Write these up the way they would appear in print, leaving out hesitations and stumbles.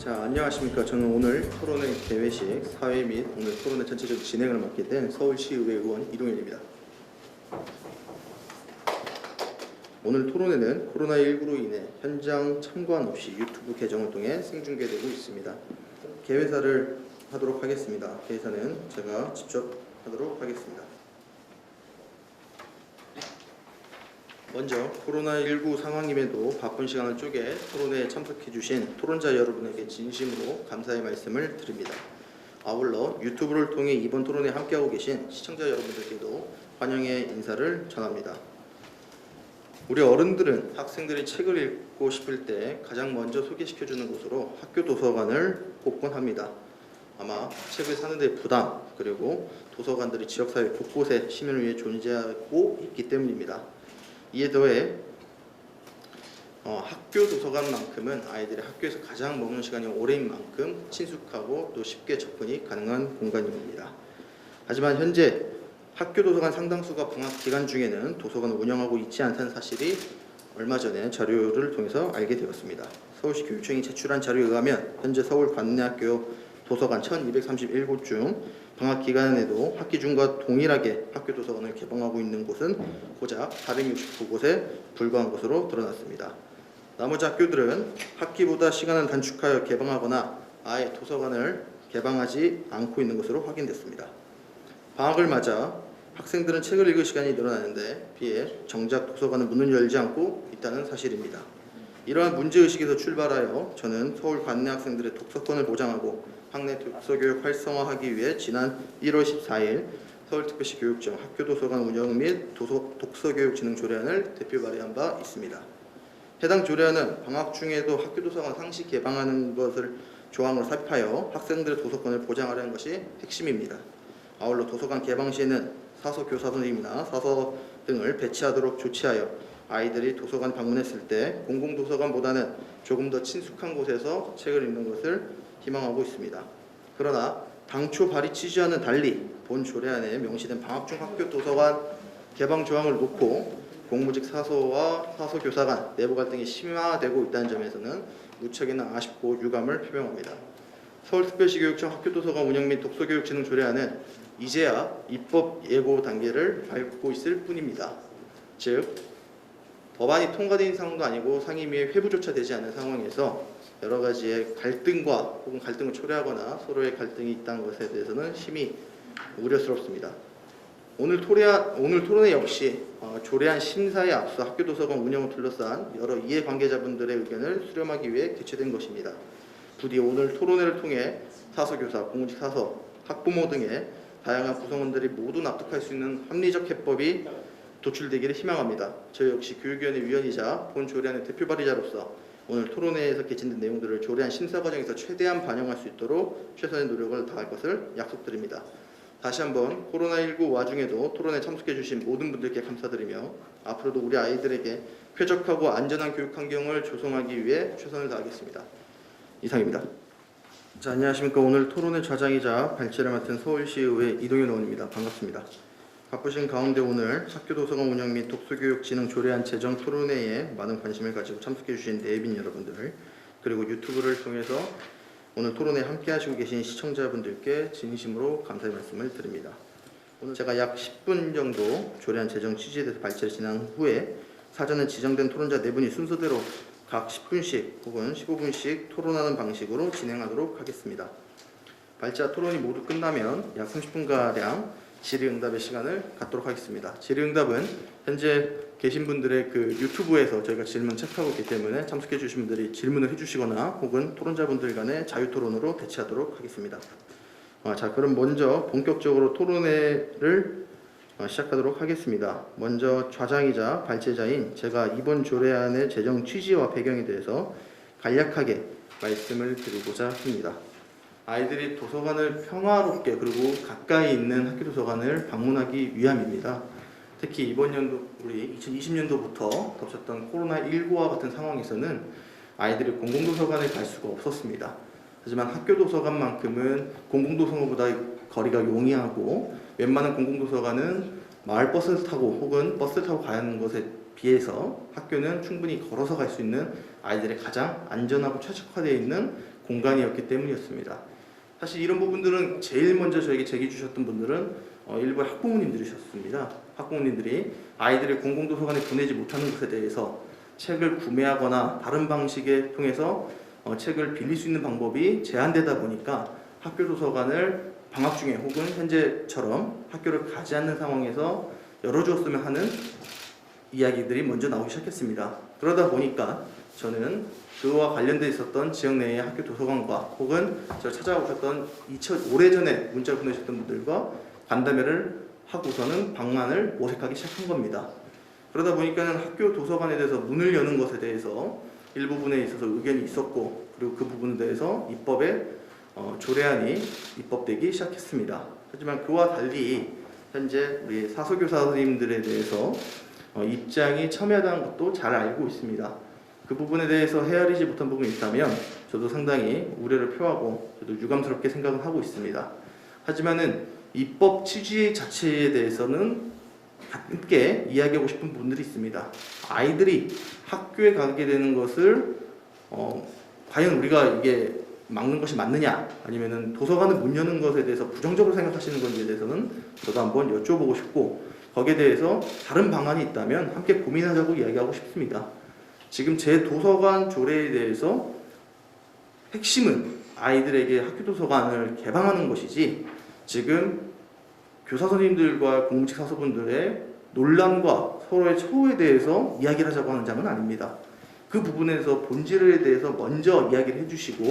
자, 안녕하십니까. 저는 오늘 토론회 개회식 사회 및 오늘 토론회 전체적 진행을 맡게 된 서울시의회 의원 이동현입니다. 오늘 토론회는 코로나19로 인해 현장 참관 없이 유튜브 계정을 통해 생중계되고 있습니다. 개회사를 하도록 하겠습니다. 개회사는 제가 직접 하도록 하겠습니다. 먼저 코로나19 상황임에도 바쁜 시간을 쪼개 토론회에 참석해주신 토론자 여러분에게 진심으로 감사의 말씀을 드립니다. 아울러 유튜브를 통해 이번 토론회에 함께하고 계신 시청자 여러분들께도 환영의 인사를 전합니다. 우리 어른들은 학생들이 책을 읽고 싶을 때 가장 먼저 소개시켜주는 곳으로 학교 도서관을 꼽곤 합니다. 아마 책을 사는 데 부담, 그리고 도서관들이 지역사회 곳곳에 시민을 위해 존재하고 있기 때문입니다. 이에 더해 학교 도서관만큼은 아이들이 학교에서 가장 머무는 시간이 오래인 만큼 친숙하고 또 쉽게 접근이 가능한 공간입니다. 하지만 현재 학교 도서관 상당수가 방학 기간 중에는 도서관을 운영하고 있지 않다는 사실이 얼마 전에 자료를 통해서 알게 되었습니다. 서울시 교육청이 제출한 자료에 의하면 현재 서울 관내학교 도서관 1231곳 중 방학 기간에도 학기 중과 동일하게 학교 도서관을 개방하고 있는 곳은 고작 469곳에 불과한 것으로 드러났습니다. 나머지 학교들은 학기보다 시간을 단축하여 개방하거나 아예 도서관을 개방하지 않고 있는 것으로 확인됐습니다. 방학을 맞아 학생들은 책을 읽을 시간이 늘어나는데 비해 정작 도서관은 문을 열지 않고 있다는 사실입니다. 이러한 문제의식에서 출발하여 저는 서울 관내 학생들의 독서권을 보장하고 학내 독서교육 활성화하기 위해 지난 1월 14일 서울특별시 교육청 학교도서관 운영 및 독서교육 진흥 조례안을 대표 발의한 바 있습니다. 해당 조례안은 방학 중에도 학교도서관 상시 개방하는 것을 조항으로 삽입하여 학생들의 도서권을 보장하려는 것이 핵심입니다. 아울러 도서관 개방 시에는 사서 교사 선생님이나 사서 등을 배치하도록 조치하여 아이들이 도서관 방문했을 때 공공도서관보다는 조금 더 친숙한 곳에서 책을 읽는 것을 희망하고 있습니다. 그러나 당초 발의 취지와는 달리 본 조례안에 명시된 방학 중 학교 도서관 개방 조항을 놓고 공무직 사서와 사서교사 간 내부 갈등이 심화되고 있다는 점에서는 무척이나 아쉽고 유감을 표명합니다. 서울특별시 교육청 학교도서관 운영 및 독서교육 진흥 조례안은 이제야 입법 예고 단계를 밟고 있을 뿐입니다. 즉 법안이 통과된 상황도 아니고 상임위의 회부조차 되지 않은 상황에서 여러 가지의 갈등과 혹은 갈등을 초래하거나 서로의 갈등이 있다는 것에 대해서는 심히 우려스럽습니다. 오늘 토론회 역시 조례안 심사에 앞서 학교도서관 운영을 둘러싼 여러 이해관계자분들의 의견을 수렴하기 위해 개최된 것입니다. 부디 오늘 토론회를 통해 사서교사, 공무직 사서, 학부모 등의 다양한 구성원들이 모두 납득할 수 있는 합리적 해법이 도출되기를 희망합니다. 저 역시 교육위원회 위원이자 본 조례안의 대표 발의자로서 오늘 토론회에서 개진된 내용들을 조례안 심사 과정에서 최대한 반영할 수 있도록 최선의 노력을 다할 것을 약속드립니다. 다시 한번 코로나19 와중에도 토론에 참석해 주신 모든 분들께 감사드리며 앞으로도 우리 아이들에게 쾌적하고 안전한 교육 환경을 조성하기 위해 최선을 다하겠습니다. 이상입니다. 자, 안녕하십니까. 오늘 토론회 좌장이자 발제를 맡은 서울시의회 이동현 의원입니다. 반갑습니다. 바쁘신 가운데 오늘 학교도서관 운영 및 독서교육 진흥 조례안 제정 토론회에 많은 관심을 가지고 참석해 주신 내빈 여러분들, 그리고 유튜브를 통해서 오늘 토론회에 함께 하시고 계신 시청자분들께 진심으로 감사의 말씀을 드립니다. 오늘 제가 약 10분 정도 조례안 제정 취지에 대해서 발제를 진행한 후에 사전에 지정된 토론자 4분이 순서대로 각 10분씩 혹은 15분씩 토론하는 방식으로 진행하도록 하겠습니다. 발제와 토론이 모두 끝나면 약 30분가량 질의응답의 시간을 갖도록 하겠습니다. 질의응답은 현재 계신 분들의 유튜브에서 저희가 질문 체크하고 있기 때문에 참석해 주신 분들이 질문을 해주시거나 혹은 토론자분들 간의 자유토론으로 대체하도록 하겠습니다. 자, 그럼 먼저 본격적으로 토론회를 시작하도록 하겠습니다. 먼저 좌장이자 발제자인 제가 이번 조례안의 제정 취지와 배경에 대해서 간략하게 말씀을 드리고자 합니다. 아이들이 도서관을 평화롭게 그리고 가까이 있는 학교 도서관을 방문하기 위함입니다. 특히 이번 연도 우리 2020년도부터 덮쳤던 코로나19와 같은 상황에서는 아이들이 공공도서관에 갈 수가 없었습니다. 하지만 학교 도서관만큼은 공공도서관보다 거리가 용이하고 웬만한 공공도서관은 마을버스를 타고 혹은 버스를 타고 가야 하는 것에 비해서 학교는 충분히 걸어서 갈 수 있는 아이들의 가장 안전하고 최적화되어 있는 공간이었기 때문이었습니다. 사실 이런 부분들은 제일 먼저 저에게 제기 주셨던 분들은 일부 학부모님들이셨습니다. 학부모님들이 아이들을 공공도서관에 보내지 못하는 것에 대해서 책을 구매하거나 다른 방식에 통해서 책을 빌릴 수 있는 방법이 제한되다 보니까 학교 도서관을 방학 중에 혹은 현재처럼 학교를 가지 않는 상황에서 열어주었으면 하는 이야기들이 먼저 나오기 시작했습니다. 그러다 보니까 저는 그와 관련돼 있었던 지역 내의 학교 도서관과 혹은 저를 찾아오셨던 오래전에 문자를 보내셨던 분들과 간담회를 하고서는 방문을 모색하기 시작한 겁니다. 그러다 보니까는 학교 도서관에 대해서 문을 여는 것에 대해서 일부분에 있어서 의견이 있었고, 그리고 그 부분에 대해서 입법에 조례안이 입법되기 시작했습니다. 하지만 그와 달리 현재 우리 사소교사 선생님들에 대해서 입장이 첨예하다는 것도 잘 알고 있습니다. 그 부분에 대해서 헤아리지 못한 부분이 있다면 저도 상당히 우려를 표하고 저도 유감스럽게 생각을 하고 있습니다. 하지만은 입법 취지 자체에 대해서는 함께 이야기하고 싶은 분들이 있습니다. 아이들이 학교에 가게 되는 것을 과연 우리가 이게 막는 것이 맞느냐, 아니면은 도서관을 문 여는 것에 대해서 부정적으로 생각하시는 건지에 대해서는 저도 한번 여쭤보고 싶고, 거기에 대해서 다른 방안이 있다면 함께 고민하자고 이야기하고 싶습니다. 지금 제 도서관 조례에 대해서 핵심은 아이들에게 학교 도서관을 개방하는 것이지, 지금 교사 선생님들과 공직 사서분들의 논란과 서로의 처우에 대해서 이야기를 하자고 하는 장은 아닙니다. 그 부분에서 본질에 대해서 먼저 이야기를 해주시고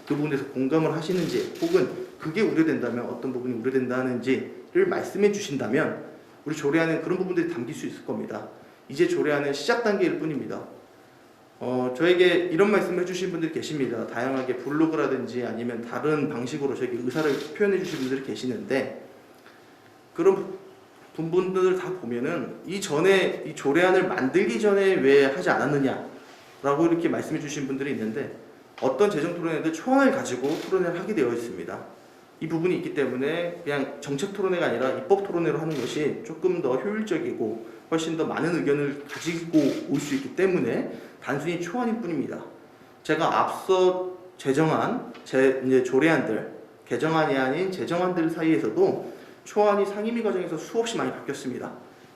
그 부분에서 공감을 하시는지, 혹은 그게 우려된다면 어떤 부분이 우려된다는지를 말씀해 주신다면 우리 조례안에 그런 부분들이 담길 수 있을 겁니다. 이제 조례안은 시작 단계일 뿐입니다. 저에게 이런 말씀을 해주신 분들이 계십니다. 다양하게 블로그라든지 아니면 다른 방식으로 저에게 의사를 표현해 주신 분들이 계시는데, 그런 분들을 다 보면은 이 조례안을 만들기 전에 왜 하지 않았느냐 라고 이렇게 말씀해 주신 분들이 있는데, 어떤 재정 토론회도 초안을 가지고 토론회를 하게 되어 있습니다. 이 부분이 있기 때문에 그냥 정책 토론회가 아니라 입법 토론회로 하는 것이 조금 더 효율적이고 훨씬 더 많은 의견을 가지고 올 수 있기 때문에 단순히 초안일 뿐입니다. 제가 앞서 제정한 이제 조례안들, 개정안이 아닌 제정안들 사이에서도 초안이 상임위 과정에서 수없이 많이 바뀌었습니다.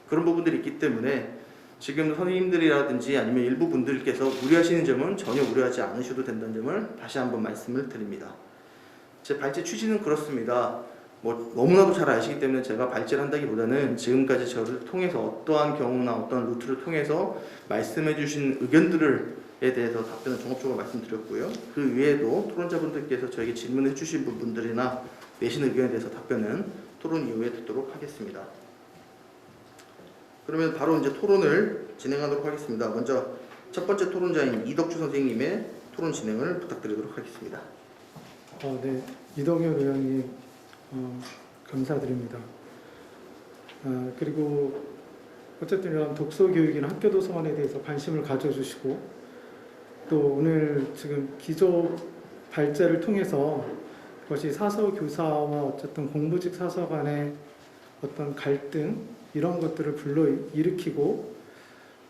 그런 부분들이 있기 때문에 지금 선생님들이라든지 아니면 일부 분들께서 우려하시는 점은 전혀 우려하지 않으셔도 된다는 점을 다시 한번 말씀을 드립니다. 제 발제 취지는 그렇습니다. 너무나도 잘 아시기 때문에 제가 발제를 한다기보다는 지금까지 저를 통해서 어떠한 경우나 어떠한 루트를 통해서 말씀해 주신 의견들에 대해서 답변을 종합적으로 말씀드렸고요. 그 외에도 토론자분들께서 저에게 질문해 주신 부분들이나 내신 의견에 대해서 답변은 토론 이후에 듣도록 하겠습니다. 그러면 바로 이제 토론을 진행하도록 하겠습니다. 먼저 첫 번째 토론자인 이덕주 선생님의 토론 진행을 부탁드리도록 하겠습니다. 네, 이동현 의원님 감사드립니다. 그리고 어쨌든 이런 독서 교육이나 학교 도서관에 대해서 관심을 가져주시고, 또 오늘 지금 기조 발제를 통해서 그것이 사서 교사와 어쨌든 공부직 사서 간의 어떤 갈등 이런 것들을 불러일으키고,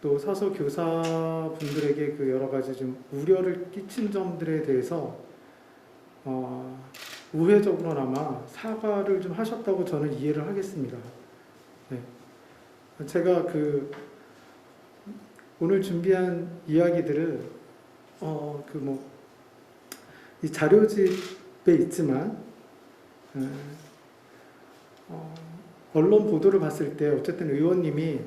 또 사서 교사분들에게 그 여러 가지 좀 우려를 끼친 점들에 대해서 우회적으로나마 사과를 좀 하셨다고 저는 이해를 하겠습니다. 네. 제가 오늘 준비한 이야기들을 이 자료집에 있지만 언론 보도를 봤을 때 어쨌든 의원님이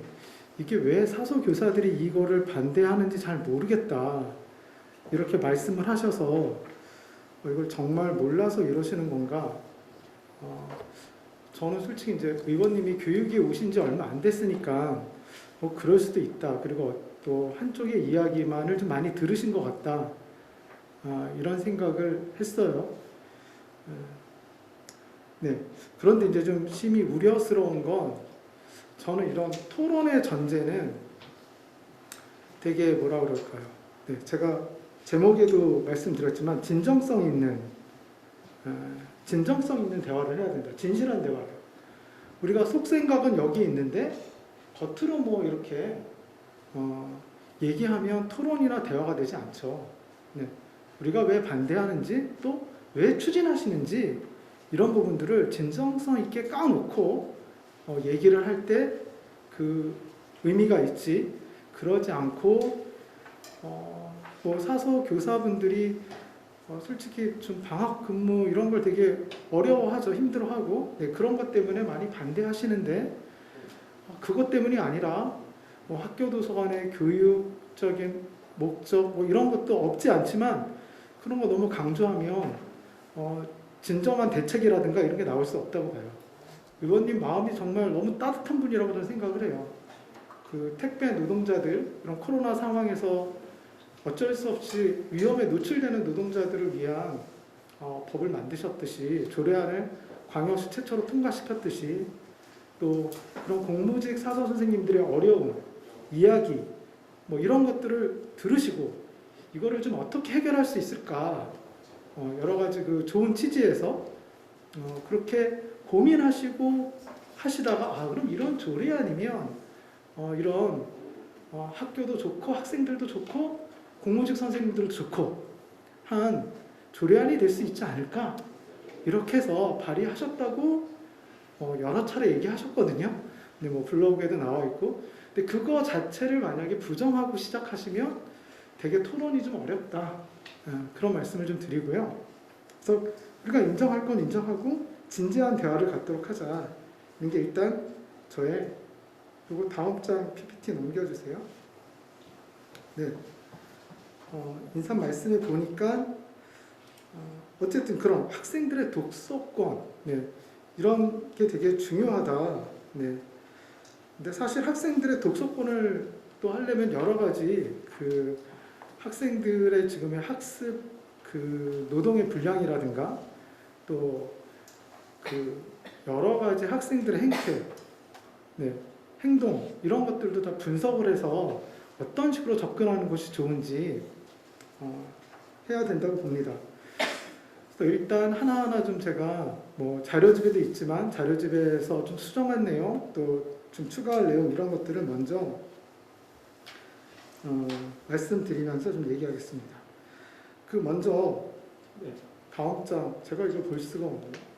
이게 왜 사서 교사들이 이거를 반대하는지 잘 모르겠다 이렇게 말씀을 하셔서 이걸 정말 몰라서 이러시는 건가? 저는 솔직히 이제 의원님이 교육에 오신 지 얼마 안 됐으니까 그럴 수도 있다. 그리고 또 한쪽의 이야기만을 좀 많이 들으신 것 같다. 이런 생각을 했어요. 네. 그런데 이제 좀 심히 우려스러운 건, 저는 이런 토론의 전제는 되게 뭐라 그럴까요? 네, 제가 제목에도 말씀드렸지만 진정성 있는 대화를 해야 된다. 진실한 대화를. 우리가 속생각은 여기 있는데 겉으로 이렇게 얘기하면 토론이나 대화가 되지 않죠. 네. 우리가 왜 반대하는지 또 왜 추진하시는지 이런 부분들을 진정성 있게 까놓고 얘기를 할 때 그 의미가 있지, 그러지 않고 뭐 사서 교사분들이 솔직히 좀 방학 근무 이런 걸 되게 어려워하죠. 힘들어하고. 네, 그런 것 때문에 많이 반대하시는데 그것 때문이 아니라 뭐 학교 도서관의 교육적인 목적 뭐 이런 것도 없지 않지만 그런 거 너무 강조하면 진정한 대책이라든가 이런 게 나올 수 없다고 봐요. 의원님 마음이 정말 너무 따뜻한 분이라고 저는 생각을 해요. 그 택배 노동자들 이런 코로나 상황에서 어쩔 수 없이 위험에 노출되는 노동자들을 위한 법을 만드셨듯이 조례안을 광역시 최초로 통과시켰듯이 또 그런 공무직 사서 선생님들의 어려움, 이야기 뭐 이런 것들을 들으시고 이거를 좀 어떻게 해결할 수 있을까 여러 가지 그 좋은 취지에서 그렇게 고민하시고 하시다가 그럼 이런 조례안이면 이런 학교도 좋고 학생들도 좋고 공무직 선생님들도 좋고 한 조례안이 될 수 있지 않을까 이렇게 해서 발의하셨다고 여러 차례 얘기하셨거든요. 근데 뭐 블로그에도 나와 있고 근데 그거 자체를 만약에 부정하고 시작하시면 되게 토론이 좀 어렵다 그런 말씀을 좀 드리고요. 그래서 우리가 인정할 건 인정하고 진지한 대화를 갖도록 하자. 이게 일단 저의 그리고 다음 장 PPT 넘겨주세요. 네. 인사 말씀에 보니까 어쨌든 그런 학생들의 독서권 네, 이런 게 되게 중요하다. 네. 근데 사실 학생들의 독서권을 또 하려면 여러 가지 그 학생들의 지금의 학습 그 노동의 분량이라든가 또 그 여러 가지 학생들의 행태, 네, 행동 이런 것들도 다 분석을 해서 어떤 식으로 접근하는 것이 좋은지 해야 된다고 봅니다. 그래서 일단 하나하나 좀 제가 뭐 자료집에도 있지만 자료집에서 좀 수정한 내용 또 좀 추가할 내용 이런 것들을 먼저 말씀드리면서 좀 얘기하겠습니다. 그 먼저 다음 장 제가 이걸 볼 수가 없네요.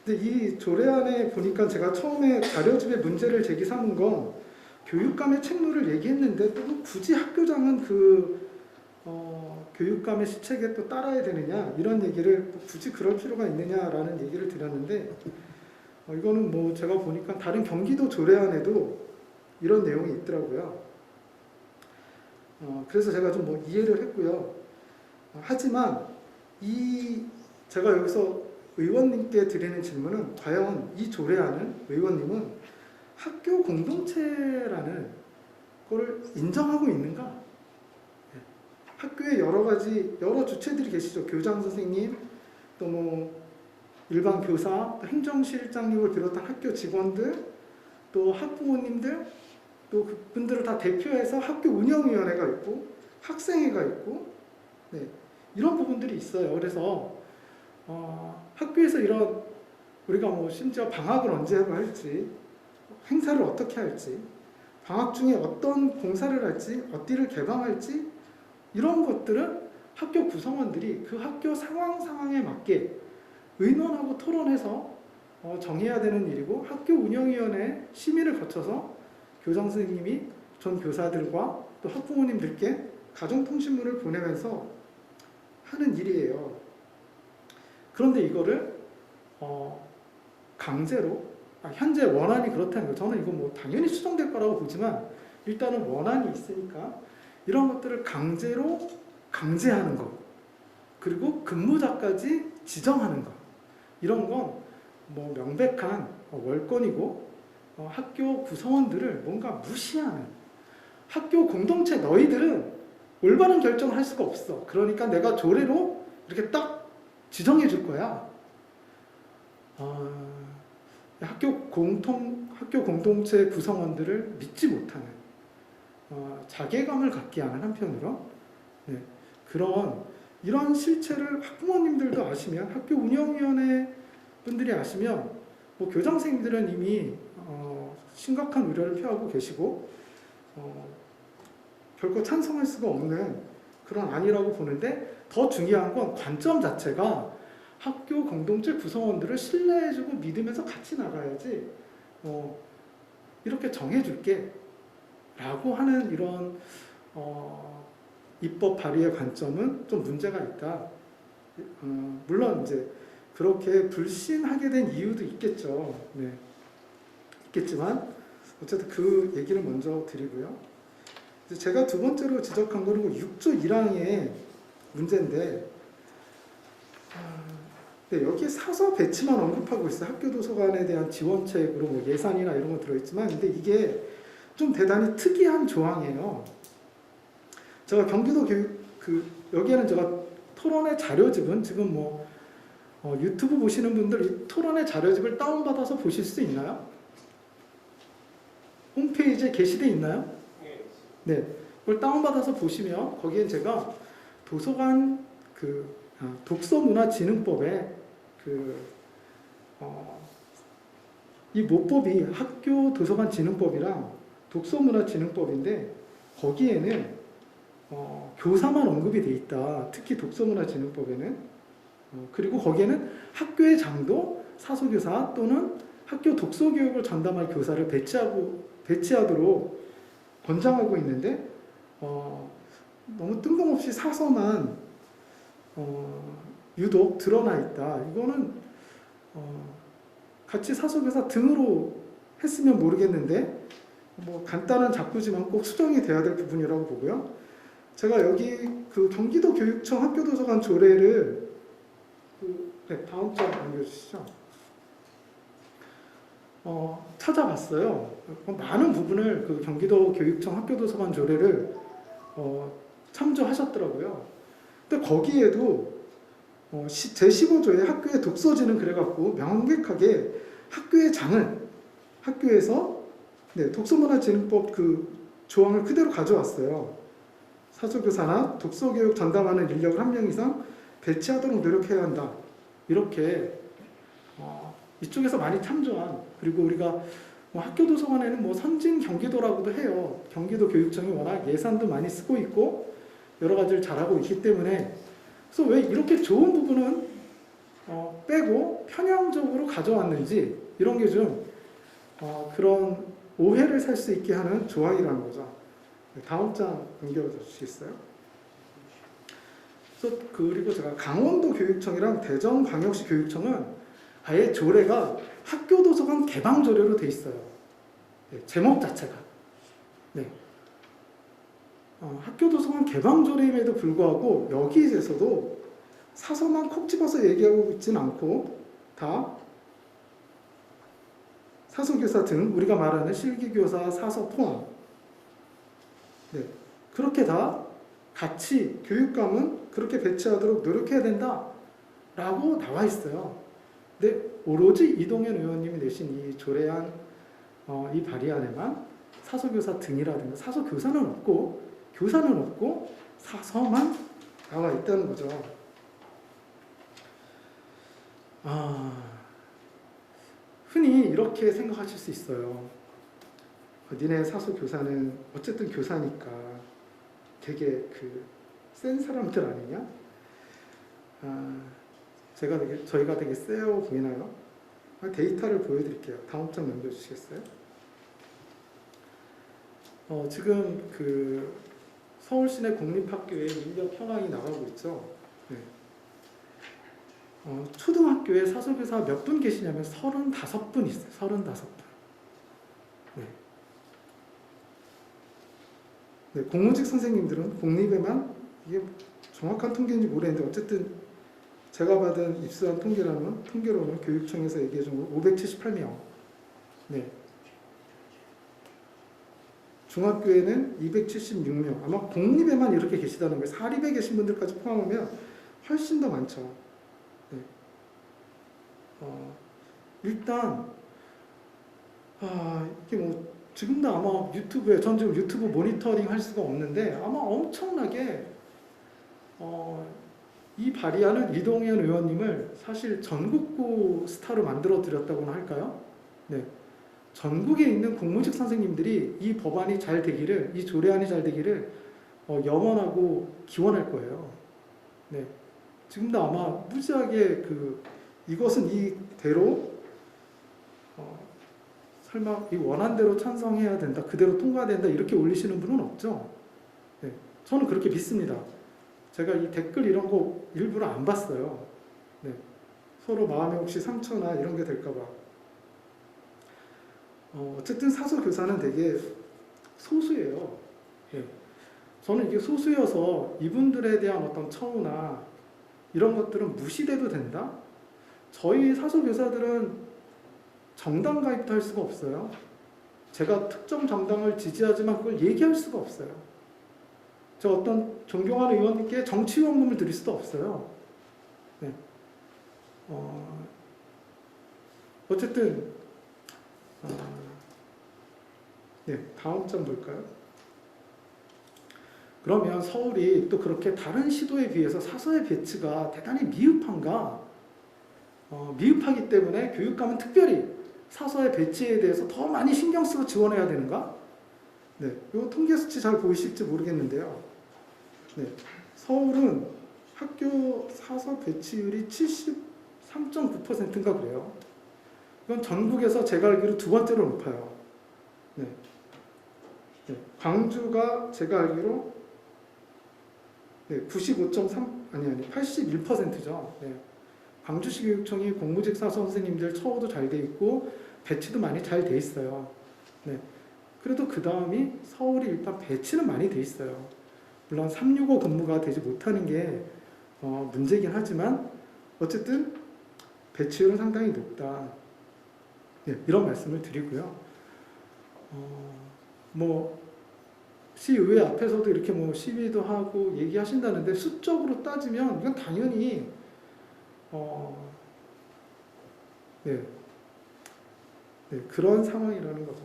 근데 이 조례안에 보니까 제가 처음에 자료집에 문제를 제기 삼은 건 교육감의 책무를 얘기했는데 또 굳이 학교장은 그 교육감의 시책에 또 따라야 되느냐 이런 얘기를 굳이 그럴 필요가 있느냐라는 얘기를 드렸는데 이거는 뭐 제가 보니까 다른 경기도 조례안에도 이런 내용이 있더라고요. 그래서 제가 좀 뭐 이해를 했고요. 하지만 제가 여기서 의원님께 드리는 질문은 과연 이 조례안은 의원님은 학교 공동체라는 거를 인정하고 있는가? 학교에 여러 주체들이 계시죠. 교장 선생님, 또 뭐 일반 교사, 또 행정실장님을 비롯한 학교 직원들, 또 학부모님들, 또 그분들을 다 대표해서 학교 운영위원회가 있고 학생회가 있고 네, 이런 부분들이 있어요. 그래서 학교에서 이런 우리가 뭐 심지어 방학을 언제 할지 행사를 어떻게 할지 방학 중에 어떤 공사를 할지 어디를 개방할지 이런 것들은 학교 구성원들이 그 학교 상황에 맞게 의논하고 토론해서 정해야 되는 일이고 학교 운영위원회 심의를 거쳐서 교장 선생님이 전 교사들과 또 학부모님들께 가정통신문을 보내면서 하는 일이에요. 그런데 이거를 강제로 현재 원안이 그렇다는 거예요. 저는 이거 뭐 당연히 수정될 거라고 보지만 일단은 원안이 있으니까 이런 것들을 강제하는 것 그리고 근무자까지 지정하는 것 이런 건 뭐 명백한 월권이고 학교 구성원들을 뭔가 무시하는 학교 공동체 너희들은 올바른 결정을 할 수가 없어. 그러니까 내가 조례로 이렇게 딱 지정해 줄 거야. 학교 공동체 구성원들을 믿지 못하는 자괴감을 갖게 하는 한편으로 이런 실체를 학부모님들도 아시면 학교 운영위원회 분들이 아시면 뭐 교장 선생님들은 이미 심각한 우려를 표하고 계시고 결코 찬성할 수가 없는 그런 안이라고 보는데 더 중요한 건 관점 자체가 학교 공동체 구성원들을 신뢰해주고 믿으면서 같이 나가야지 이렇게 정해줄게 라고 하는 이런 입법 발의의 관점은 좀 문제가 있다. 물론 이제 그렇게 불신하게 된 이유도 있겠죠. 네. 있겠지만 어쨌든 그 얘기를 먼저 드리고요. 이제 제가 두 번째로 지적한 거는 6조 1항의 문제인데 네, 여기 사서 배치만 언급하고 있어요. 학교 도서관에 대한 지원책으로 뭐 예산이나 이런 거 들어있지만 근데 이게 좀 대단히 특이한 조항이에요. 제가 경기도 교육 여기에는 제가 토론의 자료집은 지금 뭐 유튜브 보시는 분들 이 토론의 자료집을 다운받아서 보실 수 있나요? 홈페이지에 게시돼 있나요? 네. 그걸 다운받아서 보시면 거기에 제가 도서관 독서문화진흥법에 이 모법이 학교 도서관 진흥법이랑 독서문화진흥법인데 거기에는 교사만 언급이 돼 있다. 특히 독서문화진흥법에는 그리고 거기에는 학교의 장도 사소교사 또는 학교 독서교육을 전담할 교사를 배치하도록 권장하고 있는데 너무 뜬금없이 사서만 유독 드러나 있다. 이거는 같이 사소교사 등으로 했으면 모르겠는데 뭐 간단한 작부지만 꼭 수정이 돼야 될 부분이라고 보고요. 제가 여기 경기도 교육청 학교도서관 조례를 네, 다음 장 넘겨주시죠. 찾아봤어요. 많은 부분을 경기도 교육청 학교도서관 조례를 참조하셨더라고요. 근데 거기에도 제15조에 학교의 독서지는 그래갖고 명백하게 학교의 장을 학교에서 독서문화진흥법 조항을 그대로 가져왔어요. 사소교사나 독서교육 전담하는 인력을 1명 이상 배치하도록 노력해야 한다. 이렇게 이쪽에서 많이 참조한 그리고 우리가 학교 도서관에는 선진 경기도라고도 해요. 경기도 교육청이 워낙 예산도 많이 쓰고 있고 여러 가지를 잘하고 있기 때문에 그래서 왜 이렇게 좋은 부분은 빼고 편향적으로 가져왔는지 이런 게 좀 그런 오해를 살 수 있게 하는 조항이라는 거죠. 다음 장 넘겨주시겠어요? 그리고 제가 강원도 교육청이랑 대전광역시 교육청은 아예 조례가 학교도서관 개방조례로 돼 있어요. 네, 제목 자체가. 네. 학교도서관 개방조례임에도 불구하고 여기에서도 사서만 콕 집어서 얘기하고 있지는 않고 다 사소교사 등 우리가 말하는 실기교사, 사서 포함 네, 그렇게 다 같이 교육감은 그렇게 배치하도록 노력해야 된다라고 나와 있어요. 근데 오로지 이동현 의원님이 내신 이 조례안, 이 발의안에만 사소교사 등이라든가 사소교사는 없고 교사는 없고 사서만 나와 있다는 거죠. 흔히 이렇게 생각하실 수 있어요. 니네 사소교사는 어쨌든 교사니까 되게 센 사람들 아니냐? 저희가 되게 세요 보이나요? 데이터를 보여드릴게요. 다음 장 넘겨주시겠어요? 지금 서울시내 공립학교에 인력 현황이 나가고 있죠. 네. 초등학교에 사소교사 몇 분 계시냐면 35분 있어요. 35분. 네. 네, 공무직 선생님들은 공립에만 이게 정확한 통계인지 모르겠는데 어쨌든 제가 받은 입수한 통계로는 교육청에서 얘기해 준 거 578명. 네. 중학교에는 276명. 아마 공립에만 이렇게 계시다는 거예요. 사립에 계신 분들까지 포함하면 훨씬 더 많죠. 네. 일단 이게 지금도 아마 유튜브에 전 지금 유튜브 모니터링 할 수가 없는데 아마 엄청나게 이 발의안을 이동현 의원님을 사실 전국구 스타로 만들어 드렸다고나 할까요? 네. 전국에 있는 공무직 선생님들이 이 법안이 잘 되기를, 이 조례안이 잘 되기를 염원하고 기원할 거예요. 네. 지금도 아마 무지하게 이것은 이대로 설마 이 원안대로 찬성해야 된다, 그대로 통과된다 이렇게 올리시는 분은 없죠. 네. 저는 그렇게 믿습니다. 제가 이 댓글 이런 거 일부러 안 봤어요. 네. 서로 마음에 혹시 상처나 이런 게 될까봐. 어쨌든 사서교사는 되게 소수예요. 예. 저는 이게 소수여서 이분들에 대한 어떤 처우나 이런 것들은 무시돼도 된다? 저희 사서교사들은 정당 가입도 할 수가 없어요. 제가 특정 정당을 지지하지만 그걸 얘기할 수가 없어요. 저 어떤 존경하는 의원님께 정치후원금을 드릴 수도 없어요. 네. 어쨌든 네, 다음 점 볼까요? 그러면 서울이 또 그렇게 다른 시도에 비해서 사서의 배치가 대단히 미흡한가? 미흡하기 때문에 교육감은 특별히 사서의 배치에 대해서 더 많이 신경 쓰고 지원해야 되는가? 네, 이 통계 수치 잘 보이실지 모르겠는데요. 네, 서울은 학교 사서 배치율이 73.9%인가 그래요. 이건 전국에서 제가 알기로 두 번째로 높아요. 네. 네, 광주가 제가 알기로 81%죠. 네. 광주시 교육청이 공무직 사서 선생님들 처우도 잘 돼 있고 배치도 많이 잘 돼 있어요. 네. 그래도 그 다음이 서울이 일단 배치는 많이 돼 있어요. 물론 365 근무가 되지 못하는 게 문제긴 하지만 어쨌든 배치율은 상당히 높다. 네, 이런 말씀을 드리고요. 시의회 앞에서도 이렇게 시위도 하고 얘기하신다는데 수적으로 따지면 이건 당연히 그런 상황이라는 거죠.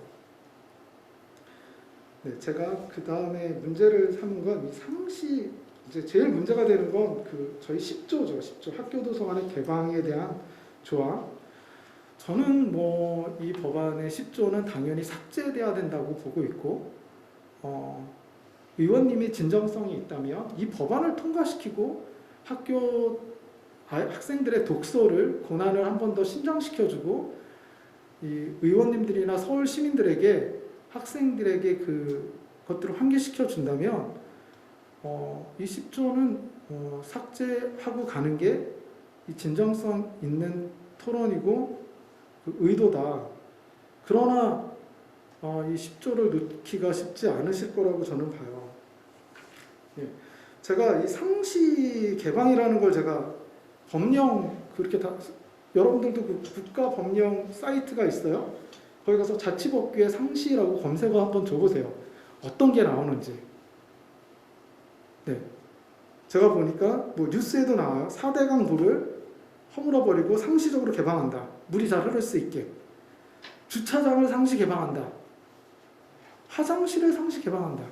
네, 제가 그 다음에 문제를 삼은 건 이 상시, 이제 제일 문제가 되는 건 저희 10조죠. 10조 학교도서관의 개방에 대한 조항. 저는 이 법안의 10조는 당연히 삭제돼야 된다고 보고 있고, 의원님이 진정성이 있다면 이 법안을 통과시키고 학생들의 독서를 권한을 한 번 더 신장시켜주고 이 의원님들이나 서울 시민들에게 학생들에게 그것들을 환기시켜 준다면 이 10조는 삭제하고 가는 게 이 진정성 있는 토론이고 의도다. 그러나 이 10조를 넣기가 쉽지 않으실 거라고 저는 봐요. 예. 제가 이 상시 개방이라는 걸 제가 법령 그렇게 다 여러분들도 국가 법령 사이트가 있어요. 거기 가서 자치법규의 상시라고 검색어 한번 줘보세요. 어떤 게 나오는지. 네. 제가 보니까 뉴스에도 나와요. 4대강 물을 허물어버리고 상시적으로 개방한다. 물이 잘 흐를 수 있게. 주차장을 상시 개방한다. 화장실을 상시 개방한다.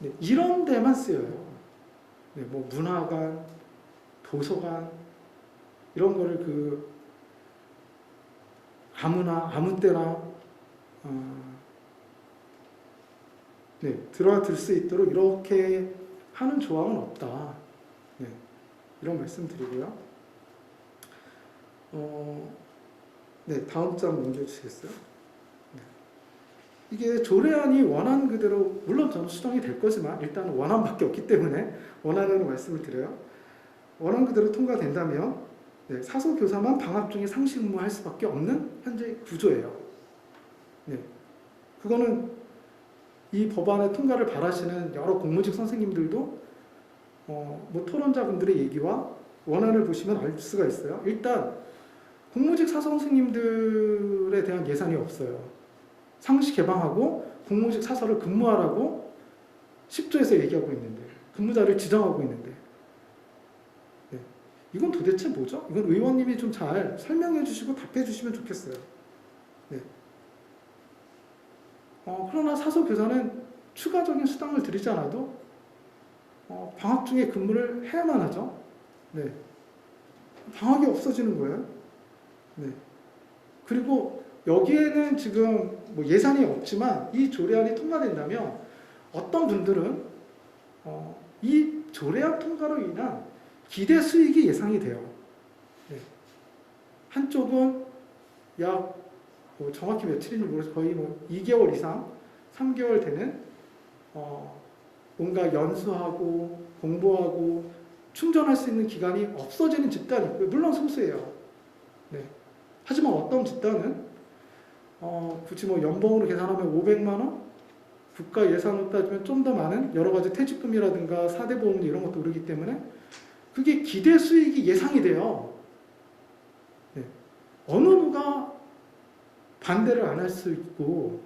네, 이런 데만 쓰여요. 네, 문화관, 도서관 이런 거를 아무나 아무 때나 들어들 수 있도록 이렇게 하는 조항은 없다. 네, 이런 말씀 드리고요. 네, 다음 장 넘겨주시겠어요? 네. 이게 조례안이 원안 그대로 물론 저는 수정이 될 거지만 일단 원안밖에 없기 때문에 원안으로 말씀을 드려요. 원안 그대로 통과된다면 사서교사만 방학 중에 상시 근무할 수밖에 없는 현재 구조예요. 네, 그거는 이 법안의 통과를 바라시는 여러 공무직 선생님들도 토론자분들의 얘기와 원안을 보시면 알 수가 있어요. 일단 공무직 사서 선생님들에 대한 예산이 없어요. 상시 개방하고 공무직 사서를 근무하라고 10조에서 얘기하고 있는데 근무자를 지정하고 있는데 이건 도대체 뭐죠? 이건 의원님이 좀 잘 설명해 주시고 답해 주시면 좋겠어요. 네. 그러나 사서교사는 추가적인 수당을 드리지 않아도 방학 중에 근무를 해야만 하죠. 네. 방학이 없어지는 거예요. 네. 그리고 여기에는 지금 예산이 없지만 이 조례안이 통과된다면 어떤 분들은 이 조례안 통과로 인한 기대 수익이 예상이 돼요. 네. 한쪽은 뭐 정확히 며칠인지 모르겠어요. 거의 뭐 2개월 이상, 3개월 되는 뭔가 연수하고 공부하고 충전할 수 있는 기간이 없어지는 집단이 있고요. 물론 소수예요. 네. 하지만 어떤 집단은 굳이 뭐 연봉으로 계산하면 500만 원, 국가 예산으로 따지면 좀 더 많은 여러 가지 퇴직금이라든가 4대 보험 이런 것도 오르기 때문에 그게 기대 수익이 예상이 돼요. 네. 어느 누가 반대를 안 할 수 있고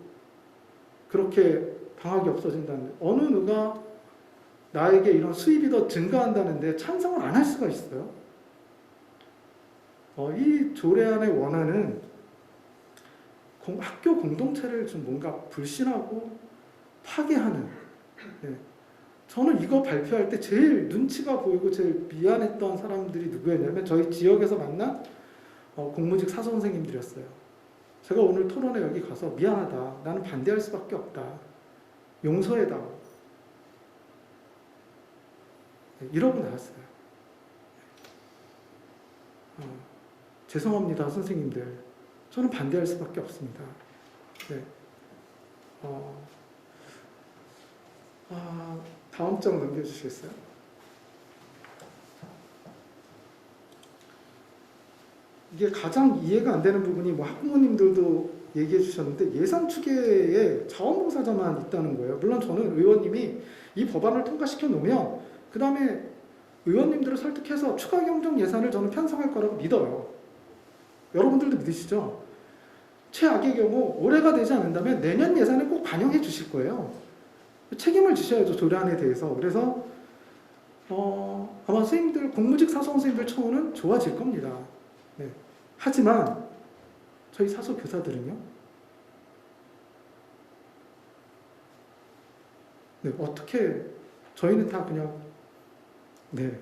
그렇게 방학이 없어진다는데 어느 누가 나에게 이런 수입이 더 증가한다는데 찬성을 안 할 수가 있어요. 이 조례안의 원안은 학교 공동체를 좀 뭔가 불신하고 파괴하는. 네. 저는 이거 발표할 때 제일 눈치가 보이고 제일 미안했던 사람들이 누구였냐면 저희 지역에서 만난 공무직 사서 선생님들이었어요. 제가 오늘 토론회 여기 가서 미안하다. 나는 반대할 수밖에 없다. 용서해다오. 네, 이러고 나왔어요. 죄송합니다, 선생님들. 저는 반대할 수밖에 없습니다. 네. 다음 장 넘겨주시겠어요? 이게 가장 이해가 안 되는 부분이 뭐 학부모님들도 얘기해 주셨는데 예산 추계에 자원봉사자만 있다는 거예요. 물론 저는 의원님이 이 법안을 통과시켜 놓으면 그 다음에 의원님들을 설득해서 추가 경정 예산을 저는 편성할 거라고 믿어요. 여러분들도 믿으시죠? 최악의 경우 올해가 되지 않는다면 내년 예산에 꼭 반영해 주실 거예요. 책임을 지셔야죠, 조례안에 대해서. 그래서 아마 선생님들, 공무직 사서 선생님들 처우는 좋아질 겁니다. 네. 하지만 저희 사서 교사들은요? 네, 어떻게 저희는 다 그냥 네.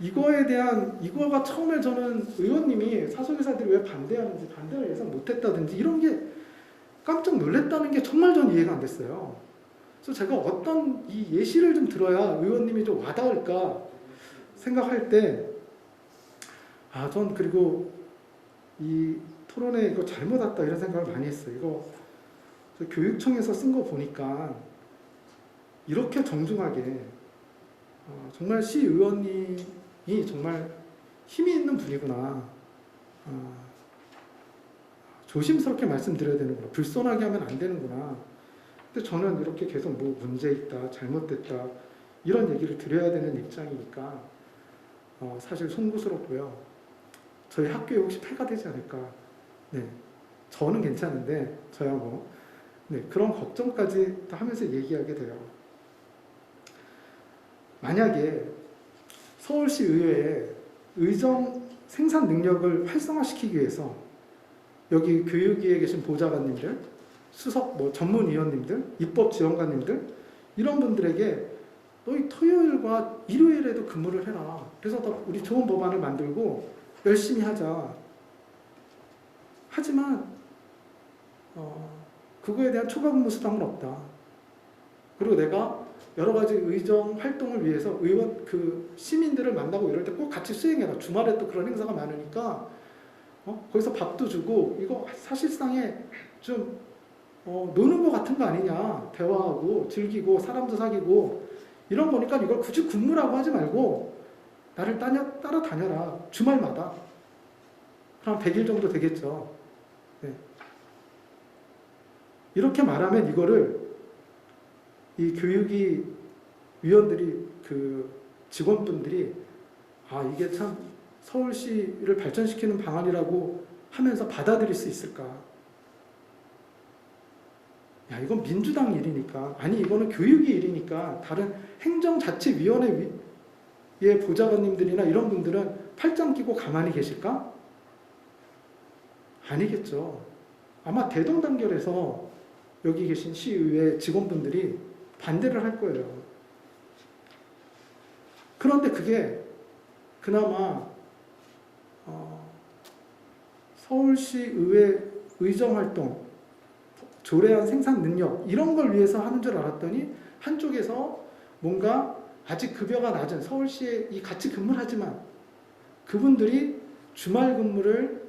이거가 처음에 저는 의원님이 사서교사들이 왜 반대하는지, 반대를 예상 못했다든지 이런 게 깜짝 놀랐다는 게 정말 전 이해가 안 됐어요. 그래서 제가 어떤 이 예시를 좀 들어야 의원님이 좀 와닿을까 생각할 때, 전 그리고 이 토론회 이거 잘못 왔다 이런 생각을 많이 했어요. 이거 교육청에서 쓴 거 보니까 이렇게 정중하게 정말 시의원님이 정말 힘이 있는 분이구나. 조심스럽게 말씀드려야 되는구나. 불손하게 하면 안 되는구나. 근데 저는 이렇게 계속 뭐 문제 있다, 잘못됐다 이런 얘기를 드려야 되는 입장이니까 사실 송구스럽고요. 저희 학교에 혹시 폐가 되지 않을까. 네, 저는 괜찮은데 저야 뭐 그런 걱정까지 하면서 얘기하게 돼요. 만약에 서울시 의회에 의정 생산 능력을 활성화시키기 위해서 여기 교육위에 계신 보좌관님들, 수석 전문위원님들, 입법지원관님들 이런 분들에게 너희 토요일과 일요일에도 근무를 해라. 그래서 우리 좋은 법안을 만들고 열심히 하자. 하지만 그거에 대한 초과 근무 수당은 없다. 그리고 내가 여러 가지 의정 활동을 위해서 시민들을 만나고 이럴 때 꼭 같이 수행해라. 주말에 또 그런 행사가 많으니까 거기서 밥도 주고 이거 사실상에 좀 노는 거 같은 거 아니냐. 대화하고 즐기고 사람도 사귀고 이런 거니까 이걸 굳이 근무라고 하지 말고 나를 따라다녀라. 주말마다. 그럼 100일 정도 되겠죠. 네. 이렇게 말하면 이거를 이 교육위 위원들이 직원분들이 이게 참 서울시를 발전시키는 방안이라고 하면서 받아들일 수 있을까? 야, 이건 민주당 일이니까, 아니 이거는 교육위 일이니까 다른 행정자치위원회의 보좌관님들이나 이런 분들은 팔짱 끼고 가만히 계실까? 아니겠죠. 아마 대동단결해서 여기 계신 시의회 직원분들이 반대를 할 거예요. 그런데 그게 그나마 서울시 의회 의정활동 조례한 생산 능력 이런 걸 위해서 하는 줄 알았더니 한쪽에서 뭔가 아직 급여가 낮은 서울시에 이 같이 근무를 하지만 그분들이 주말 근무를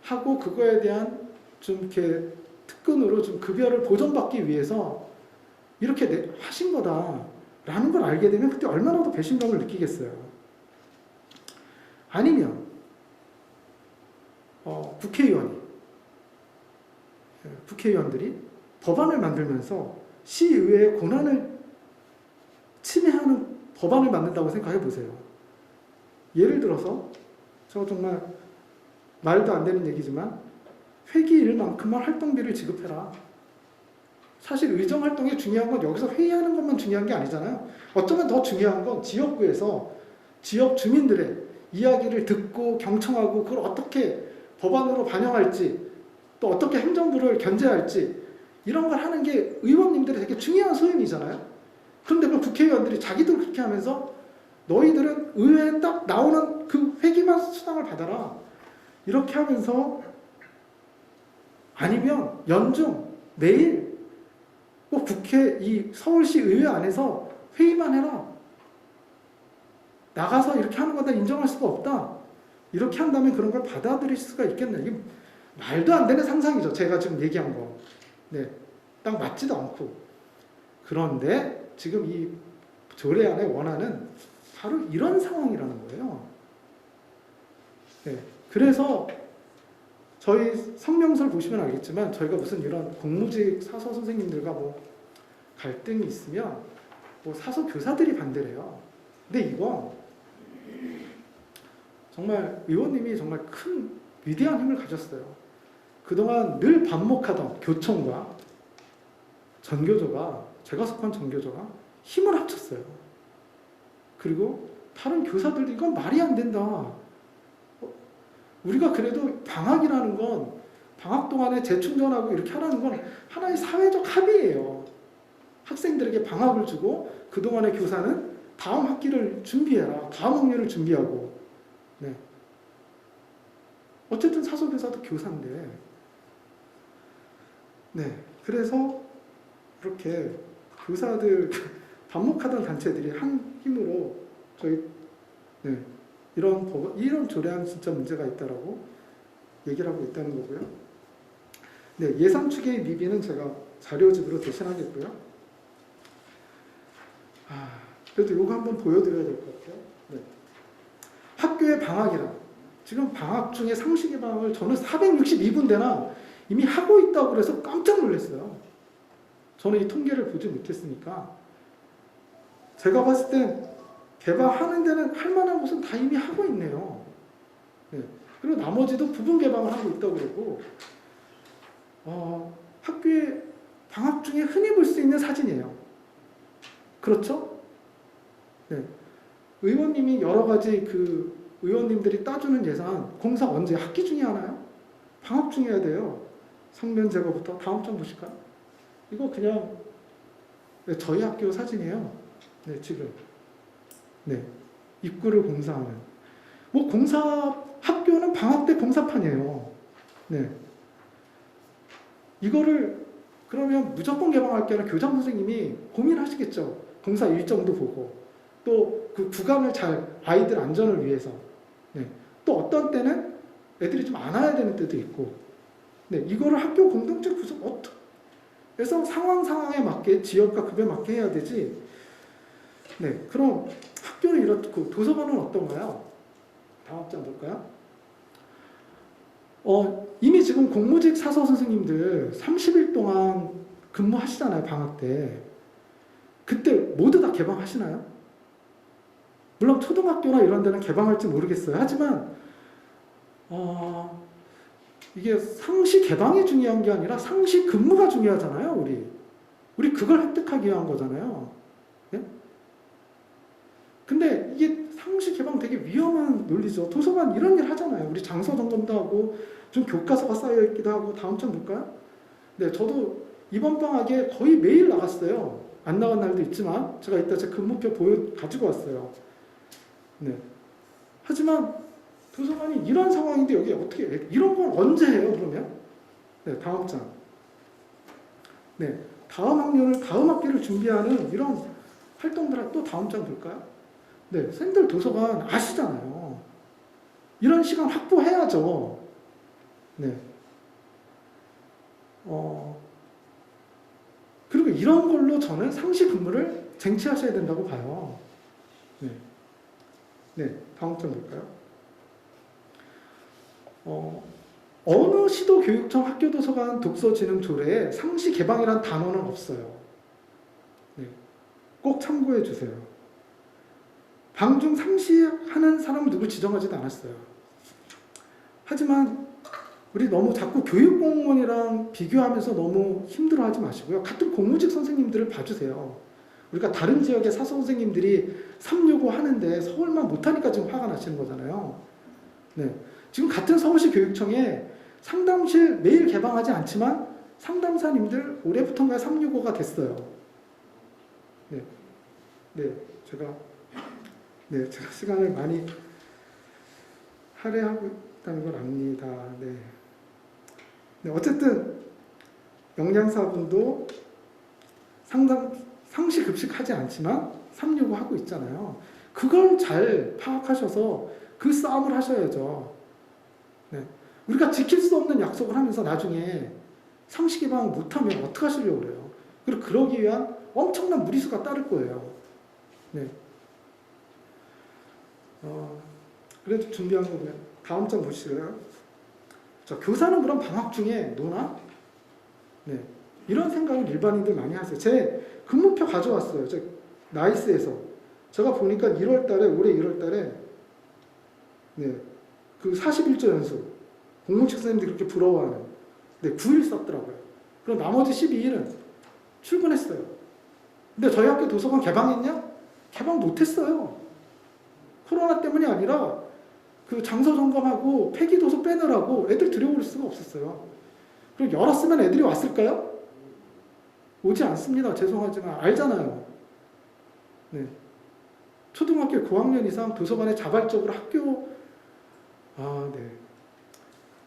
하고 그거에 대한 좀 이렇게 특근으로 좀 급여를 보전받기 위해서 이렇게 하신 거다라는 걸 알게 되면 그때 얼마나 더 배신감을 느끼겠어요. 아니면 국회의원들이 법안을 만들면서 시의회의 권한을 침해하는 법안을 만든다고 생각해 보세요. 예를 들어서 저 정말 말도 안 되는 얘기지만 회기일만큼만 활동비를 지급해라. 사실 의정활동이 중요한 건 여기서 회의하는 것만 중요한 게 아니잖아요. 어쩌면 더 중요한 건 지역구에서 지역 주민들의 이야기를 듣고 경청하고 그걸 어떻게 법안으로 반영할지 또 어떻게 행정부를 견제할지 이런 걸 하는 게 의원님들의 되게 중요한 소임이잖아요. 그런데 그 국회의원들이 자기들 그렇게 하면서 너희들은 의회에 딱 나오는 그 회기만 수당을 받아라. 이렇게 하면서 아니면 연중 매일 꼭 국회 이 서울시 의회 안에서 회의만 해라. 나가서 이렇게 하는 거다 인정할 수가 없다. 이렇게 한다면 그런 걸 받아들일 수가 있겠나. 이게 말도 안 되는 상상이죠. 제가 지금 얘기한 거. 네, 딱 맞지도 않고. 그런데 지금 이 조례안의 원안은 바로 이런 상황이라는 거예요. 네, 그래서 저희 성명서를 보시면 알겠지만 저희가 무슨 이런 공무직 사서 선생님들과 뭐 갈등이 있으면 뭐 사서 교사들이 반대래요. 근데 이거 정말 의원님이 정말 큰 위대한 힘을 가졌어요. 그동안 늘 반목하던 교총과 전교조가 제가 속한 전교조가 힘을 합쳤어요. 그리고 다른 교사들도 이건 말이 안 된다. 우리가 그래도 방학이라는 건 방학 동안에 재충전하고 이렇게 하라는 건 하나의 사회적 합의예요. 학생들에게 방학을 주고 그동안의 교사는 다음 학기를 준비해라. 다음 학년을 준비하고. 네. 어쨌든 사소교사도 교사인데. 네. 그래서 그렇게 교사들 반목하던 단체들이 한 힘으로 저희 네. 이런 조례안 진짜 문제가 있다라고 얘기를 하고 있다는 거고요. 네, 예산 추계의 미비는 제가 자료집으로 대신하겠고요. 그래도 이거 한번 보여드려야 될 것 같아요. 네. 학교의 방학이라 지금 방학 중에 상시 개방을 저는 462군데나 이미 하고 있다고 그래서 깜짝 놀랐어요. 저는 이 통계를 보지 못했으니까 제가 봤을 땐 개방하는 데는 할 만한 곳은 다 이미 하고 있네요. 네. 그리고 나머지도 부분 개방을 하고 있다고 그러고 학교에 방학 중에 흔히 볼 수 있는 사진이에요. 그렇죠? 네. 의원님이 여러 가지 그 의원님들이 따주는 예산 공사 언제 학기 중에 하나요? 방학 중에 해야 돼요. 성면 제거부터 다음 장 보실까요? 이거 그냥 네, 저희 학교 사진이에요. 네, 지금. 네, 입구를 공사하는. 뭐 학교는 방학 때 공사판이에요. 네. 이거를 그러면 무조건 개방할 게 아니라 교장 선생님이 고민하시겠죠. 공사 일정도 보고 또 그 구간을 잘 아이들 안전을 위해서. 네. 또 어떤 때는 애들이 좀 안 와야 되는 때도 있고. 네, 이거를 학교 공동체 구성 그래서 상황에 맞게 지역과 급에 맞게 해야 되지. 네, 그럼 학교는 이렇고 도서관은 어떤가요? 다음 장 볼까요? 이미 지금 공무직 사서 선생님들 30일 동안 근무하시잖아요, 방학 때. 그때 모두 다 개방하시나요? 물론 초등학교나 이런 데는 개방할지 모르겠어요. 하지만 이게 상시 개방이 중요한 게 아니라 상시 근무가 중요하잖아요, 우리 그걸 획득하기 위한 거잖아요. 네? 근데 이게 상시 개방 되게 위험한 논리죠. 도서관 이런 일 하잖아요. 우리 장소 점검도 하고 좀 교과서가 쌓여 있기도 하고. 다음 장 볼까요? 네, 저도 이번 방학에 거의 매일 나갔어요. 안 나간 날도 있지만 제가 이따 제 근무표 가지고 왔어요. 네. 하지만 도서관이 이런 상황인데 여기 어떻게 이런 건 언제 해요, 그러면? 네, 다음 장. 네, 다음 학기를 준비하는 이런 활동들 또 다음 장 볼까요? 네, 선생님들 도서관 아시잖아요. 이런 시간 확보해야죠. 네. 그리고 이런 걸로 저는 상시 근무를 쟁취하셔야 된다고 봐요. 네. 네, 다음 장 볼까요? 어느 시도교육청 학교도서관 독서진흥조례에 상시 개방이란 단어는 없어요. 네, 꼭 참고해 주세요. 방중 상시하는 사람 누구 지정하지도 않았어요. 하지만 우리 너무 자꾸 교육공무원이랑 비교하면서 너무 힘들어하지 마시고요. 같은 공무직 선생님들을 봐주세요. 우리가 다른 지역의 사서 선생님들이 365 하는데 서울만 못하니까 지금 화가 나시는 거잖아요. 네. 지금 같은 서울시 교육청에 상담실 매일 개방하지 않지만 상담사님들 올해부터인가 365가 됐어요. 네. 네. 제가 시간을 많이 할애하고 있다는 걸 압니다. 네. 네, 어쨌든 영양사분도 상시 급식하지 않지만 365 하고 있잖아요. 그걸 잘 파악하셔서 그 싸움을 하셔야죠. 네. 우리가 지킬 수 없는 약속을 하면서 나중에 상시 개방 못하면 어떻게 하시려고 그래요? 그리고 그러기 위한 엄청난 무리수가 따를 거예요. 네. 그래도 준비한 거 보면 다음 장 보시고요. 자, 교사는 그럼 방학 중에 노나? 네. 이런 생각을 일반인들 많이 하세요. 제 근무표 가져왔어요. 제 나이스에서. 제가 보니까 올해 1월달에 네, 그 41조 연수 공무직 선생님들이 그렇게 부러워하는 9일 썼더라고요. 그럼 나머지 12일은 출근했어요. 근데 저희 학교 도서관 개방했냐? 개방 못했어요. 코로나 때문이 아니라 그 장소 점검하고 폐기도서 빼느라고 애들 들여올 수가 없었어요. 그리고 열었으면 애들이 왔을까요? 오지 않습니다. 죄송하지만 알잖아요. 네. 초등학교 고학년 이상 도서관에 자발적으로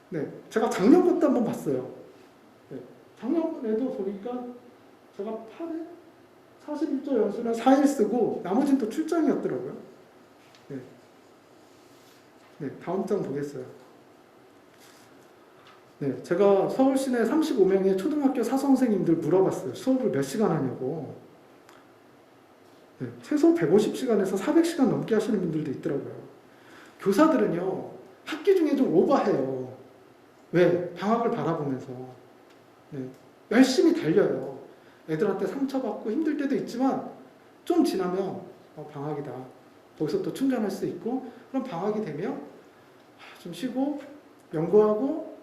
네. 제가 작년 것도 한번 봤어요. 네. 작년에도 보니까 제가 8회 41조 연수는 4일 쓰고 나머지는 또 출장이었더라고요. 네. 네, 다음 장 보겠어요. 네, 제가 서울 시내 35명의 초등학교 사서 선생님들 물어봤어요. 수업을 몇 시간 하냐고. 네, 최소 150시간에서 400시간 넘게 하시는 분들도 있더라고요. 교사들은요, 학기 중에 좀 오버해요. 왜? 방학을 바라보면서. 네, 열심히 달려요. 애들한테 상처받고 힘들 때도 있지만 좀 지나면 방학이다. 거기서 또 충전할 수 있고, 그럼 방학이 되면 좀 쉬고 연구하고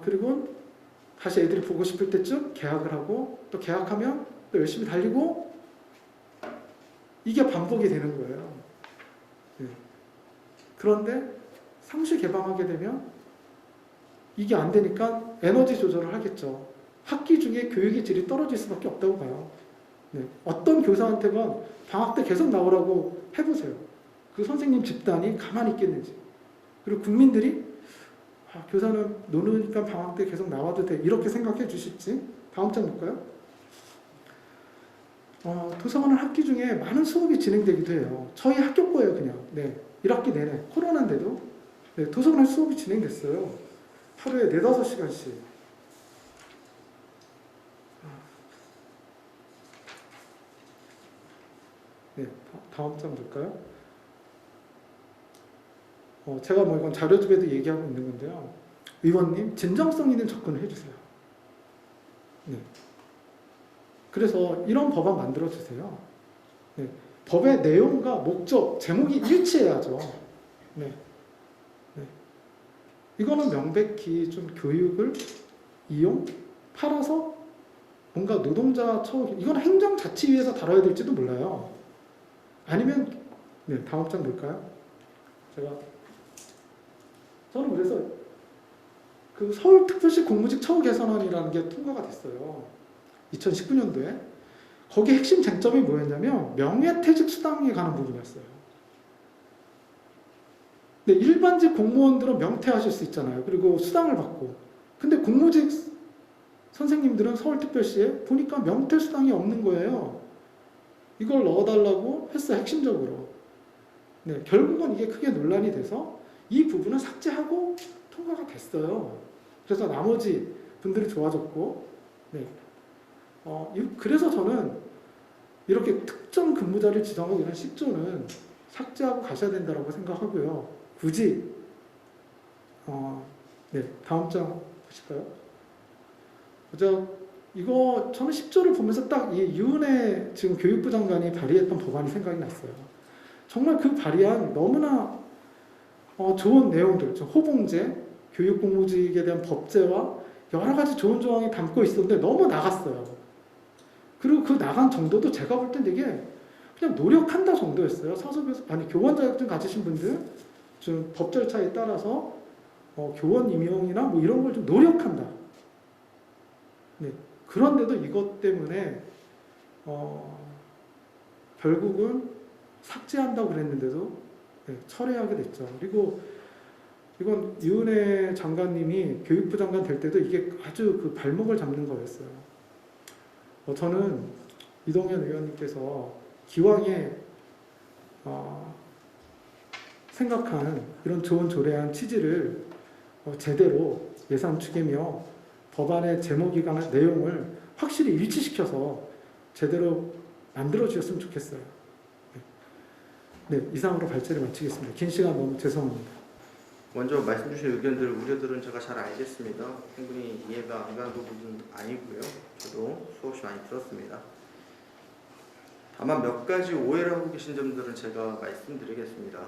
그리고 다시 애들이 보고 싶을 때쯤 개학을 하고 또 개학하면 또 열심히 달리고 이게 반복이 되는 거예요. 네. 그런데 상시 개방하게 되면 이게 안 되니까 에너지 조절을 하겠죠. 학기 중에 교육의 질이 떨어질 수밖에 없다고 봐요. 네. 어떤 교사한테건 방학 때 계속 나오라고 해보세요. 그 선생님 집단이 가만히 있겠는지. 그리고 국민들이 교사는 노니까 방학 때 계속 나와도 돼. 이렇게 생각해 주실지. 다음 장 볼까요? 도서관은 학기 중에 많은 수업이 진행되기도 해요. 저희 학교 거예요, 그냥. 네. 1학기 내내. 코로나인데도. 네, 도서관에 수업이 진행됐어요. 하루에 4-5시간씩. 네, 다음 장 볼까요? 제가 이건 자료집에도 얘기하고 있는 건데요. 의원님, 진정성 있는 접근을 해주세요. 네. 그래서 이런 법안 만들어주세요. 네. 법의 내용과 목적, 제목이 일치해야죠. 네. 네. 이거는 명백히 좀 교육을 팔아서 뭔가 노동자 처우, 이건 행정자치위에서 다뤄야 될지도 몰라요. 아니면, 네, 다음 장 볼까요? 저는 그래서 그 서울특별시 공무직 처우 개선안이라는 게 통과가 됐어요. 2019년도에. 거기 핵심 쟁점이 뭐였냐면 명예퇴직 수당에 관한 부분이었어요. 근데 일반직 공무원들은 명퇴하실 수 있잖아요. 그리고 수당을 받고. 근데 공무직 선생님들은 서울특별시에 보니까 명퇴수당이 없는 거예요. 이걸 넣어달라고 했어요, 핵심적으로. 네, 결국은 이게 크게 논란이 돼서 이 부분은 삭제하고 통과가 됐어요. 그래서 나머지 분들이 좋아졌고, 네. 그래서 저는 이렇게 특정 근무자를 지정하고 이런 식조는 삭제하고 가셔야 된다고 생각하고요. 굳이, 네, 다음 장 보실까요? 이거 저는 10조를 보면서 딱 이 유은혜 지금 교육부 장관이 발의했던 법안이 생각이 났어요. 정말 그 발의안 너무나 좋은 내용들, 호봉제, 교육공무직에 대한 법제와 여러 가지 좋은 조항이 담고 있었는데 너무 나갔어요. 그리고 그 나간 정도도 제가 볼 땐 되게 그냥 노력한다 정도였어요. 교원 자격증 가지신 분들 좀 법 절차에 따라서 교원 임용이나 뭐 이런 걸 좀 노력한다. 네. 그런데도 이것 때문에 결국은 삭제한다고 그랬는데도 네, 철회하게 됐죠. 그리고 이건 유은혜 장관님이 교육부 장관 될 때도 이게 아주 그 발목을 잡는 거였어요. 저는 이동현 의원님께서 기왕에 생각한 이런 좋은 조례안 취지를 제대로 예산 추계며 법안의 제목이나 내용을 확실히 일치시켜서 제대로 만들어 주셨으면 좋겠어요. 네, 이상으로 발제를 마치겠습니다. 긴 시간 너무 죄송합니다. 먼저 말씀 주신 의견들, 우려들은 제가 잘 알겠습니다. 충분히 이해가 안 가는 부분은 아니고요. 저도 수없이 많이 들었습니다. 다만 몇 가지 오해를 하고 계신 점들은 제가 말씀드리겠습니다.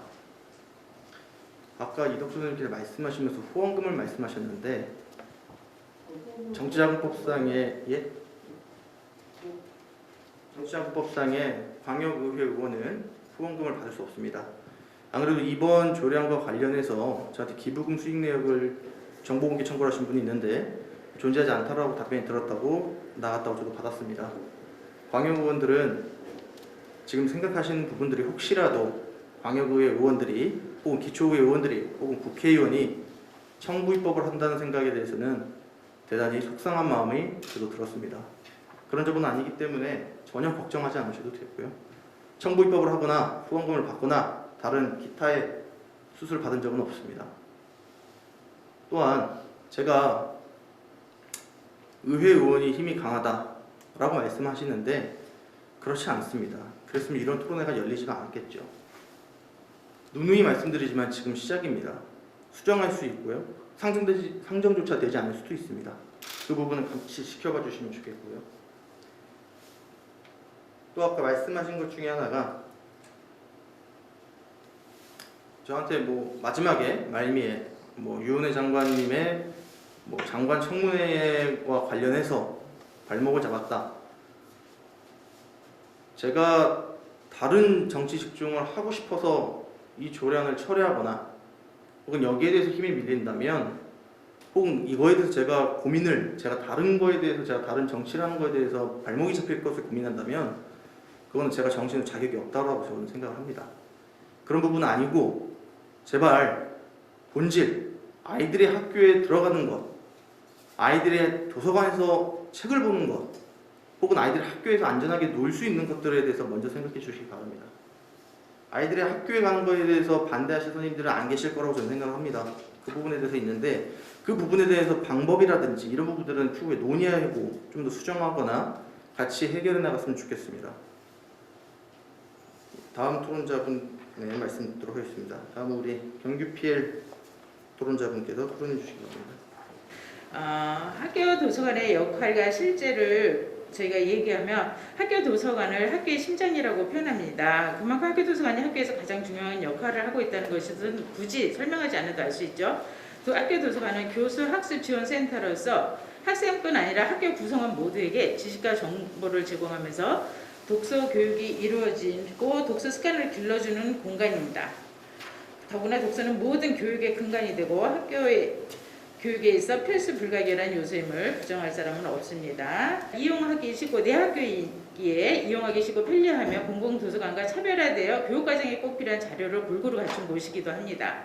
아까 이덕수 선생님께서 말씀하시면서 후원금을 말씀하셨는데 정치자금법상의 정치자금법상의 광역의회 의원은 후원금을 받을 수 없습니다. 안 그래도 이번 조례안과 관련해서 저한테 기부금 수익 내역을 정보공개 청구를 하신 분이 있는데 존재하지 않다라고 답변이 들었다고 나갔다고 저도 받았습니다. 광역의원들은 지금 생각하시는 부분들이 혹시라도 광역의회 의원들이 혹은 기초의회 의원들이 혹은 국회의원이 청부입법을 한다는 생각에 대해서는 대단히 속상한 마음이 저도 들었습니다. 그런 적은 아니기 때문에 전혀 걱정하지 않으셔도 되고요. 청부입법을 하거나 후원금을 받거나 다른 기타의 수술을 받은 적은 없습니다. 또한 제가 의회 의원이 힘이 강하다라고 말씀하시는데 그렇지 않습니다. 그랬으면 이런 토론회가 열리지가 않았겠죠. 누누이 말씀드리지만 지금 시작입니다. 수정할 수 있고요. 상정조차 되지 않을 수도 있습니다. 그 부분은 같이 지켜봐 주시면 좋겠고요. 또 아까 말씀하신 것 중에 하나가 저한테 뭐 마지막에 말미에 뭐 유은혜 장관님의 뭐 장관 청문회와 관련해서 발목을 잡았다. 제가 다른 정치 직종을 하고 싶어서 이 조례안을 철회하거나 혹은 여기에 대해서 힘이 밀린다면 혹은 이거에 대해서 제가 다른 거에 대해서 제가 다른 정치를 하는 거에 대해서 발목이 잡힐 것을 고민한다면 그거는 제가 정치는 자격이 없다고 저는 생각을 합니다. 그런 부분은 아니고 제발 본질, 아이들의 학교에 들어가는 것, 아이들의 도서관에서 책을 보는 것, 혹은 아이들이 학교에서 안전하게 놀 수 있는 것들에 대해서 먼저 생각해 주시기 바랍니다. 아이들이 학교에 가는 것에 대해서 반대하실 선생님들은 안 계실 거라고 저는 생각합니다. 그 부분에 대해서 있는데 그 부분에 대해서 방법이라든지 이런 부분들은 추후에 논의하고 좀 더 수정하거나 같이 해결해 나갔으면 좋겠습니다. 다음 토론자분의 말씀 듣도록 하겠습니다. 다음 우리 경규 PL 토론자분께서 토론해 주시기 바랍니다. 학교 도서관의 역할과 실제를 저희가 얘기하면 학교 도서관을 학교의 심장이라고 표현합니다. 그만큼 학교 도서관이 학교에서 가장 중요한 역할을 하고 있다는 것은 굳이 설명하지 않아도 알 수 있죠. 또 학교 도서관은 교수 학습 지원 센터로서 학생뿐 아니라 학교 구성원 모두에게 지식과 정보를 제공하면서 독서 교육이 이루어지고 독서 습관을 길러주는 공간입니다. 더구나 독서는 모든 교육의 근간이 되고 학교의 교육에 있어 필수 불가결한 요소임을 부정할 사람은 없습니다. 이용하기 쉽고 내 학교이기에 이용하기 쉽고 편리하며 공공도서관과 차별화되어 교육과정에 꼭 필요한 자료를 골고루 갖춘 곳이기도 합니다.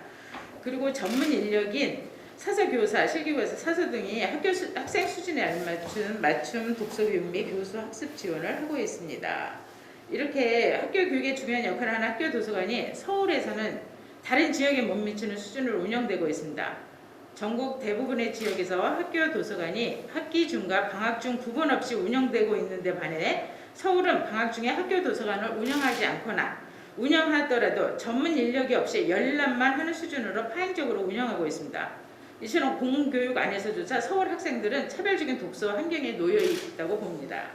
그리고 전문 인력인 사서교사, 실기교사, 사서 등이 학생 수준에 알맞춘 맞춤 독서 교육 및 교수 학습 지원을 하고 있습니다. 이렇게 학교 교육에 중요한 역할을 하는 학교 도서관이 서울에서는 다른 지역에 못 미치는 수준으로 운영되고 있습니다. 전국 대부분의 지역에서 학교 도서관이 학기 중과 방학 중 구분 없이 운영되고 있는데 반해 서울은 방학 중에 학교 도서관을 운영하지 않거나 운영하더라도 전문 인력이 없이 열람만 하는 수준으로 파행적으로 운영하고 있습니다. 이처럼 공교육 안에서조차 서울 학생들은 차별적인 독서 환경에 놓여 있다고 봅니다.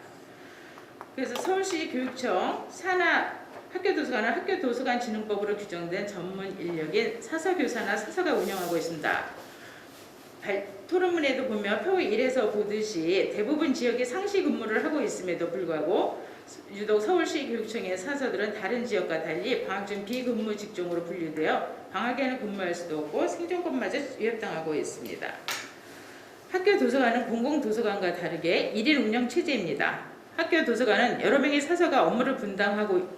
그래서 서울시 교육청 산하 학교도서관은 학교도서관진흥법으로 규정된 전문 인력인 사서교사나 사서가 운영하고 있습니다. 토론문에도 보면 표 1에서 보듯이 대부분 지역이 상시 근무를 하고 있음에도 불구하고 유독 서울시 교육청의 사서들은 다른 지역과 달리 방학 중 비근무 직종으로 분류되어 방학에는 근무할 수도 없고 생존권마저 위협당하고 있습니다. 학교 도서관은 공공도서관과 다르게 1인 운영 체제입니다. 학교 도서관은 여러 명의 사서가 업무를 분담하고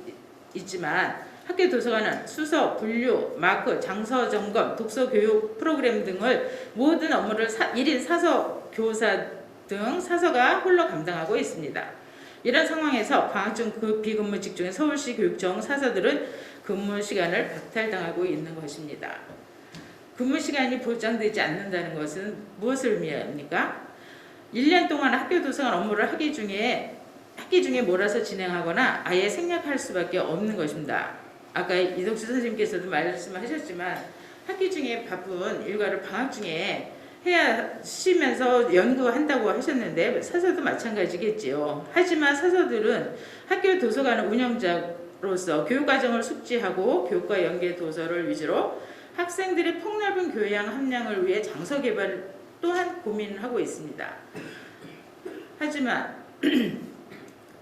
있지만 학교 도서관은 수서, 분류, 마크, 장서 점검, 독서 교육 프로그램 등을 모든 업무를 1인 사서 교사 등 사서가 홀로 감당하고 있습니다. 이런 상황에서 방학 중 그 비근무 직종의 서울시 교육청 사서들은 근무 시간을 박탈당하고 있는 것입니다. 근무 시간이 보장되지 않는다는 것은 무엇을 의미합니까? 1년 동안 학교 도서관 업무를 학기 중에 몰아서 진행하거나 아예 생략할 수밖에 없는 것입니다. 아까 이덕수 선생님께서도 말씀하셨지만 학기 중에 바쁜 일과를 방학 중에 해야 쉬면서 연구한다고 하셨는데 사서도 마찬가지겠지요. 하지만 사서들은 학교 도서관 운영자로서 교육과정을 숙지하고 교육과 연계 도서를 위주로 학생들의 폭넓은 교양 함량을 위해 장서 개발 또한 고민하고 있습니다. 하지만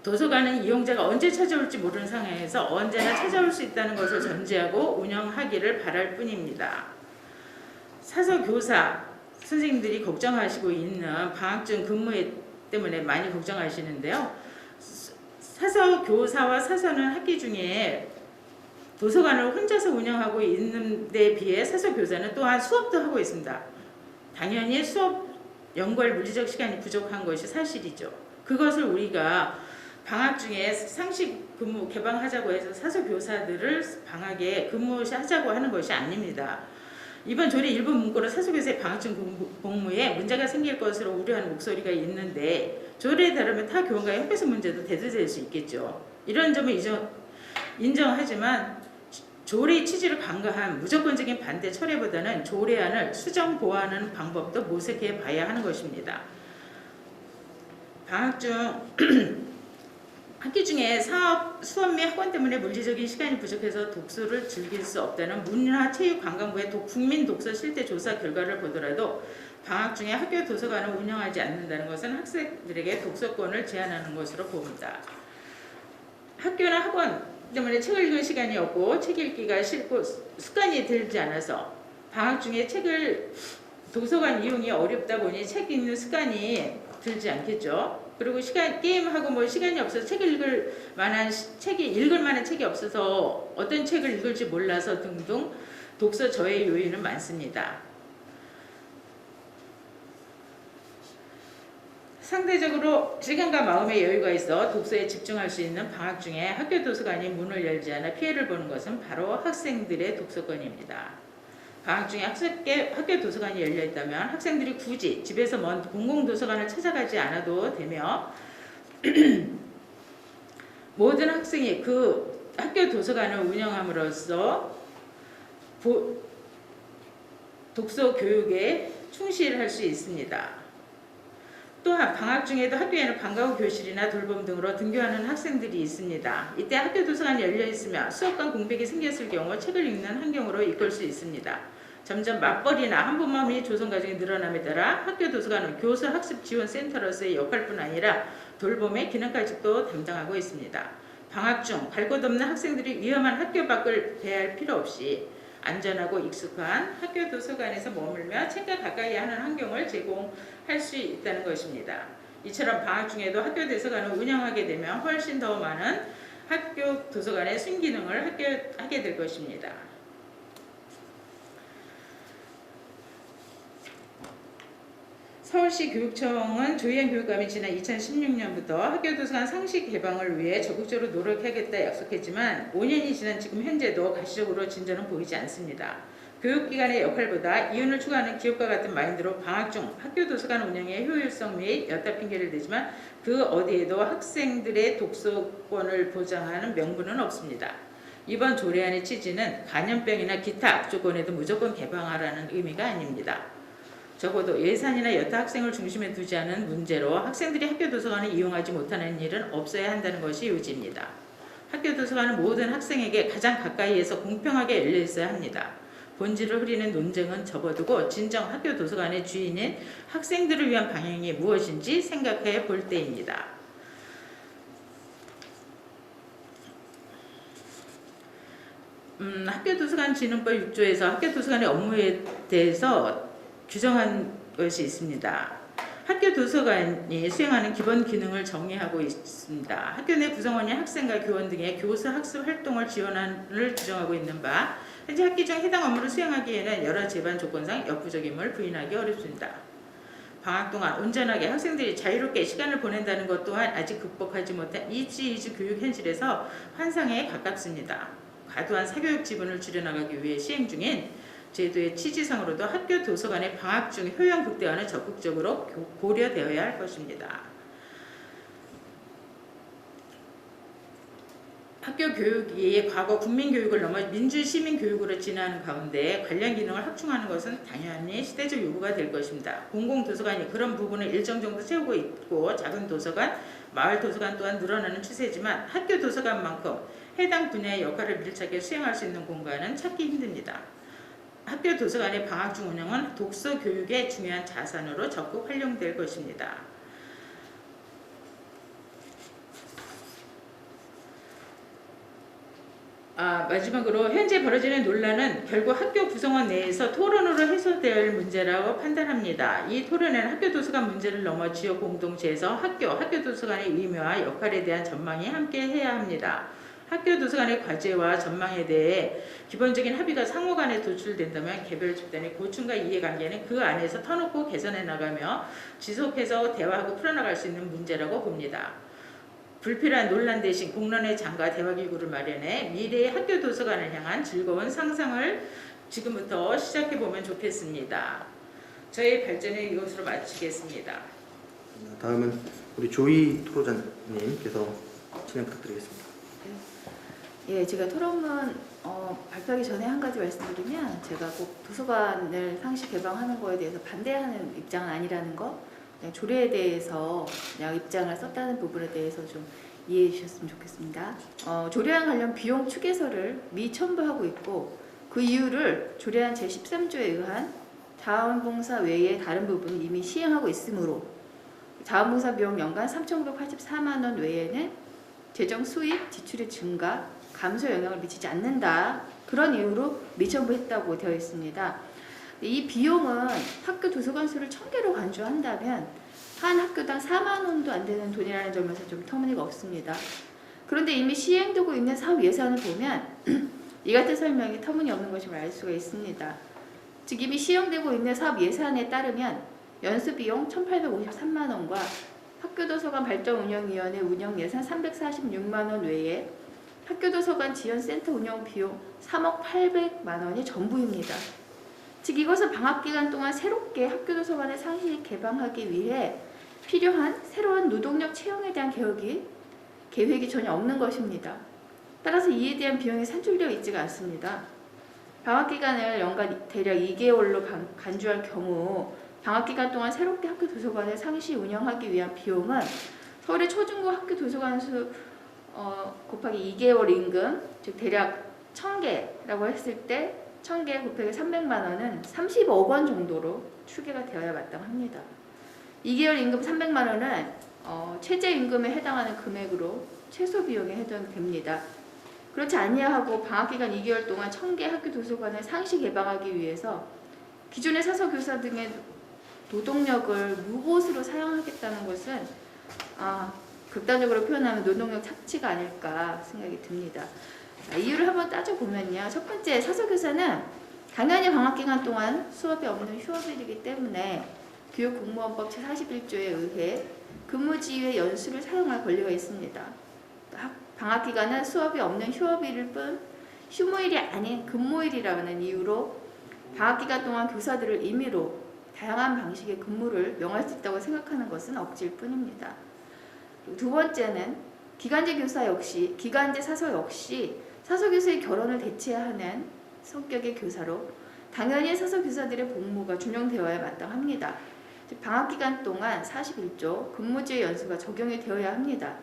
도서관은 이용자가 언제 찾아올지 모르는 상황에서 언제나 찾아올 수 있다는 것을 전제하고 운영하기를 바랄 뿐입니다. 사서 교사 선생님들이 걱정하시고 있는 방학 중 근무 때문에 많이 걱정하시는데요. 사서 교사와 사서는 학기 중에 도서관을 혼자서 운영하고 있는 데 비해 사서 교사는 또한 수업도 하고 있습니다. 당연히 수업 연구할 물리적 시간이 부족한 것이 사실이죠. 그것을 우리가 방학 중에 상시 근무 개방하자고 해서 사서 교사들을 방학에 근무하자고 하는 것이 아닙니다. 이번 조례 일부 문구로 사서 교사의 방학 중 복무에 문제가 생길 것으로 우려하는 목소리가 있는데 조례에 따르면 타 교원과의 협의서 문제도 대두될 수 있겠죠. 이런 점을 인정하지만 조례의 취지를 간과한 무조건적인 반대 철회보다는 조례안을 수정 보완하는 방법도 모색해 봐야 하는 것입니다. 방학 중 학기 중에 수업 및 학원 때문에 물리적인 시간이 부족해서 독서를 즐길 수 없다는 문화체육관광부의 국민 독서 실태 조사 결과를 보더라도 방학 중에 학교 도서관을 운영하지 않는다는 것은 학생들에게 독서권을 제한하는 것으로 봅니다. 학교나 학원 때문에 책을 읽을 시간이 없고 책 읽기가 싫고 습관이 들지 않아서 방학 중에 도서관 이용이 어렵다 보니 책 읽는 습관이 들지 않겠죠. 그리고 게임하고 시간이 없어서 읽을 만한 책이 없어서 어떤 책을 읽을지 몰라서 등등 독서 저해 요인은 많습니다. 상대적으로 시간과 마음의 여유가 있어 독서에 집중할 수 있는 방학 중에 학교 도서관이 문을 열지 않아 피해를 보는 것은 바로 학생들의 독서권입니다. 방학 중에 학교 도서관이 열려 있다면 학생들이 굳이 집에서 먼 공공도서관을 찾아가지 않아도 되며 모든 학생이 그 학교 도서관을 운영함으로써 독서 교육에 충실할 수 있습니다. 또한 방학 중에도 학교에는 방과후 교실이나 돌봄 등으로 등교하는 학생들이 있습니다. 이때 학교 도서관이 열려 있으면 수업 간 공백이 생겼을 경우 책을 읽는 환경으로 이끌 수 있습니다. 점점 맞벌이나 한부모 및 조성 가정이 늘어남에 따라 학교 도서관은 교수 학습 지원 센터로서의 역할뿐 아니라 돌봄의 기능까지도 담당하고 있습니다. 방학 중 갈 곳 없는 학생들이 위험한 학교 밖을 대할 필요 없이 안전하고 익숙한 학교 도서관에서 머물며 책과 가까이 하는 환경을 제공할 수 있다는 것입니다. 이처럼 방학 중에도 학교 도서관을 운영하게 되면 훨씬 더 많은 학교 도서관의 순기능을 하게 될 것입니다. 서울시 교육청은 조희연 교육감이 지난 2016년부터 학교 도서관 상시 개방을 위해 적극적으로 노력하겠다 약속했지만 5년이 지난 지금 현재도 가시적으로 진전은 보이지 않습니다. 교육기관의 역할보다 이윤을 추구하는 기업과 같은 마인드로 방학 중 학교 도서관 운영의 효율성 및 여타 핑계를 대지만 그 어디에도 학생들의 독서권을 보장하는 명분은 없습니다. 이번 조례안의 취지는 감염병이나 기타 악조건에도 무조건 개방하라는 의미가 아닙니다. 적어도 예산이나 여타 학생을 중심에 두지 않은 문제로 학생들이 학교 도서관을 이용하지 못하는 일은 없어야 한다는 것이 요지입니다. 학교 도서관은 모든 학생에게 가장 가까이에서 공평하게 열려 있어야 합니다. 본질을 흐리는 논쟁은 접어두고 진정 학교 도서관의 주인인 학생들을 위한 방향이 무엇인지 생각해 볼 때입니다. 학교 도서관 진흥법 6조에서 학교 도서관의 업무에 대해서 규정한 것이 있습니다. 학교 도서관이 수행하는 기본 기능을 정의하고 있습니다. 학교 내 구성원인 학생과 교원 등의 교수 학습 활동을 지원을 규정하고 있는 바 현재 학기 중 해당 업무를 수행하기에는 여러 제반 조건상 역부족임을 부인하기 어렵습니다. 방학 동안 온전하게 학생들이 자유롭게 시간을 보낸다는 것 또한 아직 극복하지 못한 이주 교육 현실에서 환상에 가깝습니다. 과도한 사교육 지분을 줄여나가기 위해 시행 중인 제도의 취지상으로도 학교 도서관의 방학 중 효용 극대화는 적극적으로 고려되어야 할 것입니다. 학교 교육이 과거 국민교육을 넘어 민주시민교육으로 진화하는 가운데 관련 기능을 확충하는 것은 당연히 시대적 요구가 될 것입니다. 공공도서관이 그런 부분을 일정 정도 채우고 있고 작은 도서관, 마을 도서관 또한 늘어나는 추세지만 학교 도서관만큼 해당 분야의 역할을 밀착해 수행할 수 있는 공간은 찾기 힘듭니다. 학교 도서관의 방학 중 운영은 독서 교육의 중요한 자산으로 적극 활용될 것입니다. 마지막으로 현재 벌어지는 논란은 결국 학교 구성원 내에서 토론으로 해소될 문제라고 판단합니다. 이 토론에는 학교 도서관 문제를 넘어 지역 공동체에서 학교 도서관의 의미와 역할에 대한 전망이 함께 해야 합니다. 학교 도서관의 과제와 전망에 대해 기본적인 합의가 상호간에 도출된다면 개별 집단의 고충과 이해관계는 그 안에서 터놓고 개선해 나가며 지속해서 대화하고 풀어나갈 수 있는 문제라고 봅니다. 불필요한 논란 대신 공론의 장과 대화기구를 마련해 미래의 학교 도서관을 향한 즐거운 상상을 지금부터 시작해보면 좋겠습니다. 저의 발전은 이것으로 마치겠습니다. 다음은 우리 조이 토로자님께서 진행 부탁드리겠습니다. 예, 제가 토론문 발표하기 전에 한 가지 말씀드리면 제가 꼭 도서관을 상시 개방하는 거에 대해서 반대하는 입장은 아니라는 거, 그냥 조례에 대해서 그냥 입장을 썼다는 부분에 대해서 좀 이해해 주셨으면 좋겠습니다. 조례안 관련 비용 추계서를 미첨부하고 있고 그 이유를 조례안 제13조에 의한 자원봉사 외의 다른 부분은 이미 시행하고 있으므로 자원봉사 비용 연간 3,584만 원 외에는 재정 수입, 지출의 증가, 감소 영향을 미치지 않는다. 그런 이유로 미첨부했다고 되어 있습니다. 이 비용은 학교 도서관 수를 1000개로 간주한다면 한 학교당 4만 원도 안 되는 돈이라는 점에서 좀 터무니가 없습니다. 그런데 이미 시행되고 있는 사업 예산을 보면 이 같은 설명이 터무니없는 것임을 알 수가 있습니다. 즉 이미 시행되고 있는 사업 예산에 따르면 연수비용 1,853만 원과 학교도서관 발전운영위원회 운영 예산 346만 원 외에 학교도서관 지원센터 운영 비용 3억 800만 원이 전부입니다. 즉 이것은 방학기간 동안 새롭게 학교도서관을 상시 개방하기 위해 필요한 새로운 노동력 채용에 대한 계획이 전혀 없는 것입니다. 따라서 이에 대한 비용이 산출되어 있지가 않습니다. 방학기간을 연간 대략 2개월로 간주할 경우 방학기간 동안 새롭게 학교도서관을 상시 운영하기 위한 비용은 서울의 초중고 학교도서관 수 곱하기 2개월 임금, 즉 대략 1000개라고 했을 때 1000개 곱하기 300만 원은 30억 원 정도로 추계가 되어야 마땅합니다. 2개월 임금 300만 원은 최저임금에 해당하는 금액으로 최소 비용에 해당됩니다. 그렇지 아니하고 방학기간 2개월 동안 1000개 학교도서관을 상시 개방하기 위해서 기존의 사서교사 등의 노동력을 무보수로 사용하겠다는 것은 극단적으로 표현하면 노동력 착취가 아닐까 생각이 듭니다. 이유를 한번 따져보면요. 첫 번째, 사서교사는 당연히 방학기간 동안 수업이 없는 휴업일이기 때문에 교육공무원법 제41조에 의해 근무지휘의 연수를 사용할 권리가 있습니다. 방학기간은 수업이 없는 휴업일일 뿐 휴무일이 아닌 근무일이라는 이유로 방학기간 동안 교사들을 임의로 다양한 방식의 근무를 명할 수 있다고 생각하는 것은 억지일 뿐입니다. 두 번째는 기간제 사서 역시 사서 교사의 결혼을 대체하는 성격의 교사로 당연히 사서 교사들의 복무가 준용되어야 마땅합니다. 방학기간 동안 41조 근무지의 연수가 적용이 되어야 합니다.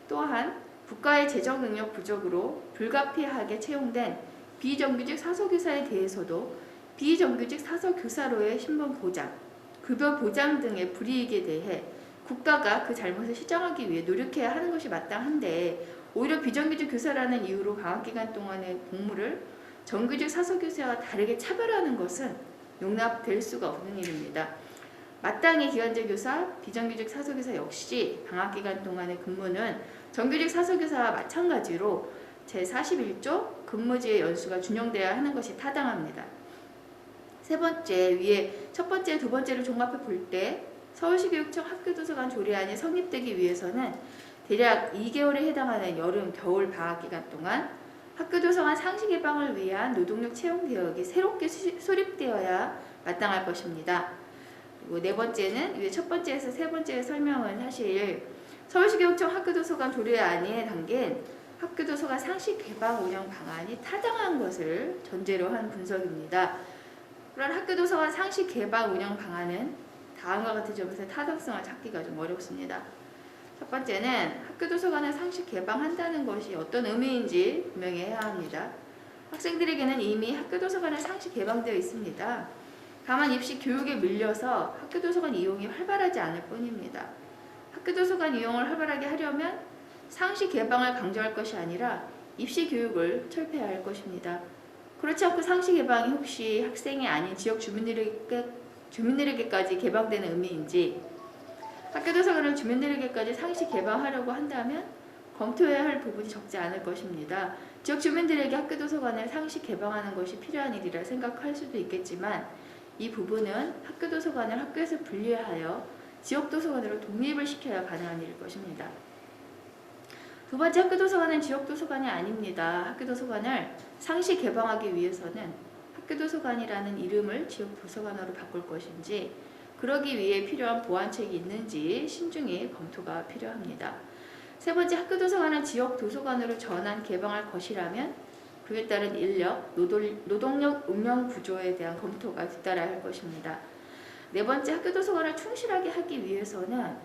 또한 국가의 재정 능력 부족으로 불가피하게 채용된 비정규직 사서교사에 대해서도 비정규직 사서교사로의 신분 보장, 급여 보장 등의 불이익에 대해 국가가 그 잘못을 시정하기 위해 노력해야 하는 것이 마땅한데 오히려 비정규직 교사라는 이유로 방학기간 동안의 복무를 정규직 사서교사와 다르게 차별하는 것은 용납될 수가 없는 일입니다. 마땅히 기간제 교사, 비정규직 사서교사 역시 방학기간 동안의 근무는 정규직 사서교사와 마찬가지로 제41조 근무지의 연수가 준용되어야 하는 것이 타당합니다. 세 번째, 위에 첫 번째, 두 번째를 종합해 볼 때 서울시 교육청 학교도서관 조례안이 성립되기 위해서는 대략 2개월에 해당하는 여름, 겨울 방학기간 동안 학교도서관 상시 개방을 위한 노동력 채용 개혁이 새롭게 수립되어야 마땅할 것입니다. 그리고 네 번째는 위에 첫 번째에서 세 번째 설명은 사실 서울시 교육청 학교도서관 조례안에 담긴 학교도서관 상시 개방 운영 방안이 타당한 것을 전제로 한 분석입니다. 그런 학교도서관 상시 개방 운영 방안은 다음과 같은 점에서 타당성을 찾기가 좀 어렵습니다. 첫 번째는 학교도서관을 상시 개방한다는 것이 어떤 의미인지 분명히 해야 합니다. 학생들에게는 이미 학교도서관은 상시 개방되어 있습니다. 다만 입시 교육에 밀려서 학교도서관 이용이 활발하지 않을 뿐입니다. 학교도서관 이용을 활발하게 하려면 상시 개방을 강조할 것이 아니라 입시 교육을 철폐해야 할 것입니다. 그렇지 않고 상시 개방이 혹시 학생이 아닌 지역 주민들에게까지 개방되는 의미인지 학교도서관을 주민들에게까지 상시 개방하려고 한다면 검토해야 할 부분이 적지 않을 것입니다. 지역 주민들에게 학교도서관을 상시 개방하는 것이 필요한 일이라 생각할 수도 있겠지만 이 부분은 학교도서관을 학교에서 분리하여 지역도서관으로 독립을 시켜야 가능한 일일 것입니다. 두 번째, 학교도서관은 지역도서관이 아닙니다. 학교도서관을 상시 개방하기 위해서는 학교도서관이라는 이름을 지역도서관으로 바꿀 것인지 그러기 위해 필요한 보완책이 있는지 신중히 검토가 필요합니다. 세 번째, 학교도서관을 지역도서관으로 전환 개방할 것이라면 그에 따른 인력, 노동력 운영 구조에 대한 검토가 뒤따라야 할 것입니다. 네 번째, 학교도서관을 충실하게 하기 위해서는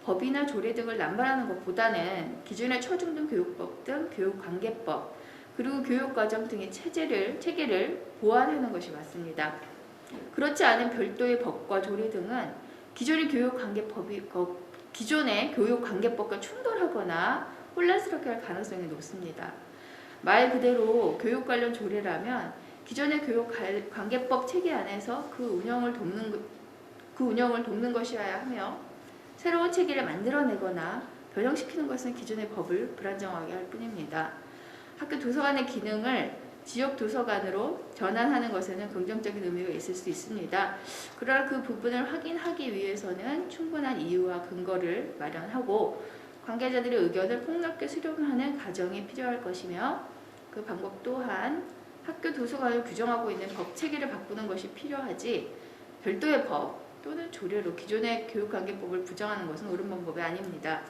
법이나 조례 등을 남발하는 것보다는 기존의 초중등교육법 등 교육관계법 그리고 교육과정 등의 체계를 보완하는 것이 맞습니다. 그렇지 않은 별도의 법과 조례 등은 기존의 교육관계법과 충돌하거나 혼란스럽게 할 가능성이 높습니다. 말 그대로 교육 관련 조례라면 기존의 교육관계법 체계 안에서 그 운영을 돕는 것이어야 하며 새로운 체계를 만들어내거나 변형시키는 것은 기존의 법을 불안정하게 할 뿐입니다. 학교 도서관의 기능을 지역 도서관으로 전환하는 것에는 긍정적인 의미가 있을 수 있습니다. 그러나 그 부분을 확인하기 위해서는 충분한 이유와 근거를 마련하고 관계자들의 의견을 폭넓게 수렴하는 과정이 필요할 것이며 그 방법 또한 학교 도서관을 규정하고 있는 법 체계를 바꾸는 것이 필요하지 별도의 법 또는 조례로 기존의 교육관계법을 부정하는 것은 옳은 방법이 아닙니다.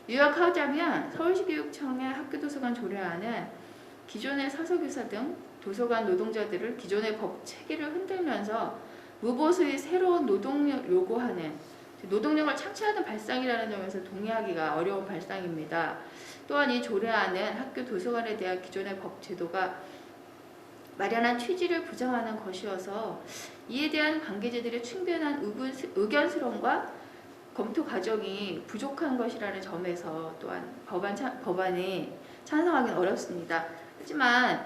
요약하자면 서울시 교육청의 학교도서관 조례안은 기존의 사서교사 등 도서관 노동자들을 기존의 법 체계를 흔들면서 무보수의 새로운 노동력 요구하는 노동력을 창출하는 발상이라는 점에서 동의하기가 어려운 발상입니다. 또한 이 조례안은 학교 도서관에 대한 기존의 법 제도가 마련한 취지를 부정하는 것이어서 이에 대한 관계자들의 충분한 의견 수렴과 검토 과정이 부족한 것이라는 점에서 또한 법안에 찬성하기는 어렵습니다. 하지만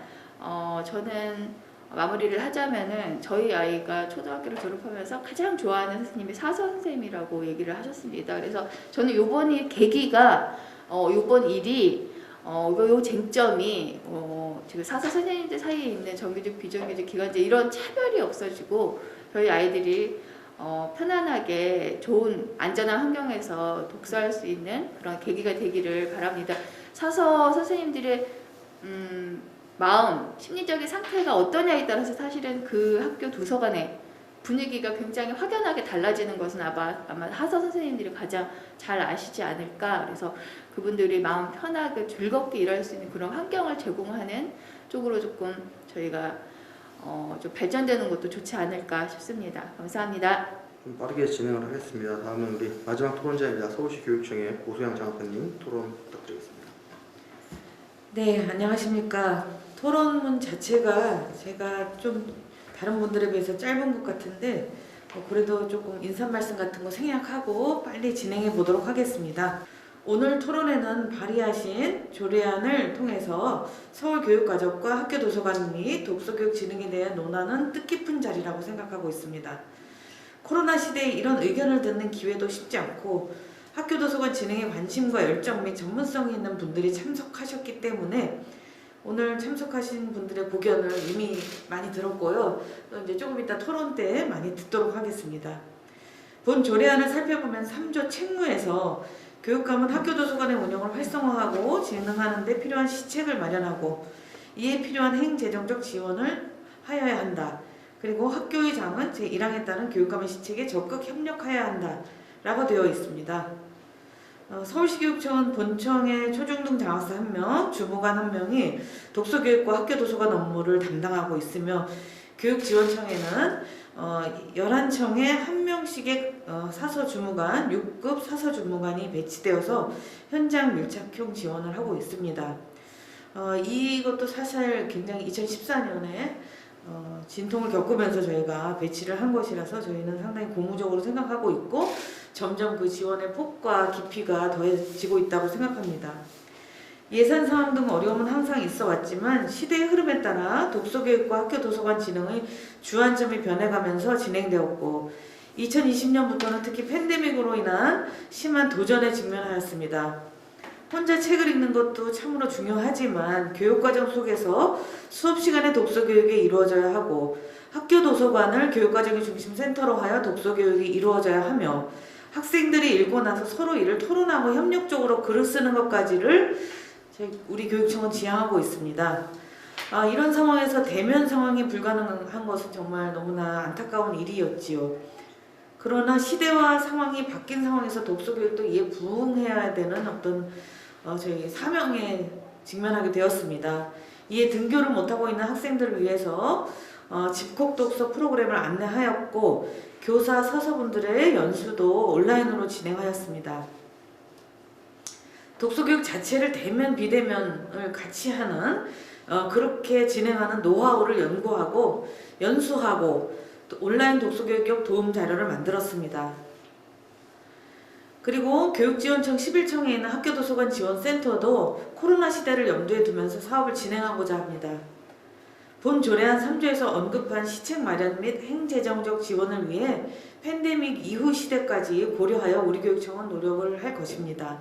저는 마무리를 하자면은 저희 아이가 초등학교를 졸업하면서 가장 좋아하는 선생님이 사서 선생님이라고 얘기를 하셨습니다. 그래서 저는 요번 계기가 요번 일이 요 쟁점이 지금 사서 선생님들 사이에 있는 정규직, 비정규직, 기간제 이런 차별이 없어지고 저희 아이들이 편안하게 좋은 안전한 환경에서 독서할 수 있는 그런 계기가 되기를 바랍니다. 사서 선생님들의 마음, 심리적인 상태가 어떠냐에 따라서 사실은 그 학교 도서관의 분위기가 굉장히 확연하게 달라지는 것은 아마 하서 선생님들이 가장 잘 아시지 않을까. 그래서 그분들이 마음 편하게 즐겁게 일할 수 있는 그런 환경을 제공하는 쪽으로 조금 저희가 좀 발전되는 것도 좋지 않을까 싶습니다. 감사합니다. 좀 빠르게 진행을 하겠습니다. 다음은 우리 마지막 토론자입니다. 서울시 교육청의 오소영 장학사님 토론 부탁드리겠습니다. 네, 안녕하십니까. 토론문 자체가 제가 좀 다른 분들에 비해서 짧은 것 같은데 그래도 조금 인사 말씀 같은 거 생략하고 빨리 진행해 보도록 하겠습니다. 오늘 토론회는 발의하신 조례안을 통해서 서울교육가족과 학교도서관 및 독서교육 진흥에 대한 논의는 뜻깊은 자리라고 생각하고 있습니다. 코로나 시대에 이런 의견을 듣는 기회도 쉽지 않고 학교도서관 진흥에 관심과 열정 및 전문성이 있는 분들이 참석하셨기 때문에 오늘 참석하신 분들의 고견을 이미 많이 들었고요. 또 이제 조금 이따 토론 때 많이 듣도록 하겠습니다. 본 조례안을 살펴보면 3조 책무에서 교육감은 학교도서관의 운영을 활성화하고 진흥하는 데 필요한 시책을 마련하고 이에 필요한 행재정적 지원을 하여야 한다. 그리고 학교의장은 제1항에 따른 교육감의 시책에 적극 협력하여야 한다. 라고 되어 있습니다. 서울시교육청은 본청의 초중등 장학사 1명, 주무관 1명이 독서교육과 학교도서관 업무를 담당하고 있으며 교육지원청에는 11청에 1명씩의 사서주무관, 6급 사서주무관이 배치되어서 현장 밀착형 지원을 하고 있습니다. 이것도 사실 굉장히 2014년에 진통을 겪으면서 저희가 배치를 한 것이라서 저희는 상당히 고무적으로 생각하고 있고 점점 그 지원의 폭과 깊이가 더해지고 있다고 생각합니다. 예산 상황 등 어려움은 항상 있어 왔지만 시대의 흐름에 따라 독서교육과 학교도서관 진흥의 주안점이 변해가면서 진행되었고 2020년부터는 특히 팬데믹으로 인한 심한 도전에 직면하였습니다. 혼자 책을 읽는 것도 참으로 중요하지만 교육과정 속에서 수업시간에 독서교육이 이루어져야 하고 학교도서관을 교육과정의 중심 센터로 하여 독서교육이 이루어져야 하며 학생들이 읽고 나서 서로 이를 토론하고 협력적으로 글을 쓰는 것까지를 우리 교육청은 지향하고 있습니다. 이런 상황에서 대면 상황이 불가능한 것은 정말 너무나 안타까운 일이었지요. 그러나 시대와 상황이 바뀐 상황에서 독서교육도 이에 부응해야 되는 어떤 저희 사명에 직면하게 되었습니다. 이에 등교를 못하고 있는 학생들을 위해서 집콕독서 프로그램을 안내하였고 교사 서서분들의 연수도 온라인으로 진행하였습니다. 독서교육 자체를 대면 비대면을 같이 하는 그렇게 진행하는 노하우를 연구하고 연수하고 또 온라인 독서교육 도움 자료를 만들었습니다. 그리고 교육지원청 11청에 있는 학교도서관 지원센터도 코로나 시대를 염두에 두면서 사업을 진행하고자 합니다. 본 조례안 3조에서 언급한 시책 마련 및 행재정적 지원을 위해 팬데믹 이후 시대까지 고려하여 우리 교육청은 노력을 할 것입니다.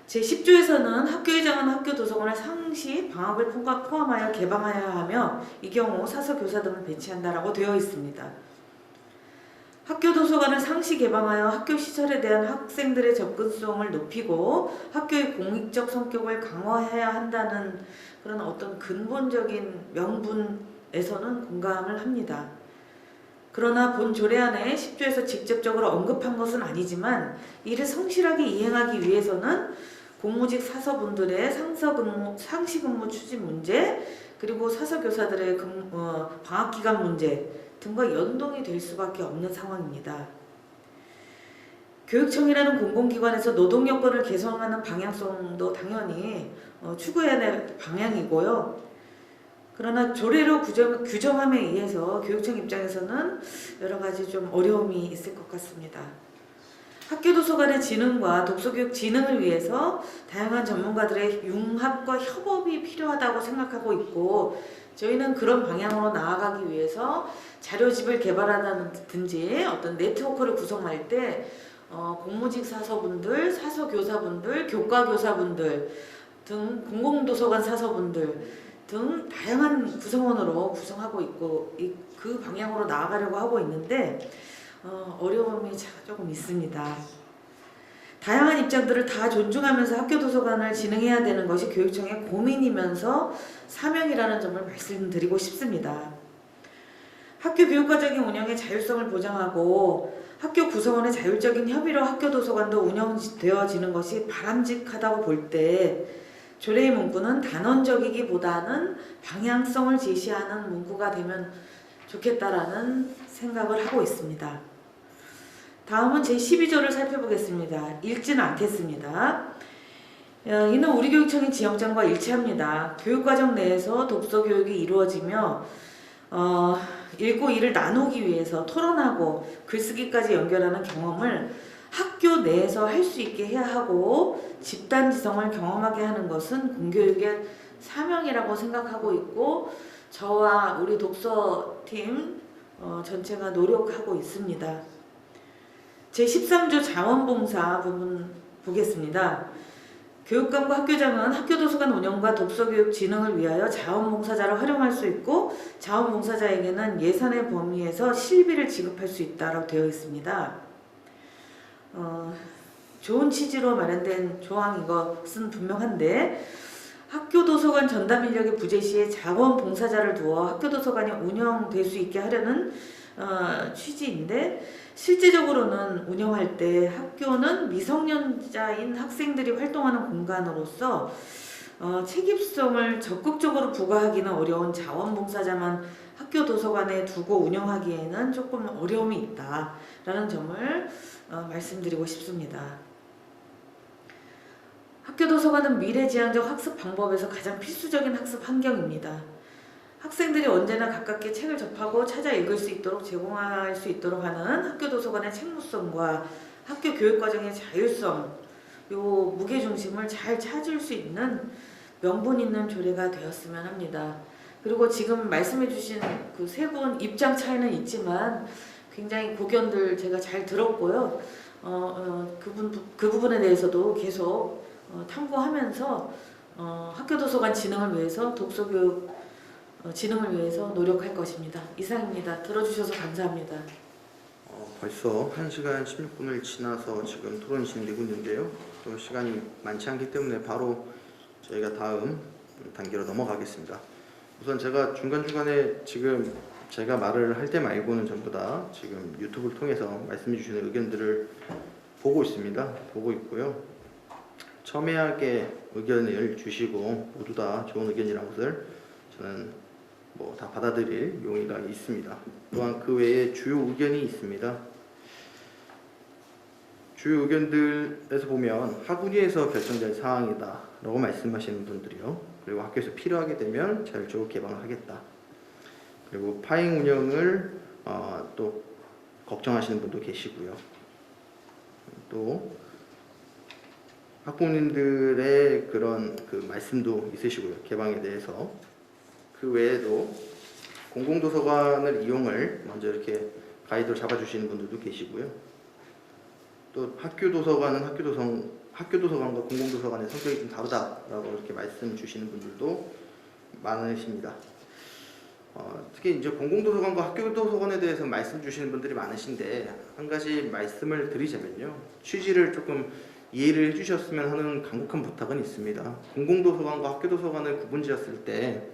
제10조에서는 학교의장은 학교도서관을 상시 방학을 포함하여 개방하여야 하며 이 경우 사서교사 등을 배치한다라고 되어 있습니다. 학교도서관을 상시 개방하여 학교 시설에 대한 학생들의 접근성을 높이고 학교의 공익적 성격을 강화해야 한다는 그런 어떤 근본적인 명분에서는 공감을 합니다. 그러나 본 조례안에 10조에서 직접적으로 언급한 것은 아니지만 이를 성실하게 이행하기 위해서는 공무직 사서분들의 상시근무 추진 문제 그리고 사서교사들의 방학기간 문제 등과 연동이 될 수밖에 없는 상황입니다. 교육청이라는 공공기관에서 노동여건을 개선하는 방향성도 당연히 추구해야 될 방향이고요. 그러나 조례로 규정함에 의해서 교육청 입장에서는 여러 가지 좀 어려움이 있을 것 같습니다. 학교도서관의 진흥과 독서교육 진흥을 위해서 다양한 전문가들의 융합과 협업이 필요하다고 생각하고 있고 저희는 그런 방향으로 나아가기 위해서 자료집을 개발한다든지 어떤 네트워크를 구성할 때 공무직 사서분들, 사서교사분들, 교과교사분들 등 공공도서관 사서분들 등 다양한 구성원으로 구성하고 있고 그 방향으로 나아가려고 하고 있는데 어려움이 조금 있습니다. 다양한 입장들을 다 존중하면서 학교 도서관을 진행해야 되는 것이 교육청의 고민이면서 사명이라는 점을 말씀드리고 싶습니다. 학교 교육과정의 운영의 자율성을 보장하고 학교 구성원의 자율적인 협의로 학교 도서관도 운영되어지는 것이 바람직하다고 볼 때 조례의 문구는 단언적이기보다는 방향성을 제시하는 문구가 되면 좋겠다라는 생각을 하고 있습니다. 다음은 제12조를 살펴보겠습니다. 읽지는 않겠습니다. 이는 우리 교육청의 지형점과 일치합니다. 교육과정 내에서 독서 교육이 이루어지며 읽고 이를 나누기 위해서 토론하고 글쓰기까지 연결하는 경험을 학교 내에서 할 수 있게 해야 하고 집단지성을 경험하게 하는 것은 공교육의 사명이라고 생각하고 있고 저와 우리 독서팀 전체가 노력하고 있습니다. 제13조 자원봉사 부분 보겠습니다. 교육감과 학교장은 학교도서관 운영과 독서교육 진흥을 위하여 자원봉사자를 활용할 수 있고 자원봉사자에게는 예산의 범위에서 실비를 지급할 수 있다고 되어 있습니다. 좋은 취지로 마련된 조항 이것은 분명한데 학교도서관 전담 인력의 부재 시에 자원봉사자를 두어 학교도서관이 운영될 수 있게 하려는 취지인데 실제적으로는 운영할 때 학교는 미성년자인 학생들이 활동하는 공간으로서 책임성을 적극적으로 부과하기는 어려운 자원봉사자만 학교 도서관에 두고 운영하기에는 조금 어려움이 있다라는 점을 말씀드리고 싶습니다. 학교 도서관은 미래지향적 학습 방법에서 가장 필수적인 학습 환경입니다. 학생들이 언제나 가깝게 책을 접하고 찾아 읽을 수 있도록 제공할 수 있도록 하는 학교 도서관의 책무성과 학교 교육과정의 자율성, 요 무게중심을 잘 찾을 수 있는 명분 있는 조례가 되었으면 합니다. 그리고 지금 말씀해 주신 그 세 분 입장 차이는 있지만 굉장히 고견들 제가 잘 들었고요. 그 부분에 대해서도 계속 탐구하면서 학교 도서관 진흥을 위해서 독서교육 진흥을 위해서 노력할 것입니다. 이상입니다. 들어주셔서 감사합니다. 벌써 1시간 16분을 지나서 지금 토론이 진행되고 있는데요. 또 시간이 많지 않기 때문에 바로 저희가 다음 단계로 넘어가겠습니다. 우선 제가 중간중간에 지금 제가 말을 할 때 말고는 전부 다 지금 유튜브를 통해서 말씀해 주시는 의견들을 보고 있습니다. 보고 있고요. 첨예하게 의견을 주시고 모두 다 좋은 의견이라는 것을 저는 다 받아들일 용의가 있습니다. 또한 그 외에 주요 의견이 있습니다. 주요 의견들에서 보면 학운위에서 결정될 사항이다 라고 말씀하시는 분들이요. 그리고 학교에서 필요하게 되면 자율적으로 개방을 하겠다. 그리고 파행 운영을 또 걱정하시는 분도 계시고요. 또 학부모님들의 그런 그 말씀도 있으시고요. 개방에 대해서. 그 외에도 공공도서관을 이용을 먼저 이렇게 가이드로 잡아주시는 분들도 계시고요. 또 학교도서관은 학교도서관과 공공도서관의 성격이 좀 다르다라고 이렇게 말씀 주시는 분들도 많으십니다. 특히 이제 공공도서관과 학교도서관에 대해서 말씀 주시는 분들이 많으신데 한 가지 말씀을 드리자면요. 취지를 조금 이해를 해주셨으면 하는 간곡한 부탁은 있습니다. 공공도서관과 학교도서관을 구분지었을 때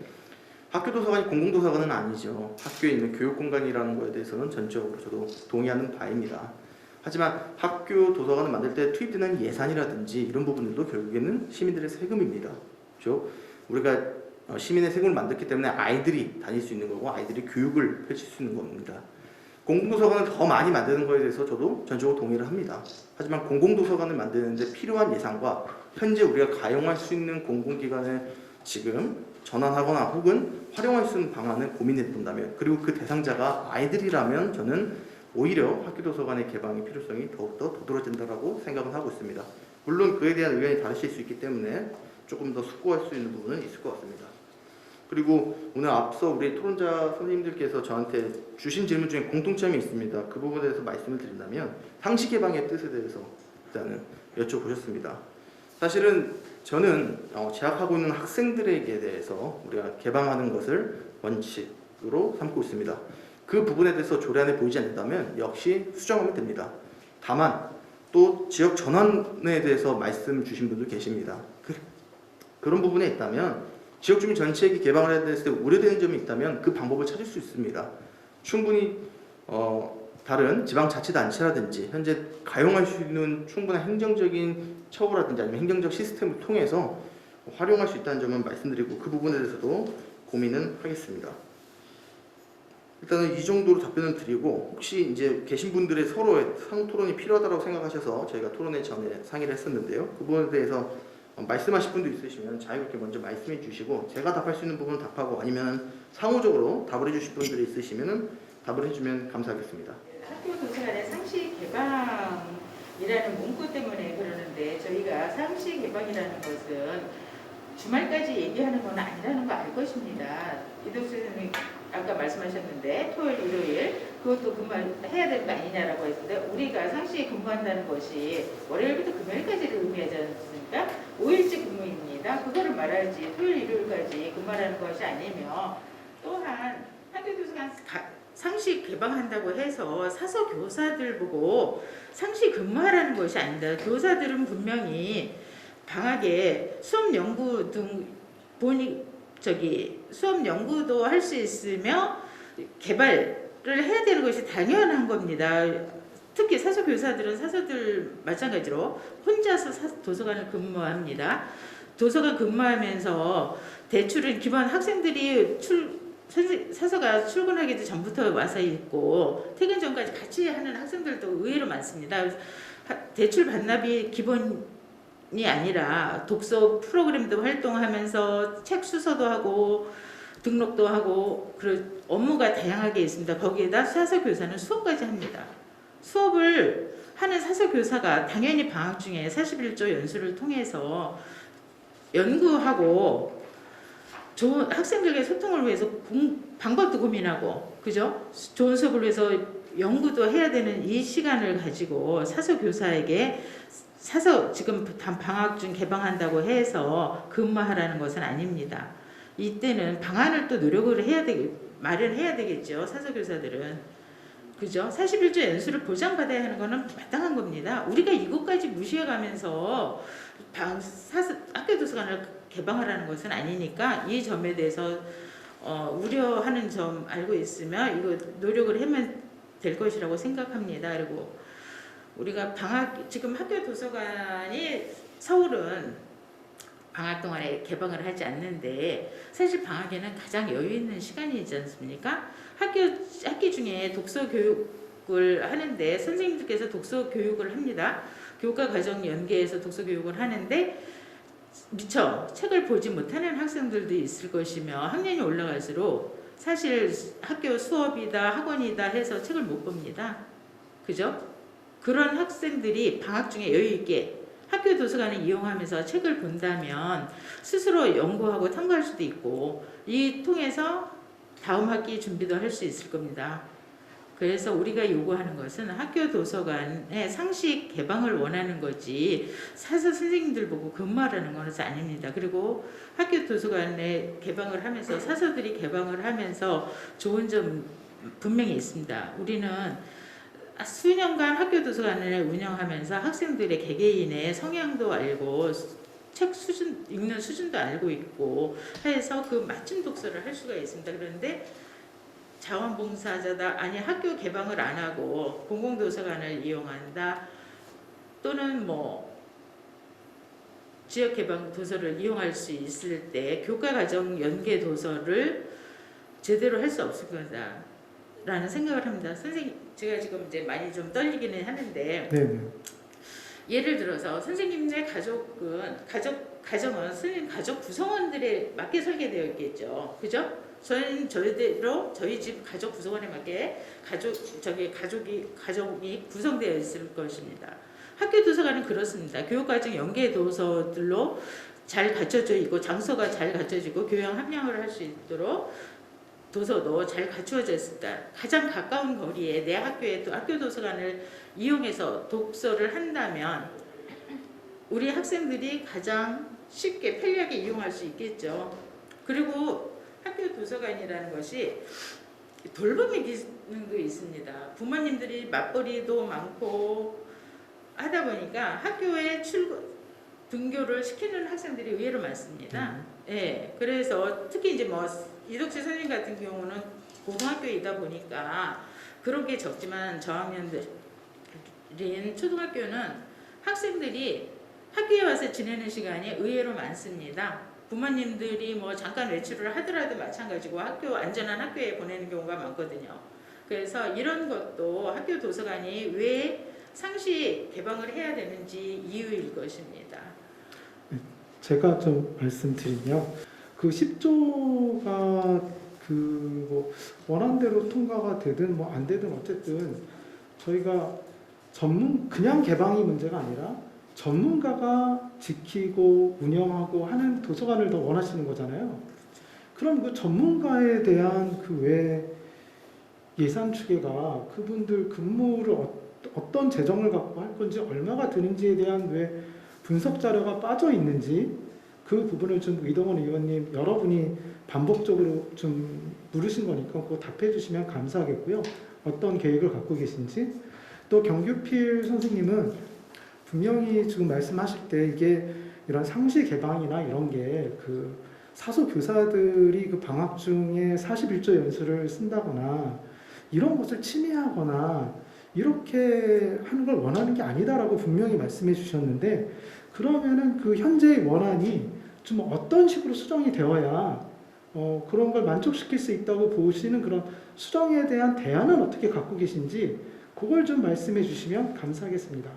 학교도서관이 공공도서관은 아니죠. 학교에 있는 교육공간이라는 것에 대해서는 전적으로 저도 동의하는 바입니다. 하지만 학교 도서관을 만들 때 투입되는 예산이라든지 이런 부분들도 결국에는 시민들의 세금입니다. 그렇죠? 우리가 시민의 세금을 만들기 때문에 아이들이 다닐 수 있는 거고 아이들이 교육을 펼칠 수 있는 겁니다. 공공도서관을 더 많이 만드는 것에 대해서 저도 전적으로 동의를 합니다. 하지만 공공도서관을 만드는데 필요한 예산과 현재 우리가 가용할 수 있는 공공기관을 지금 전환하거나 혹은 활용할 수 있는 방안을 고민해 본다면 그리고 그 대상자가 아이들이라면 저는 오히려 학교도서관의 개방의 필요성이 더욱더 도드라진다고 생각을 하고 있습니다. 물론 그에 대한 의견이 다르실 수 있기 때문에 조금 더 숙고할 수 있는 부분은 있을 것 같습니다. 그리고 오늘 앞서 우리 토론자 선생님들께서 저한테 주신 질문 중에 공통점이 있습니다. 그 부분에 대해서 말씀을 드린다면 상시 개방의 뜻에 대해서 일단은 여쭤보셨습니다. 사실은 저는 재학하고 있는 학생들에게 대해서 우리가 개방하는 것을 원칙으로 삼고 있습니다. 그 부분에 대해서 조례안에 보이지 않는다면 역시 수정하면 됩니다. 다만 또 지역 전환에 대해서 말씀 주신 분도 계십니다. 그런 부분에 있다면 지역 주민 전체에게 개방을 해야 됐을 때 우려되는 점이 있다면 그 방법을 찾을 수 있습니다. 충분히 다른 지방자치단체라든지 현재 가용할 수 있는 충분한 행정적인 처우라든지 아니면 행정적 시스템을 통해서 활용할 수 있다는 점은 말씀드리고 그 부분에 대해서도 고민은 하겠습니다. 일단은 이 정도로 답변을 드리고 혹시 이제 계신 분들의 서로의 상호 토론이 필요하다고 생각하셔서 저희가 토론회 전에 상의를 했었는데요. 그 부분에 대해서 말씀하실 분도 있으시면 자유롭게 먼저 말씀해 주시고 제가 답할 수 있는 부분은 답하고 아니면 상호적으로 답을 해주실 분들이 있으시면 답을 해주면 감사하겠습니다. 학교 도서관의 상시 개방이라는 문구 때문에 그러는데 저희가 상시 개방이라는 것은 주말까지 얘기하는 건 아니라는 거 알 것입니다. 이동수 선생님이 아까 말씀하셨는데 토요일, 일요일 그것도 근무해야 되는 거 아니냐라고 했는데 우리가 상시에 근무한다는 것이 월요일부터 금요일까지를 의미하지 않습니까? 5일째 근무입니다. 그거를 말하지 토요일, 일요일까지 근무하는 것이 아니며 또한 학교 도서관 상시 개방한다고 해서 사서 교사들 보고 상시 근무하라는 것이 아닙니다. 교사들은 분명히 방학에 수업 연구 등 수업 연구도 할 수 있으며 개발을 해야 되는 것이 당연한 겁니다. 특히 사서 교사들은 사서들 마찬가지로 혼자서 도서관을 근무합니다. 도서관 근무하면서 대출은 기본 학생들이 사서가 출근하기도 전부터 와서 있고 퇴근 전까지 같이 하는 학생들도 의외로 많습니다. 대출 반납이 기본이 아니라 독서 프로그램도 활동하면서 책 수서도 하고 등록도 하고 업무가 다양하게 있습니다. 거기에다 사서 교사는 수업까지 합니다. 수업을 하는 사서 교사가 당연히 방학 중에 41조 연수를 통해서 연구하고 좋은 학생들과의 소통을 위해서 방법도 고민하고 그죠? 좋은 수업을 위해서 연구도 해야 되는 이 시간을 가지고 사서 교사에게 지금 방학 중 개방한다고 해서 근무하라는 것은 아닙니다. 이때는 방안을 또 노력을 마련해야 되겠죠. 사서 교사들은 그죠? 41조 연수를 보장받아야 하는 것은 마땅한 겁니다. 우리가 이것까지 무시해가면서 학교 도서관을 개방하라는 것은 아니니까 이 점에 대해서 우려하는 점 알고 있으면 이거 노력을 하면 될 것이라고 생각합니다. 그리고 우리가 지금 학교 도서관이 서울은 방학 동안에 개방을 하지 않는데 사실 방학에는 가장 여유 있는 시간이지 않습니까? 학기 중에 독서 교육을 하는데 선생님들께서 독서 교육을 합니다. 교과 과정 연계해서 독서 교육을 하는데 미처 책을 보지 못하는 학생들도 있을 것이며 학년이 올라갈수록 사실 학교 수업이다 학원이다 해서 책을 못 봅니다. 그죠? 그런 학생들이 방학 중에 여유 있게 학교 도서관을 이용하면서 책을 본다면 스스로 연구하고 탐구할 수도 있고 이 통해서 다음 학기 준비도 할 수 있을 겁니다. 그래서 우리가 요구하는 것은 학교 도서관의 상시 개방을 원하는 거지 사서 선생님들 보고 근무하라는 것은 아닙니다. 그리고 학교 도서관에 개방을 하면서 사서들이 개방을 하면서 좋은 점 분명히 있습니다. 우리는 수년간 학교 도서관을 운영하면서 학생들의 개개인의 성향도 알고 책 수준, 읽는 수준도 알고 있고 해서 그 맞춤 독서를 할 수가 있습니다. 그런데 자원봉사자다 아니 학교 개방을 안 하고 공공도서관을 이용한다 또는 지역 개방 도서를 이용할 수 있을 때 교과과정 연계 도서를 제대로 할 수 없을 거다 라는 생각을 합니다. 선생님 제가 지금 이제 많이 좀 떨리기는 하는데 네네. 예를 들어서 선생님의 가정은 선생님 가족 구성원들에 맞게 설계되어 있겠죠. 그죠? 저희는 저희대로 저희 집 가족 구성원에 맞게 가족이 구성되어 있을 것입니다. 학교 도서관은 그렇습니다. 교육과정 연계 도서들로 잘 갖춰져 있고 장소가 잘 갖춰지고 교양 함량을 할 수 있도록 도서도 잘 갖추어져 있습니다. 가장 가까운 거리에 내 학교에 또 학교 도서관을 이용해서 독서를 한다면 우리 학생들이 가장 쉽게 편리하게 이용할 수 있겠죠. 그리고 학교 도서관이라는 것이 돌봄의 기능도 있습니다. 부모님들이 맞벌이도 많고 하다 보니까 학교에 등교를 시키는 학생들이 의외로 많습니다. 예, 그래서 특히 이제 뭐 이덕수 선생님 같은 경우는 고등학교이다 보니까 그런 게 적지만 저학년들인 초등학교는 학생들이 학교에 와서 지내는 시간이 의외로 많습니다. 부모님들이 뭐 잠깐 외출을 하더라도 마찬가지고 안전한 학교에 보내는 경우가 많거든요. 그래서 이런 것도 학교 도서관이 왜 상시 개방을 해야 되는지 이유일 것입니다. 제가 좀 말씀드리면 그 10조가 그 뭐 원안대로 통과가 되든 뭐 안 되든 어쨌든 저희가 그냥 개방이 문제가 아니라 전문가가 지키고 운영하고 하는 도서관을 더 원하시는 거잖아요. 그럼 그 전문가에 대한 그 외 예산 추계가 그분들 근무를 어떤 재정을 갖고 할 건지 얼마가 드는지에 대한 왜 분석 자료가 빠져 있는지 그 부분을 좀 이동원 의원님 여러분이 반복적으로 좀 물으신 거니까 그거 답해 주시면 감사하겠고요. 어떤 계획을 갖고 계신지 또 경규필 선생님은 분명히 지금 말씀하실 때 이게 이런 상시 개방이나 이런 게 그 사소 교사들이 그 방학 중에 41조 연수를 쓴다거나 이런 것을 침해하거나 이렇게 하는 걸 원하는 게 아니다라고 분명히 말씀해 주셨는데 그러면은 그 현재의 원안이 좀 어떤 식으로 수정이 되어야 그런 걸 만족시킬 수 있다고 보시는 그런 수정에 대한 대안은 어떻게 갖고 계신지 그걸 좀 말씀해 주시면 감사하겠습니다.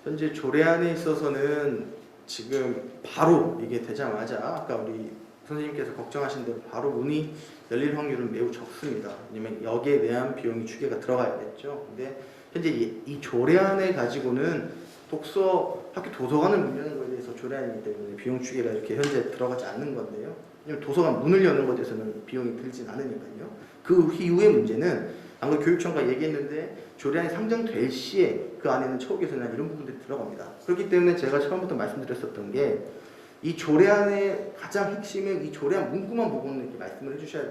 현재 조례안에 있어서는 지금 바로 이게 되자마자 아까 우리 선생님께서 걱정하신 대로 바로 문이 열릴 확률은 매우 적습니다. 왜냐면 여기에 대한 비용이 추계가 들어가야겠죠. 근데 현재 이 조례안을 가지고는 학교 도서관을 문 여는 것에 대해서 조례안이기 때문에 비용 추계가 이렇게 현재 들어가지 않는 건데요. 왜냐면 도서관 문을 여는 것에 대해서는 비용이 들진 않으니까요. 그 이후의 문제는 방금 교육청과 얘기했는데 조례안이 상정될 시에 그 안에는 처우 개선이나 이런 부분들이 들어갑니다. 그렇기 때문에 제가 처음부터 말씀드렸었던 게 이 조례안의 가장 핵심은 이 조례안 문구만 보고는 이렇게 말씀을 해주셔야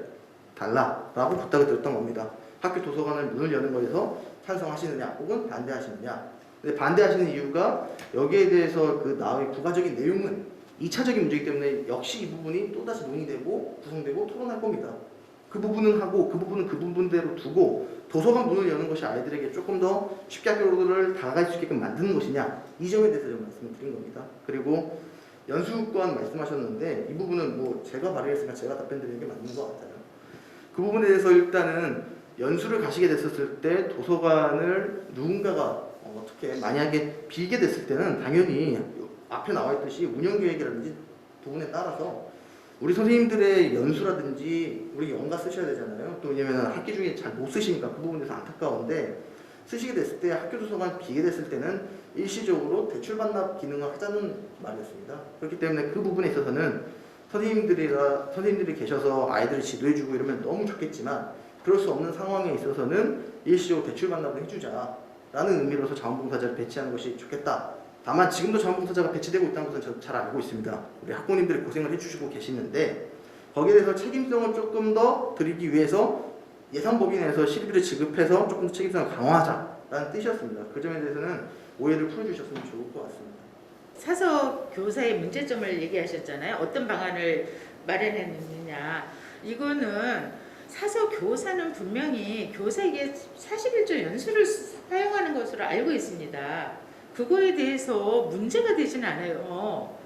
달라라고 부탁을 드렸던 겁니다. 학교 도서관을 문을 여는 것에서 찬성하시느냐 혹은 반대하시느냐. 근데 반대하시는 이유가 여기에 대해서 그 나의 부가적인 내용은 2차적인 문제이기 때문에 역시 이 부분이 또다시 논의되고 구성되고 토론할 겁니다. 그 부분은 하고 그 부분은 그 부분대로 두고 도서관 문을 여는 것이 아이들에게 조금 더 쉽게 학교를 다가갈 수 있게끔 만드는 것이냐 이 점에 대해서 좀 말씀을 드린 겁니다. 그리고 연수권 말씀하셨는데 이 부분은 뭐 제가 발의했으니까 제가 답변 드리는 게 맞는 것 같아요. 그 부분에 대해서 일단은 연수를 가시게 됐었을 때 도서관을 누군가가 어떻게 만약에 빌게 됐을 때는 당연히 앞에 나와 있듯이 운영계획이라든지 부분에 따라서 우리 선생님들의 연수라든지 우리 연가 쓰셔야 되잖아요. 또 왜냐면 학기 중에 잘 못 쓰시니까 그 부분에서 안타까운데 쓰시게 됐을 때 학교 도서관 비게 됐을 때는 일시적으로 대출 반납 기능을 하자는 말이었습니다. 그렇기 때문에 그 부분에 있어서는 선생님들이 계셔서 아이들을 지도해주고 이러면 너무 좋겠지만 그럴 수 없는 상황에 있어서는 일시적으로 대출 반납을 해주자라는 의미로서 자원봉사자를 배치하는 것이 좋겠다. 다만 지금도 자원봉사자가 배치되고 있다는 것은 저도 잘 알고 있습니다. 우리 학부모님들이 고생을 해주시고 계시는데 거기에 대해서 책임성을 조금 더 드리기 위해서 예산법인 내에서 실비를 지급해서 조금 더 책임성을 강화하자라는 뜻이었습니다. 그 점에 대해서는 오해를 풀어주셨으면 좋을 것 같습니다. 사서 교사의 문제점을 얘기하셨잖아요. 어떤 방안을 마련했느냐. 이거는 사서 교사는 분명히 교사에게 41조 연수를 사용하는 것으로 알고 있습니다. 그거에 대해서 문제가 되지는 않아요.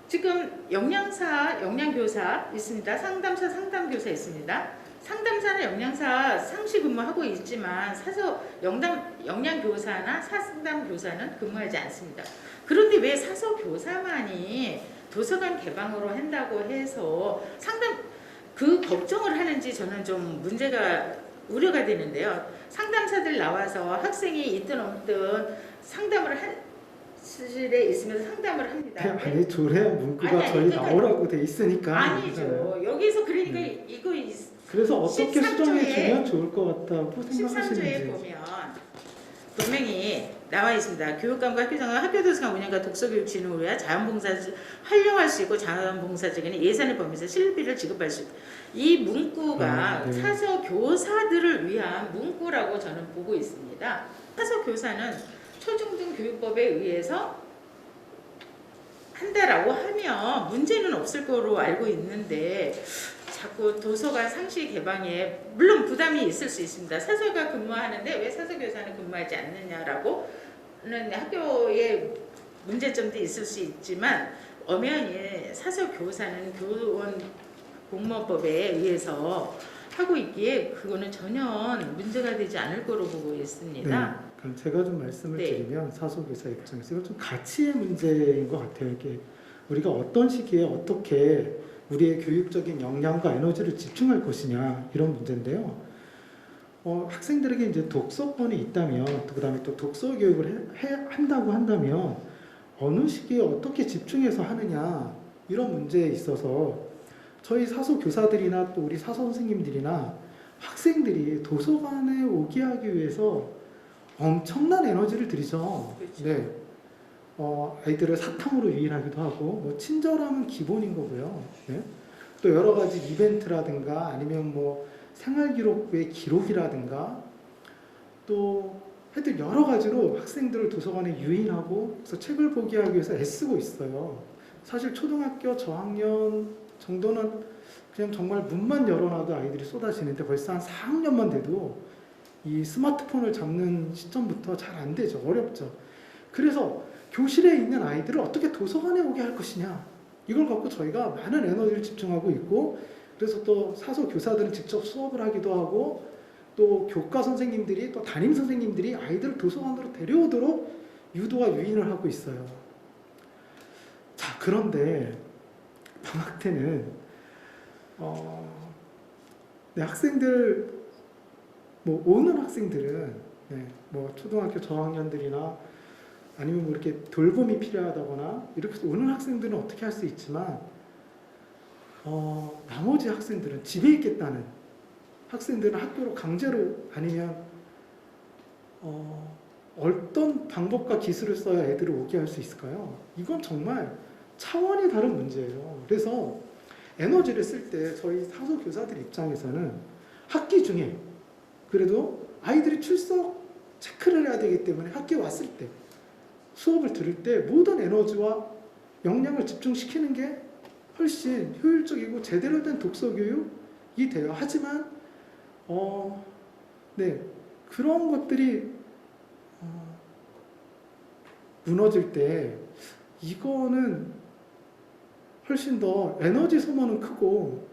지금 영양사, 영양교사 있습니다. 상담사, 상담교사 있습니다. 상담사나 영양사 상시 근무하고 있지만 사서 영양교사나 상담교사는 근무하지 않습니다. 그런데 왜 사서 교사만이 도서관 개방으로 한다고 해서 그 걱정을 하는지 저는 좀 우려가 되는데요. 상담사들 나와서 학생이 있든 없든 실에 있으면서 상담을 합니다. 아니 조례안 문구가 저희 나오라고 돼 있으니까 아니죠. 여기서 그러니까 이거 그래서 어떻게 13조에 수정해 주면 좋을 것 같다고 13조에 생각하시는지 보면 분명히 나와 있습니다. 교육감과 학교장과 학교도서관 운영과 독서교육진흥을 위해 자원봉사를 활용할 수 있고 자원봉사적인 예산을 범위에서 실비를 지급할 수 있다. 이 문구가 네. 사서 교사들을 위한 문구라고 저는 보고 있습니다. 사서 교사는 초중등 교육법에 의해서 한다라고 하면 문제는 없을 거로 알고 있는데 자꾸 도서관 상시 개방에 물론 부담이 있을 수 있습니다. 사서가 근무하는데 왜 사서교사는 근무하지 않느냐라고는 학교에 문제점도 있을 수 있지만 엄연히 사서교사는 교원 공무원법에 의해서 하고 있기에 그거는 전혀 문제가 되지 않을 거로 보고 있습니다. 그럼 제가 좀 말씀을 네. 드리면 사소교사 입장에서 이건 좀 가치의 문제인 것 같아요. 이게 우리가 어떤 시기에 어떻게 우리의 교육적인 역량과 에너지를 집중할 것이냐 이런 문제인데요. 학생들에게 이제 독서권이 있다면 또 그다음에 또 독서 교육을 한다고 한다면 어느 시기에 어떻게 집중해서 하느냐 이런 문제에 있어서 저희 사소 교사들이나 또 우리 사소 선생님들이나 학생들이 도서관에 오게 하기 위해서 엄청난 에너지를 들이죠. 그렇죠. 네. 아이들을 사탕으로 유인하기도 하고 뭐 친절함은 기본인 거고요. 네? 또 여러 가지 이벤트라든가 아니면 뭐 생활기록부의 기록이라든가 또 하여튼 여러 가지로 학생들을 도서관에 유인하고 그래서 책을 보게 하기 위해서 애쓰고 있어요. 사실 초등학교 저학년 정도는 그냥 정말 문만 열어놔도 아이들이 쏟아지는데 벌써 한 4학년만 돼도 이 스마트폰을 잡는 시점부터 잘 안 되죠. 어렵죠. 그래서 교실에 있는 아이들을 어떻게 도서관에 오게 할 것이냐 이걸 갖고 저희가 많은 에너지를 집중하고 있고 그래서 또 사소 교사들은 직접 수업을 하기도 하고 또 교과 선생님들이 또 담임 선생님들이 아이들을 도서관으로 데려오도록 유도와 유인을 하고 있어요. 자, 그런데 방학 때는 학생들 뭐 오는 학생들은 뭐 초등학교 저학년들이나 아니면 뭐 이렇게 돌봄이 필요하다거나 이렇게 해서 오는 학생들은 어떻게 할 수 있지만 나머지 학생들은 집에 있겠다는 학생들은 학교로 강제로 아니면 어떤 방법과 기술을 써야 애들을 오게 할 수 있을까요? 이건 정말 차원이 다른 문제예요. 그래서 에너지를 쓸 때 저희 사소 교사들 입장에서는 학기 중에 그래도 아이들이 출석 체크를 해야 되기 때문에 학교에 왔을 때 수업을 들을 때 모든 에너지와 역량을 집중시키는 게 훨씬 효율적이고 제대로 된 독서 교육이 돼요. 하지만 그런 것들이 무너질 때 이거는 훨씬 더 에너지 소모는 크고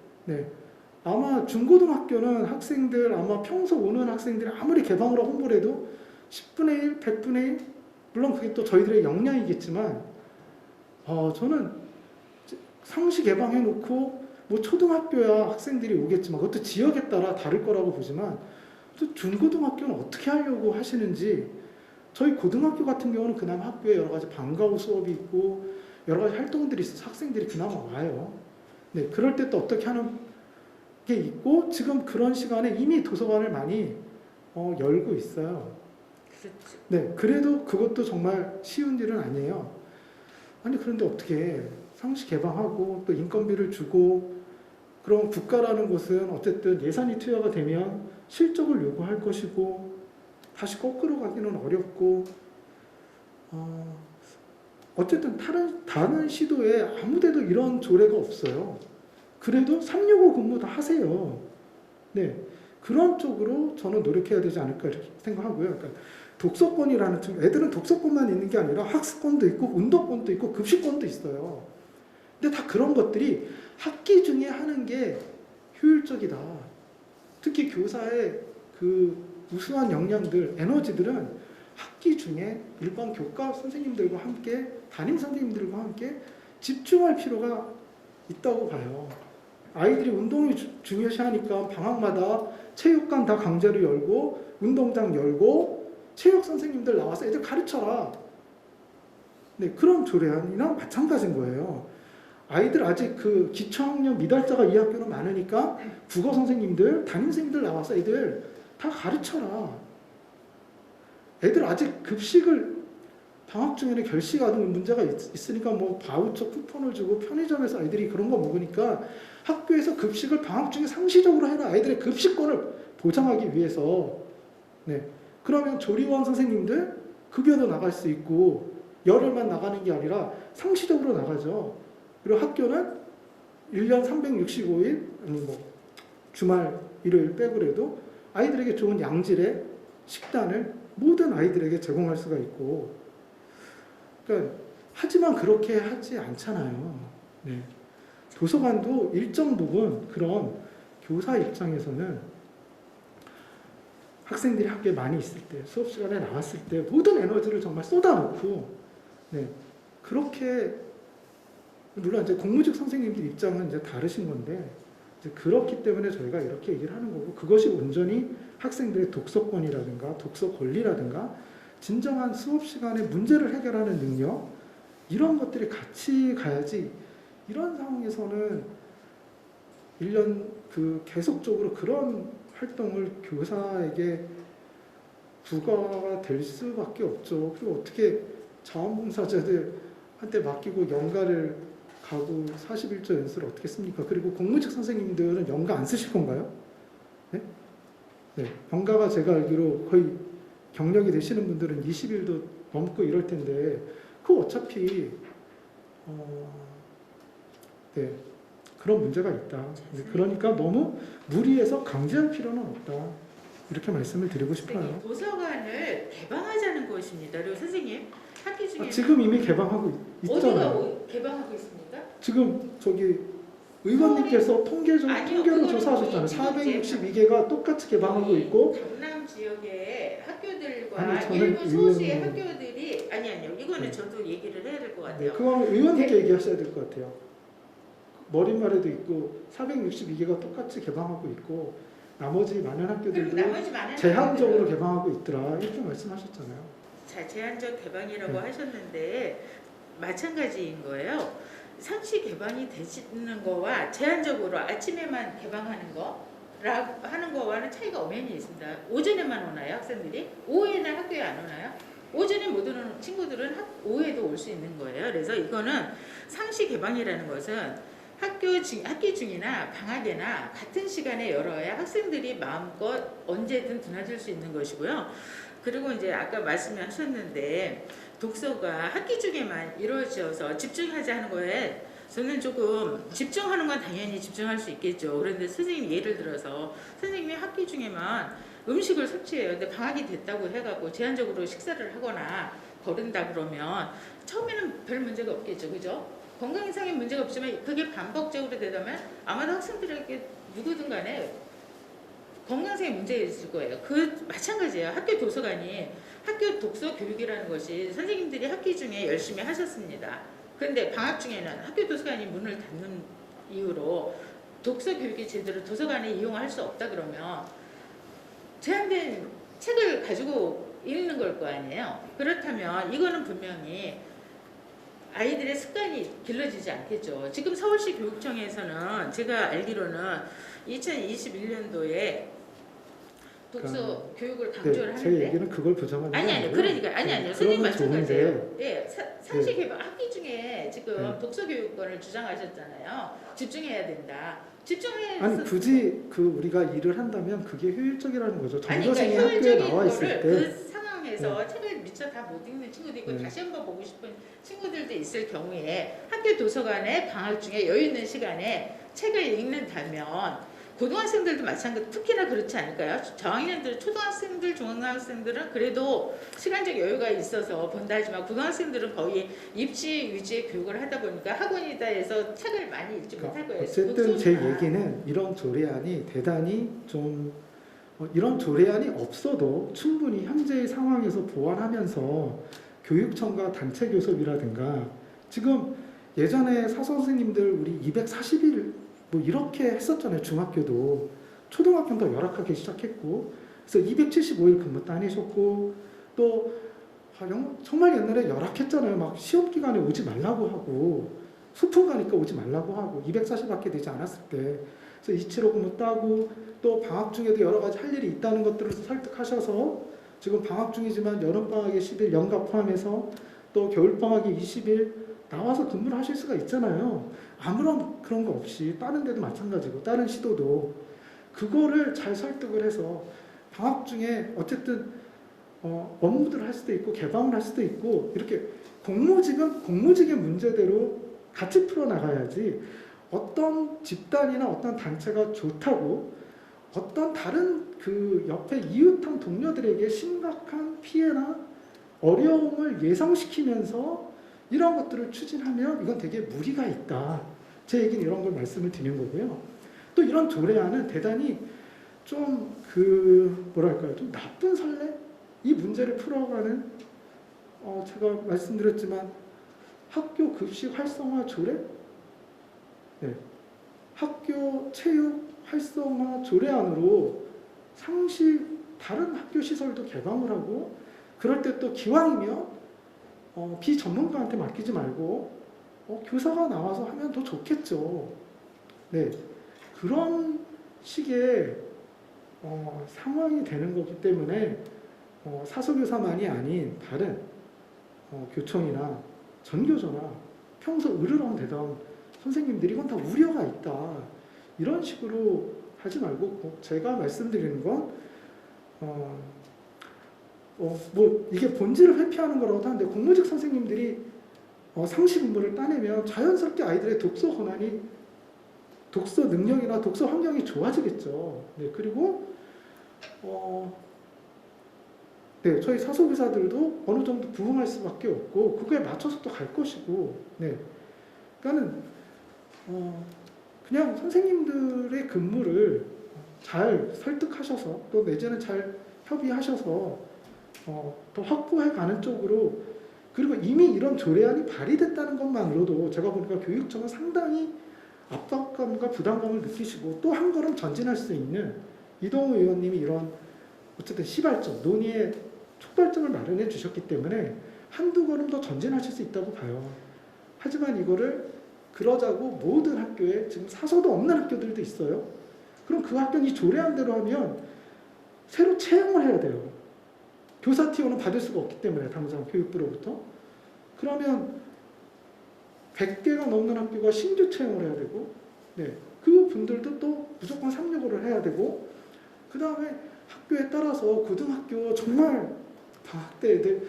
아마 중고등학교는 학생들 아마 평소 오는 학생들이 아무리 개방으로 홍보를 해도 10분의 1, 100분의 1 물론 그게 또 저희들의 역량이겠지만 저는 상시 개방해놓고 뭐 초등학교야 학생들이 오겠지만 그것도 지역에 따라 다를 거라고 보지만 또 중고등학교는 어떻게 하려고 하시는지 저희 고등학교 같은 경우는 그나마 학교에 여러 가지 방과 후 수업이 있고 여러 가지 활동들이 있어서 학생들이 그나마 와요. 그럴 때 또 어떻게 하는 게 있고 지금 그런 시간에 이미 도서관을 많이 열고 있어요. 그렇죠. 그래도 그것도 정말 쉬운 일은 아니에요. 아니 그런데 어떻게 상시 개방하고 또 인건비를 주고 그럼 국가라는 곳은 어쨌든 예산이 투여가 되면 실적을 요구할 것이고 다시 거꾸로 가기는 어렵고 어쨌든 다른 시도에 아무데도 이런 조례가 없어요. 그래도 365 근무 다 하세요. 그런 쪽으로 저는 노력해야 되지 않을까 이렇게 생각하고요. 그러니까 독서권이라는 측면, 애들은 독서권만 있는 게 아니라 학습권도 있고 운동권도 있고 급식권도 있어요. 근데 다 그런 것들이 학기 중에 하는 게 효율적이다. 특히 교사의 그 우수한 역량들, 에너지들은 학기 중에 일반 교과 선생님들과 함께, 담임 선생님들과 함께 집중할 필요가 있다고 봐요. 아이들이 운동이 중요시하니까 방학마다 체육관 다 강제로 열고 운동장 열고 체육 선생님들 나와서 애들 가르쳐라. 그런 조례안이나 마찬가지인 거예요. 아이들 아직 그 기초학년 미달자가 이 학교는 많으니까 국어 선생님들, 담임 선생님들 나와서 애들 다 가르쳐라. 애들 아직 급식을 방학 중에는 결식하는 문제가 있으니까 뭐 바우처 쿠폰을 주고 편의점에서 아이들이 그런 거 먹으니까 학교에서 급식을 방학 중에 상시적으로 해라. 아이들의 급식권을 보장하기 위해서. 네. 그러면 조리원 선생님들 급여도 나갈 수 있고 열흘만 나가는 게 아니라 상시적으로 나가죠. 그리고 학교는 1년 365일 아니 뭐 주말 일요일 빼고라도 아이들에게 좋은 양질의 식단을 모든 아이들에게 제공할 수가 있고, 그러니까 하지만 그렇게 하지 않잖아요. 네. 도서관도 일정 부분 그런 교사 입장에서는 학생들이 학교에 많이 있을 때, 수업 시간에 나왔을 때 모든 에너지를 정말 쏟아놓고, 네. 그렇게 물론 이제 공무직 선생님들 입장은 이제 다르신 건데, 이제 그렇기 때문에 저희가 이렇게 얘기를 하는 거고, 그것이 온전히 학생들의 독서권이라든가 독서 권리라든가 진정한 수업 시간에 문제를 해결하는 능력, 이런 것들이 같이 가야지. 이런 상황에서는 1년 계속적으로 그런 활동을 교사에게 부과가 될 수밖에 없죠. 그리고 어떻게 자원봉사자들한테 맡기고 연가를 가고 41조 연수를 어떻게 씁니까? 그리고 공무직 선생님들은 연가 안 쓰실 건가요? 네? 네. 연가가 제가 알기로 거의 경력이 되시는 분들은 20일도 넘고 이럴 텐데, 그거 어차피 네, 그런 문제가 있다. 네, 그러니까 너무 무리해서 강제할 필요는 없다. 이렇게 말씀을 드리고 싶어요. 도서관을 개방하자는 것입니다. 그리고 선생님 학기 중에 지금 이미 개방하고 있잖아요. 어디가 개방하고 있습니까? 지금 저기 의원님께서 통계로 그거는 조사하셨잖아요. 저희 462개가 똑같이 개방하고 있고. 경남 지역의 학교들과 아니, 저는 일부 소수의 의원님. 학교들이 아니요. 이거는 네. 저도 얘기를 해야 될 것 네, 같아요. 그거는 의원님께 얘기하셔야 될 것 같아요. 머릿말에도 있고 462개가 똑같이 개방하고 있고 나머지 많은 그리고 학교들도 나머지 많은 제한적으로 학교들은 개방하고 있더라. 이렇게 말씀하셨잖아요. 제한적 개방이라고 네. 하셨는데 마찬가지인 거예요. 상시 개방이 되시는 거와 제한적으로 아침에만 개방하는 거라고 하는 거와는 차이가 엄연히 있습니다. 오전에만 오나요, 학생들이? 오후에는 학교에 안 오나요? 오전에 못 오는 친구들은 오후에도 올 수 있는 거예요. 그래서 이거는 상시 개방이라는 것은 학기 중이나 방학이나 같은 시간에 열어야 학생들이 마음껏 언제든 드나들 수 있는 것이고요. 그리고 이제 아까 말씀하셨는데 독서가 학기 중에만 이루어져서 집중하지 하는 거에 저는 조금 집중하는 건 당연히 집중할 수 있겠죠. 그런데 선생님 예를 들어서 선생님이 학기 중에만 음식을 섭취해요. 근데 방학이 됐다고 해갖고 제한적으로 식사를 하거나 거른다 그러면 처음에는 별 문제가 없겠죠. 그죠? 건강상의 문제가 없지만 그게 반복적으로 되다면 아마도 학생들에게 누구든 간에 건강상의 문제가 있을 거예요. 마찬가지예요. 학교 도서관이 학교 독서 교육이라는 것이 선생님들이 학기 중에 열심히 하셨습니다. 그런데 방학 중에는 학교 도서관이 문을 닫는 이유로 독서 교육이 제대로 도서관에 이용할 수 없다 그러면 제한된 책을 가지고 읽는 걸 거 아니에요. 그렇다면 이거는 분명히 아이들의 습관이 길러지지 않겠죠. 지금 서울시 교육청에서는 제가 알기로는 2021년도에 독서 교육을 강조를 제 하는데 얘기는 그걸 부정하는 게 아니요. 그러니까 아니요. 선생님 마찬가지예요. 예, 상시 개방 학기 중에 지금 독서 교육권을 주장하셨잖아요. 집중해야 된다. 집중해서 아니 굳이 우리가 일을 한다면 그게 효율적이라는 거죠. 아니 전교생이 그러니까 학교에 효율적인 나와 있을 거를 때 그 상황에서 책을 미처 다 못 읽는 친구도 있고 네. 다시 한번 보고 싶은 친구들도 있을 경우에 학교 도서관에 방학 중에 여유 있는 시간에 책을 읽는다면 고등학생들도 마찬가지, 특히나 그렇지 않을까요? 저학년들, 초등학생들, 중학생들은 그래도 시간적 여유가 있어서 본다 하지만 고등학생들은 거의 입시 위주의 교육을 하다 보니까 학원이다 해서 책을 많이 읽지 못할 거예요. 어쨌든 제 독서나. 얘기는 이런 조례안이 대단히 좀 이런 조례안이 없어도 충분히 현재의 상황에서 보완하면서 교육청과 단체 교섭이라든가 지금 예전에 사선생님들 우리 240일 뭐 이렇게 했었잖아요. 중학교도 초등학교는 더 열악하게 시작했고 그래서 275일 근무 따내셨고 또 정말 옛날에 열악했잖아요. 막 시험 기간에 오지 말라고 하고 소풍 가니까 오지 말라고 하고 240밖에 되지 않았을 때 그래서 275 근무 따고 또 방학 중에도 여러 가지 할 일이 있다는 것들을 설득하셔서 지금 방학 중이지만 여름방학에 10일 연가 포함해서 또 겨울방학에 20일 나와서 근무를 하실 수가 있잖아요. 아무런 그런 거 없이 다른 데도 마찬가지고 다른 시도도 그거를 잘 설득을 해서 방학 중에 어쨌든 업무들을 할 수도 있고 개방을 할 수도 있고 이렇게 공모직은 공모직의 문제대로 같이 풀어나가야지 어떤 집단이나 어떤 단체가 좋다고 어떤 다른 그 옆에 이웃한 동료들에게 심각한 피해나 어려움을 예상시키면서 이런 것들을 추진하면 이건 되게 무리가 있다. 제 얘기는 이런 걸 말씀을 드리는 거고요. 또 이런 조례안은 대단히 좀 뭐랄까요, 좀 나쁜 선례? 이 문제를 풀어가는 제가 말씀드렸지만 학교 급식 활성화 조례? 네. 학교 체육 활성화 조례안으로 상시 다른 학교 시설도 개방을 하고 그럴 때 또 기왕이면 비전문가한테 맡기지 말고 교사가 나와서 하면 더 좋겠죠. 네. 그런 식의 상황이 되는 거기 때문에 사소교사만이 아닌 다른 교청이나 전교조나 평소 으르렁대던 선생님들이 이건 다 우려가 있다. 이런 식으로 하지 말고 제가 말씀드리는 건 뭐 이게 본질을 회피하는 거라고 하는데 공무직 선생님들이 상시 근무를 따내면 자연스럽게 아이들의 독서 권한이 독서 능력이나 독서 환경이 좋아지겠죠. 네, 그리고 네, 저희 사소교사들도 어느 정도 부응할 수밖에 없고 그거에 맞춰서 또 갈 것이고, 네, 그러니까는 그냥 선생님들의 근무를 잘 설득하셔서 또 내지는 잘 협의하셔서 더 확보해 가는 쪽으로 그리고 이미 이런 조례안이 발의됐다는 것만으로도 제가 보니까 교육청은 상당히 압박감과 부담감을 느끼시고 또 한 걸음 전진할 수 있는 이동우 의원님이 이런 어쨌든 시발점, 논의의 촉발점을 마련해 주셨기 때문에 한두 걸음 더 전진하실 수 있다고 봐요. 하지만 이거를 그러자고 모든 학교에 지금 사서도 없는 학교들도 있어요. 그럼 그 학교는 이 조례안대로 하면 새로 채용을 해야 돼요. 교사 티오는 받을 수가 없기 때문에 당장 교육부로부터. 그러면 100개가 넘는 학교가 신규 채용을 해야 되고, 네, 그 분들도 또 무조건 365를 해야 되고, 그 다음에 학교에 따라서 고등학교 정말 방학 때 애들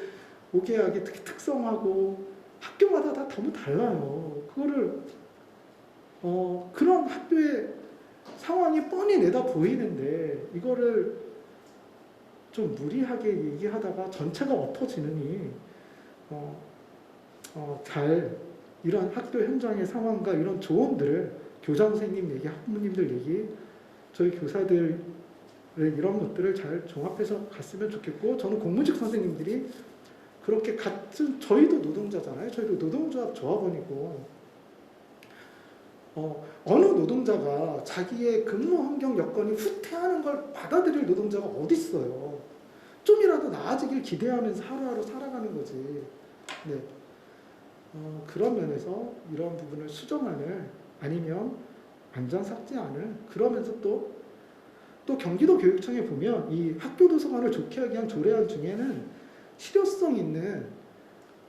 오게 하기 특히 특성하고 학교마다 다 너무 달라요. 그거를 그런 학교의 상황이 뻔히 내다 보이는데 이거를 좀 무리하게 얘기하다가 전체가 엎어지느니 잘 이런 학교 현장의 상황과 이런 조언들을 교장 선생님 얘기, 학부모님들 얘기, 저희 교사들의 이런 것들을 잘 종합해서 갔으면 좋겠고 저는 공무직 선생님들이 그렇게 같은 저희도 노동자잖아요. 저희도 노동조합 조합원이고 어느 노동자가 자기의 근무 환경 여건이 후퇴하는 걸 받아들일 노동자가 어디 있어요. 좀이라도 나아지길 기대하면서 하루하루 살아가는 거지. 네. 그런 면에서 이런 부분을 수정안을 아니면 완전 삭제안을 그러면서 또 경기도 교육청에 보면 이 학교 도서관을 좋게 하기 위한 조례안 중에는 실효성 있는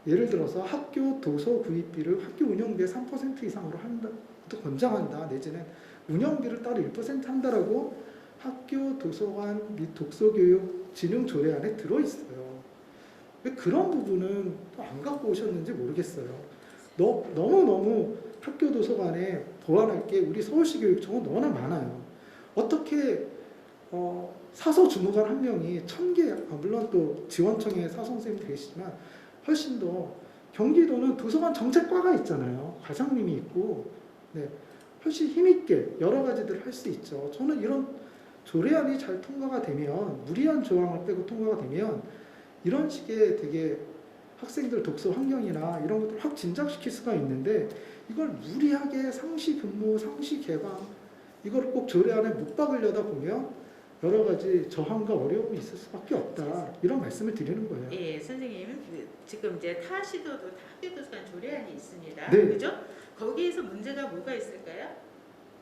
예를 들어서 학교 도서 구입비를 학교 운영비의 3% 이상으로 한다. 또 권장한다. 내지는 운영비를 따로 1% 한다라고 학교 도서관 및 독서교육 진흥 조례안에 들어있어요. 왜 그런 부분은 또 안 갖고 오셨는지 모르겠어요. 너무너무 학교 도서관에 보완할 게 우리 서울시 교육청은 너무나 많아요. 어떻게 사서 주무관 한 명이 1000개, 물론 또 지원청에 사서 선생님 계시지만 훨씬 더 경기도는 도서관 정책과가 있잖아요. 과장님이 있고, 네, 훨씬 힘있게 여러 가지들을 할 수 있죠. 저는 이런 조례안이 잘 통과가 되면, 무리한 조항을 빼고 통과가 되면 이런 식의 되게 학생들 독서 환경이나 이런 것들을 확 진작시킬 수가 있는데 이걸 무리하게 상시 근무, 상시 개방 이걸 꼭 조례안에 못 박으려다 보면 여러 가지 저항과 어려움이 있을 수밖에 없다. 이런 말씀을 드리는 거예요. 예, 선생님 지금 이제 타 시도도 다 학교 도서관 조례안이 있습니다. 네. 그죠? 거기에서 문제가 뭐가 있을까요?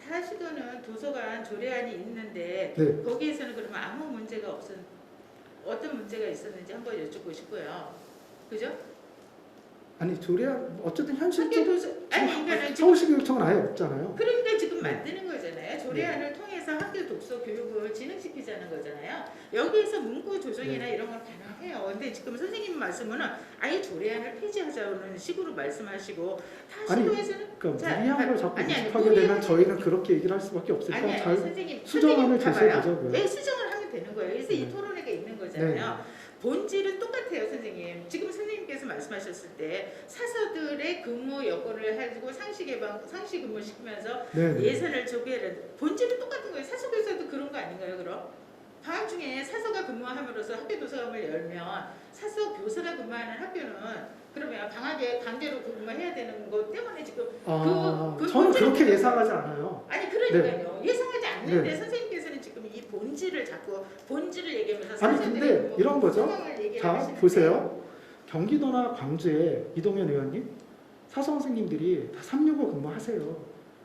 타 시도는 도서관 조례안이 있는데 네. 거기에서는 그러면 아무 문제가 어떤 문제가 있었는지 한번 여쭙고 싶고요. 그죠? 아니 조례안 어쨌든 학교 현실적으로 도서 아니 그러니까는 지금 서울시 교육청은 아예 없잖아요. 그러니까 지금 만드는 거잖아요. 조례안을 통해서 학교 독서 교육을 진흥시키자는 거잖아요. 여기에서 문구 조정이나 이런 건 가능해요. 근데 지금 선생님 말씀은 아예 조례안을 폐지하자는 식으로 말씀하시고 타 아니, 시도에서는 그러니까 자, 무리한 걸 자꾸 아니, 구축하게 되면 저희는 그렇게 얘기를 할 수밖에 없으니까 아니 잘 선생님 수정안을 제시해 봐봐요. 보자고요. 네, 수정을 하면 되는 거예요. 그래서 이 네. 토론회가 있는 거잖아요. 본질은 똑같아요, 선생님. 지금 선생님께서 말씀하셨을 때 사서들의 근무 여건을 가지고 상시 근무 시키면서 네. 예산을 조회를 본질은 똑같은 거예요. 사서교사도 그런 거 아닌가요, 그럼? 방학 중에 사서가 근무함으로써 학교 도서관을 열면 사서 교사가 근무하는 학교는 그러면 방학에 강제로 근무해야 되는 것 때문에 지금 저는 본질은 그렇게 예상하지 않아요. 아니 그러니까요. 예상하지 않는데 네. 선생님께서는 지금 이 본질을 자꾸 본질을 얘기하면서 아니 사서들의 근데 근무 이런 거죠. 상황을 얘기를 자 하시는데 보세요. 경기도나 광주에 이동현 의원님 사서 선생님들이 다 365 근무하세요.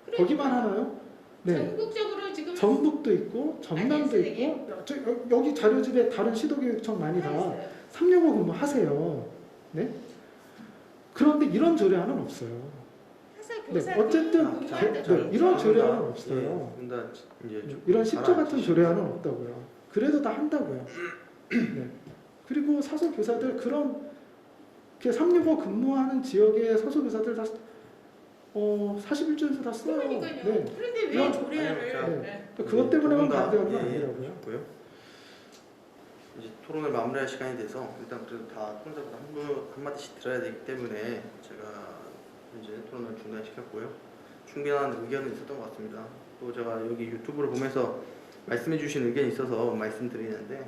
그러니까 거기만 하나요? 네. 전국적으로 지금 전북도 있고 전남도 아니, 선생님. 있고 여기 자료집에 다른 시도교육청 많이 다 있어요. 365 근무하세요. 네? 그런데 이런 조례안은 없어요. 사서 네, 교사 어쨌든 이런 조례안은 예, 없어요. 분다 이제 좀 이런 십조 같은 알아주시고. 조례안은 없다고요. 그래도 다 한다고요. 네. 그리고 사서 교사들 그런 365 근무하는 지역의 서소 교사들 다 41조에서 다 써요. 그러니까요. 네. 그런데 왜 이런- 조례안을 아니요, 네. 그것 때문에만 두분 다, 반대하는 건 예, 아니라고요. 좋고요. 이제 토론을 마무리할 시간이 돼서 일단 그래도 다 토론자보다 한마디씩 들어야 되기 때문에 제가 이제 토론을 중단시켰고요. 충분한 의견은 있었던 것 같습니다. 또 제가 여기 유튜브를 보면서 말씀해 주신 의견이 있어서 말씀드리는데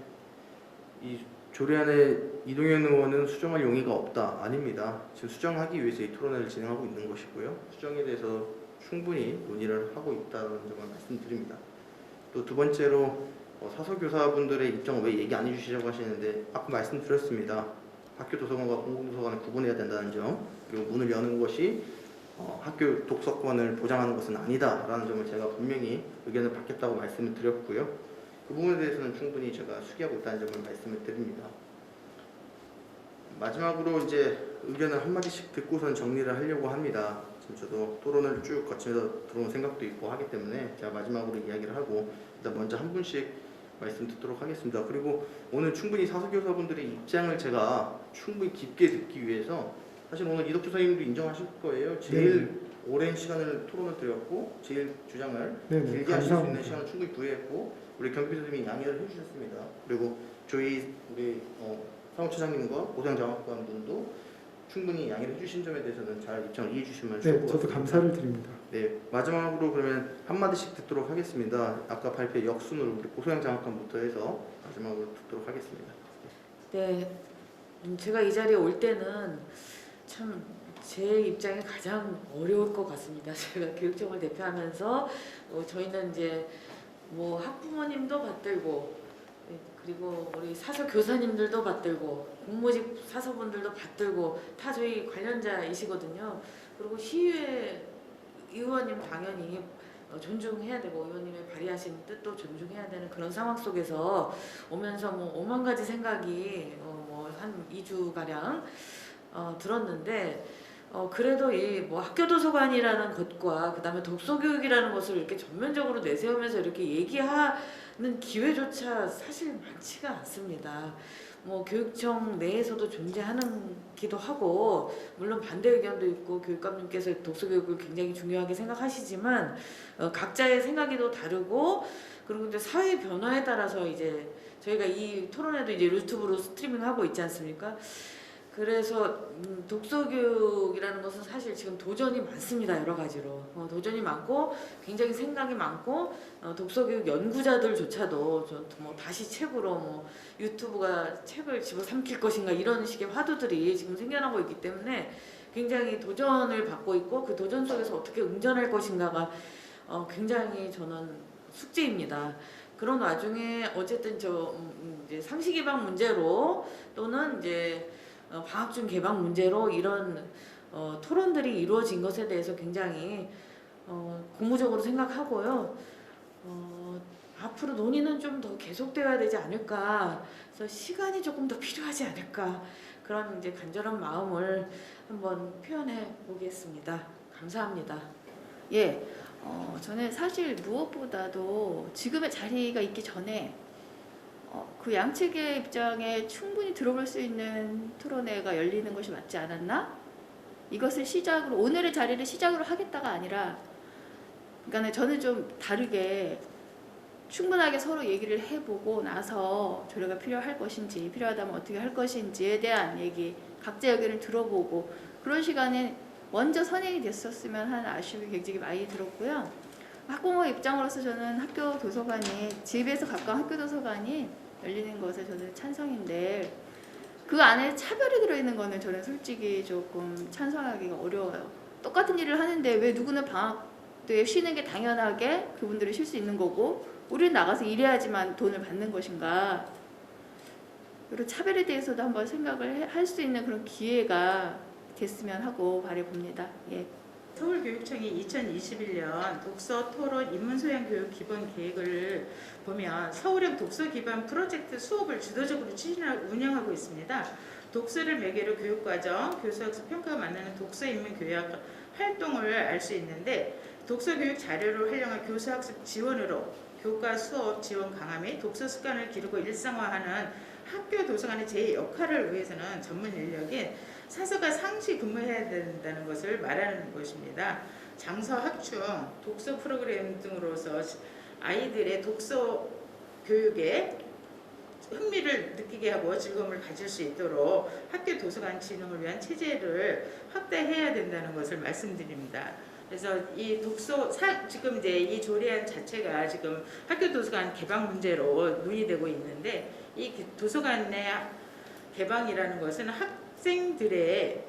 이 조례안에 이동현 의원은 수정할 용의가 없다. 아닙니다. 지금 수정하기 위해서 이 토론회를 진행하고 있는 것이고요. 수정에 대해서 충분히 논의를 하고 있다는 점을 말씀드립니다. 또 두 번째로 사서교사분들의 입장을 왜 얘기 안 해주시려고 하시는데 아까 말씀드렸습니다. 학교 도서관과 공공도서관을 구분해야 된다는 점, 그리고 문을 여는 것이 학교 독서권을 보장하는 것은 아니다라는 점을 제가 분명히 의견을 받겠다고 말씀을 드렸고요. 그 부분에 대해서는 충분히 제가 수기하고 있다는 점을 말씀을 드립니다. 마지막으로 이제 의견을 한마디씩 듣고선 정리를 하려고 합니다. 지금 저도 토론을 쭉 거치면서 들어온 생각도 있고 하기 때문에 제가 마지막으로 이야기를 하고 일단 먼저 한 분씩 말씀 듣도록 하겠습니다. 그리고 오늘 충분히 사서교사분들의 입장을 제가 충분히 깊게 듣기 위해서 사실 오늘 이덕주 선생님도 인정하실 거예요. 제일 오랜 시간을 토론을 드렸고 제일 주장을 네네, 길게 하실 수 있는 감사합니다. 시간을 충분히 부여했고 우리 경비 선생님이 양해를 해주셨습니다. 그리고 저희 우리 사무처장님과 고생장학관 분도 충분히 양해를 해주신 점에 대해서는 잘 입장을 이해해 주시면 좋을 네, 것 저도 같습니다. 감사를 드립니다. 네, 마지막으로 그러면 한마디씩 듣도록 하겠습니다. 아까 발표 역순으로 우리 고소영 장학관부터 해서 마지막으로 듣도록 하겠습니다. 네, 제가 이 자리에 올 때는 참 제 입장이 가장 어려울 것 같습니다. 제가 교육청을 대표하면서 저희는 이제 뭐 학부모님도 받들고 그리고 우리 사서 교사님들도 받들고 공모직 사서분들도 받들고 다 저희 관련자이시거든요. 그리고 시의회 의원님 당연히 존중해야 되고 의원님의 발의하신 뜻도 존중해야 되는 그런 상황 속에서 오면서 뭐 5만 가지 생각이 뭐 한 2주 가량 들었는데 그래도 이 뭐 학교 도서관이라는 것과 그다음에 독서 교육이라는 것을 이렇게 전면적으로 내세우면서 이렇게 얘기하는 기회조차 사실 많지가 않습니다. 뭐 교육청 내에서도 존재하는기도 하고 물론 반대 의견도 있고 교육감님께서 독서 교육을 굉장히 중요하게 생각하시지만 각자의 생각이 또 다르고 그리고 이제 사회 변화에 따라서 이제 저희가 이 토론회도 이제 유튜브로 스트리밍하고 있지 않습니까? 그래서 독서 교육이라는 것은 사실 지금 도전이 많습니다. 여러 가지로 도전이 많고 굉장히 생각이 많고 독서 교육 연구자들조차도 뭐 다시 책으로 뭐 유튜브가 책을 집어삼킬 것인가 이런 식의 화두들이 지금 생겨나고 있기 때문에 굉장히 도전을 받고 있고 그 도전 속에서 어떻게 응전할 것인가가 굉장히 저는 숙제입니다. 그런 와중에 어쨌든 이제 상시 개방 문제로 또는 이제 방학 중 개방 문제로 이런 토론들이 이루어진 것에 대해서 굉장히 고무적으로 생각하고요. 앞으로 논의는 좀 더 계속되어야 되지 않을까. 그래서 시간이 조금 더 필요하지 않을까. 그런 이제 간절한 마음을 한번 표현해 보겠습니다. 감사합니다. 예, 저는 사실 무엇보다도 지금의 자리가 있기 전에 그 양측의 입장에 충분히 들어볼 수 있는 토론회가 열리는 것이 맞지 않았나? 이것을 시작으로, 오늘의 자리를 시작으로 하겠다가 아니라, 그러니까 저는 좀 다르게 충분하게 서로 얘기를 해보고 나서 조례가 필요할 것인지, 필요하다면 어떻게 할 것인지에 대한 얘기, 각자 의견을 들어보고 그런 시간에 먼저 선행이 됐었으면 하는 아쉬움이 굉장히 많이 들었고요. 학부모 입장으로서 저는 학교 도서관이, 집에서 가까운 학교 도서관이 열리는 것에 저는 찬성인데, 그 안에 차별이 들어있는 거는 저는 솔직히 조금 찬성하기가 어려워요. 똑같은 일을 하는데 왜 누구는 방학 때 쉬는 게 당연하게 그분들이 쉴 수 있는 거고, 우리는 나가서 일해야지만 돈을 받는 것인가. 그리고 차별에 대해서도 한번 생각을 할 수 있는 그런 기회가 됐으면 하고 바라봅니다. 예. 서울교육청이 2021년 독서 토론 인문소양 교육 기본 계획을 보면 서울형 독서 기반 프로젝트 수업을 주도적으로 추진하고 운영하고 있습니다. 독서를 매개로 교육과정, 교수학습 평가가 만나는 독서 인문 교육 활동을 알 수 있는데, 독서 교육 자료를 활용한 교수학습 지원으로 교과 수업 지원 강화 및 독서 습관을 기르고 일상화하는 학교 도서관의 제 역할을 위해서는 전문 인력인 사서가 상시 근무해야 된다는 것을 말하는 것입니다. 장서, 학충, 독서 프로그램 등으로서 아이들의 독서 교육에 흥미를 느끼게 하고 즐거움을 가질 수 있도록 학교 도서관 진흥을 위한 체제를 확대해야 된다는 것을 말씀드립니다. 그래서 이 지금 이제 이 조례안 자체가 지금 학교 도서관 개방 문제로 논의되고 있는데, 이 도서관의 개방이라는 것은 학생들의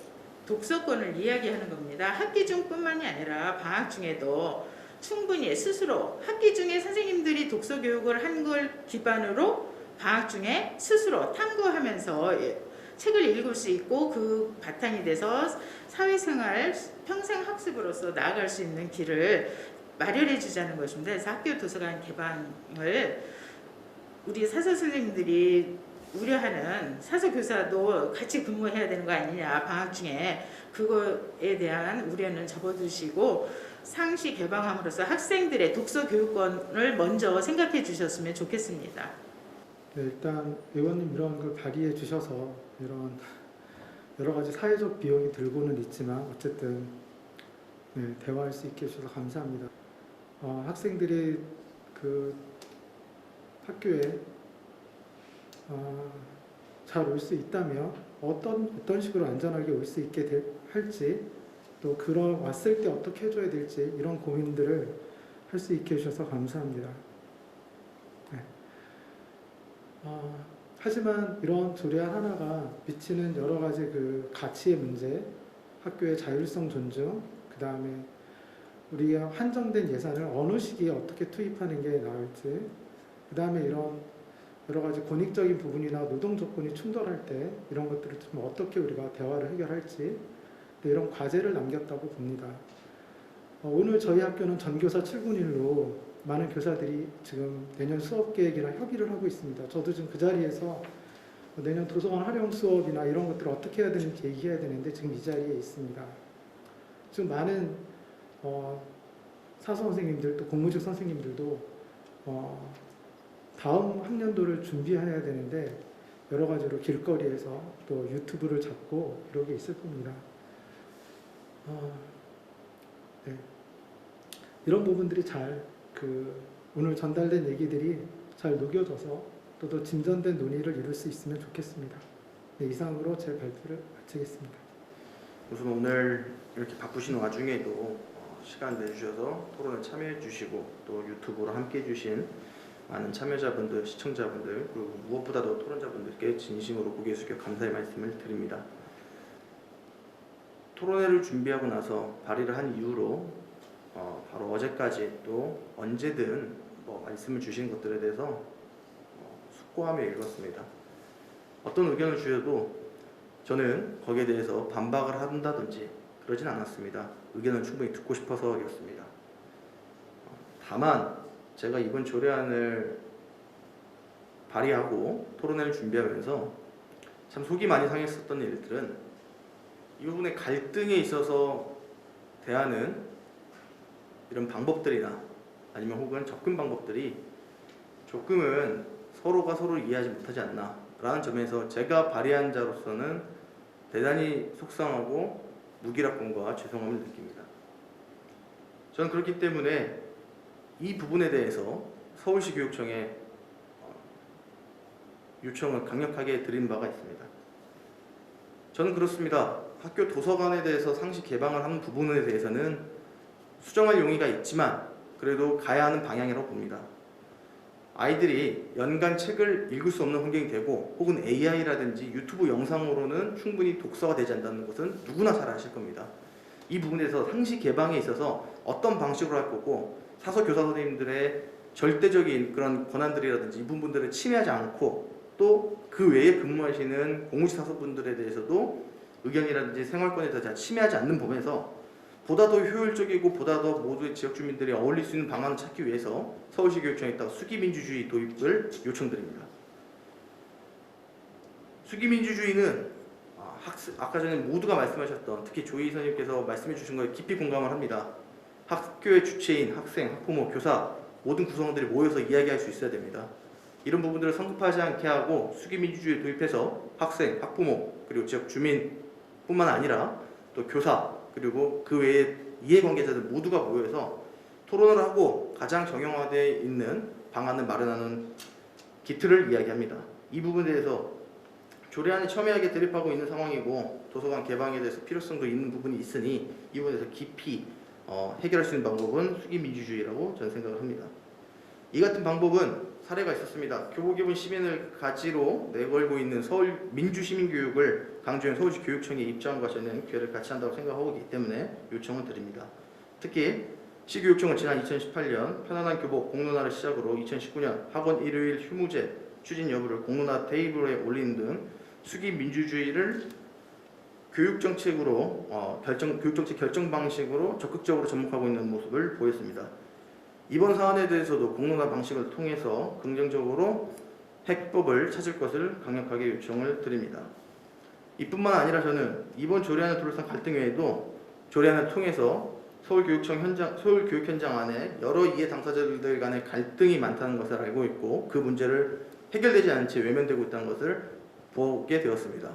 독서권을 이야기하는 겁니다. 학기 중뿐만이 아니라 방학 중에도 충분히 스스로, 학기 중에 선생님들이 독서 교육을 한 걸 기반으로 방학 중에 스스로 탐구하면서 책을 읽을 수 있고, 그 바탕이 돼서 사회생활, 평생학습으로서 나아갈 수 있는 길을 마련해 주자는 것입니다. 그래서 학교 도서관 개방을 우리 사서 선생님들이 우려하는, 사서 교사도 같이 근무해야 되는 거 아니냐, 방학 중에, 그거에 대한 우려는 접어두시고 상시 개방함으로써 학생들의 독서 교육권을 먼저 생각해 주셨으면 좋겠습니다. 네, 일단 의원님 이런 걸 발의해 주셔서 이런 여러 가지 사회적 비용이 들고는 있지만 어쨌든 네, 대화할 수 있게 해주셔서 감사합니다. 학생들이 그 학교에 잘 올 수 있다면 어떤 식으로 안전하게 올 수 있게 할지, 또 왔을 때 어떻게 해줘야 될지, 이런 고민들을 할 수 있게 해주셔서 감사합니다. 네. 하지만 이런 조례안 하나가 미치는 여러 가지 그 가치의 문제, 학교의 자율성 존중, 그 다음에 우리가 한정된 예산을 어느 시기에 어떻게 투입하는 게 나을지, 그 다음에 이런 여러 가지 권익적인 부분이나 노동 조건이 충돌할 때 이런 것들을 좀 어떻게 우리가 대화를 해결할지, 이런 과제를 남겼다고 봅니다. 오늘 저희 학교는 전교사 7군 1로 많은 교사들이 지금 내년 수업 계획이랑 협의를 하고 있습니다. 저도 지금 그 자리에서 내년 도서관 활용 수업이나 이런 것들을 어떻게 해야 되는지 얘기해야 되는데 지금 이 자리에 있습니다. 지금 많은 사서 선생님들, 또 공무직 선생님들도 다음 학년도를 준비해야 되는데 여러 가지로 길거리에서 또 유튜브를 잡고 이러고 있을 겁니다. 네. 이런 부분들이 잘 오늘 전달된 얘기들이 잘 녹여져서 또 더 진전된 논의를 이룰 수 있으면 좋겠습니다. 네, 이상으로 제 발표를 마치겠습니다. 우선 오늘 이렇게 바쁘신 와중에도 시간 내주셔서 토론에 참여해 주시고 또 유튜브로 함께 해주신 많은 참여자분들, 시청자분들, 그리고 무엇보다도 토론자분들께 진심으로 고개 숙여 감사의 말씀을 드립니다. 토론회를 준비하고 나서 발의를 한 이후로 바로 어제까지 또 언제든 말씀을 주신 것들에 대해서 숙고하며 읽었습니다. 어떤 의견을 주셔도 저는 거기에 대해서 반박을 한다든지 그러진 않았습니다. 의견을 충분히 듣고 싶어서였습니다. 다만 제가 이번 조례안을 발의하고 토론회를 준비하면서 참 속이 많이 상했었던 일들은 이 부분에 갈등에 있어서 대하는 이런 방법들이나 아니면 혹은 접근 방법들이 조금은 서로가 서로를 이해하지 못하지 않나 라는 점에서 제가 발의한 자로서는 대단히 속상하고 무기력감과 죄송함을 느낍니다. 저는 그렇기 때문에 이 부분에 대해서 서울시 교육청에 요청을 강력하게 드린 바가 있습니다. 저는 그렇습니다. 학교 도서관에 대해서 상시 개방을 하는 부분에 대해서는 수정할 용의가 있지만 그래도 가야 하는 방향이라고 봅니다. 아이들이 연간 책을 읽을 수 없는 환경이 되고 혹은 AI라든지 유튜브 영상으로는 충분히 독서가 되지 않는다는 것은 누구나 잘 아실 겁니다. 이 부분에서 상시 개방에 있어서 어떤 방식으로 할 거고 사서 교사 선생님들의 절대적인 그런 권한들이라든지 이 부분들을 침해하지 않고 또 그 외에 근무하시는 공무시 사서분들에 대해서도 의견이라든지 생활권에 대해서 침해하지 않는 범위에서 보다 더 효율적이고 보다 더 모두의 지역 주민들이 어울릴 수 있는 방안을 찾기 위해서 서울시 교육청에다가 수기민주주의 도입을 요청드립니다. 수기민주주의는 아까 전에 모두가 말씀하셨던 특히 조희 선생님께서 말씀해 주신 거에 깊이 공감을 합니다. 학교의 주체인 학생, 학부모, 교사 모든 구성원들이 모여서 이야기할 수 있어야 됩니다. 이런 부분들을 성급하지 않게 하고 수기민주주의를 도입해서 학생, 학부모 그리고 지역 주민뿐만 아니라 또 교사 그리고 그 외에 이해관계자들 모두가 모여서 토론을 하고 가장 정형화되어 있는 방안을 마련하는 기틀을 이야기합니다. 이 부분에 대해서 조례안이 첨예하게 대립하고 있는 상황이고 도서관 개방에 대해서 필요성도 있는 부분이 있으니 이 부분에 대해서 깊이 해결할 수 있는 방법은 수기민주주의라고 저는 생각을 합니다. 이 같은 방법은 사례가 있었습니다. 교복 입은 시민을 가지로 내걸고 있는 서울 민주시민교육을 강조한 서울시 교육청의 입장과 저는 기회를 같이 한다고 생각하고 있기 때문에 요청을 드립니다. 특히 시교육청은 지난 2018년 편안한 교복 공론화를 시작으로 2019년 학원 일요일 휴무제 추진 여부를 공론화 테이블에 올리는 등 수기 민주주의를 교육정책 결정 방식으로 적극적으로 접목하고 있는 모습을 보였습니다. 이번 사안에 대해서도 공론화 방식을 통해서 긍정적으로 해법을 찾을 것을 강력하게 요청을 드립니다. 이뿐만 아니라 저는 이번 조례안을 둘러싼 갈등 외에도 조례안을 통해서 서울 교육 현장 안에 여러 이해 당사자들 간의 갈등이 많다는 것을 알고 있고 그 문제를 해결되지 않은 채 외면되고 있다는 것을 보게 되었습니다.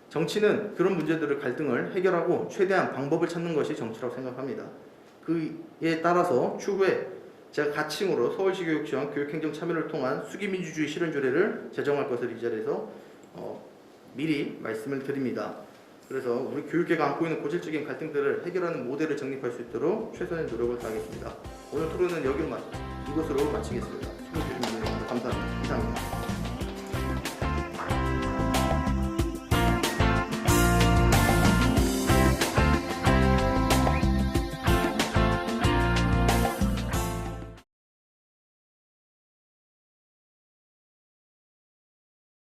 정치는 그런 문제들을 갈등을 해결하고 최대한 방법을 찾는 것이 정치라고 생각합니다. 그에 따라서 추후에 제가 가칭으로 서울시 교육청 교육행정 참여를 통한 수기민주주의 실현 조례를 제정할 것을 이 자리에서 미리 말씀을 드립니다. 그래서 우리 교육계가 안고 있는 고질적인 갈등들을 해결하는 모델을 정립할 수 있도록 최선의 노력을 다하겠습니다. 오늘 토론은 이것으로 마치겠습니다. 수고해 주신 분들 감사합니다. 이상입니다.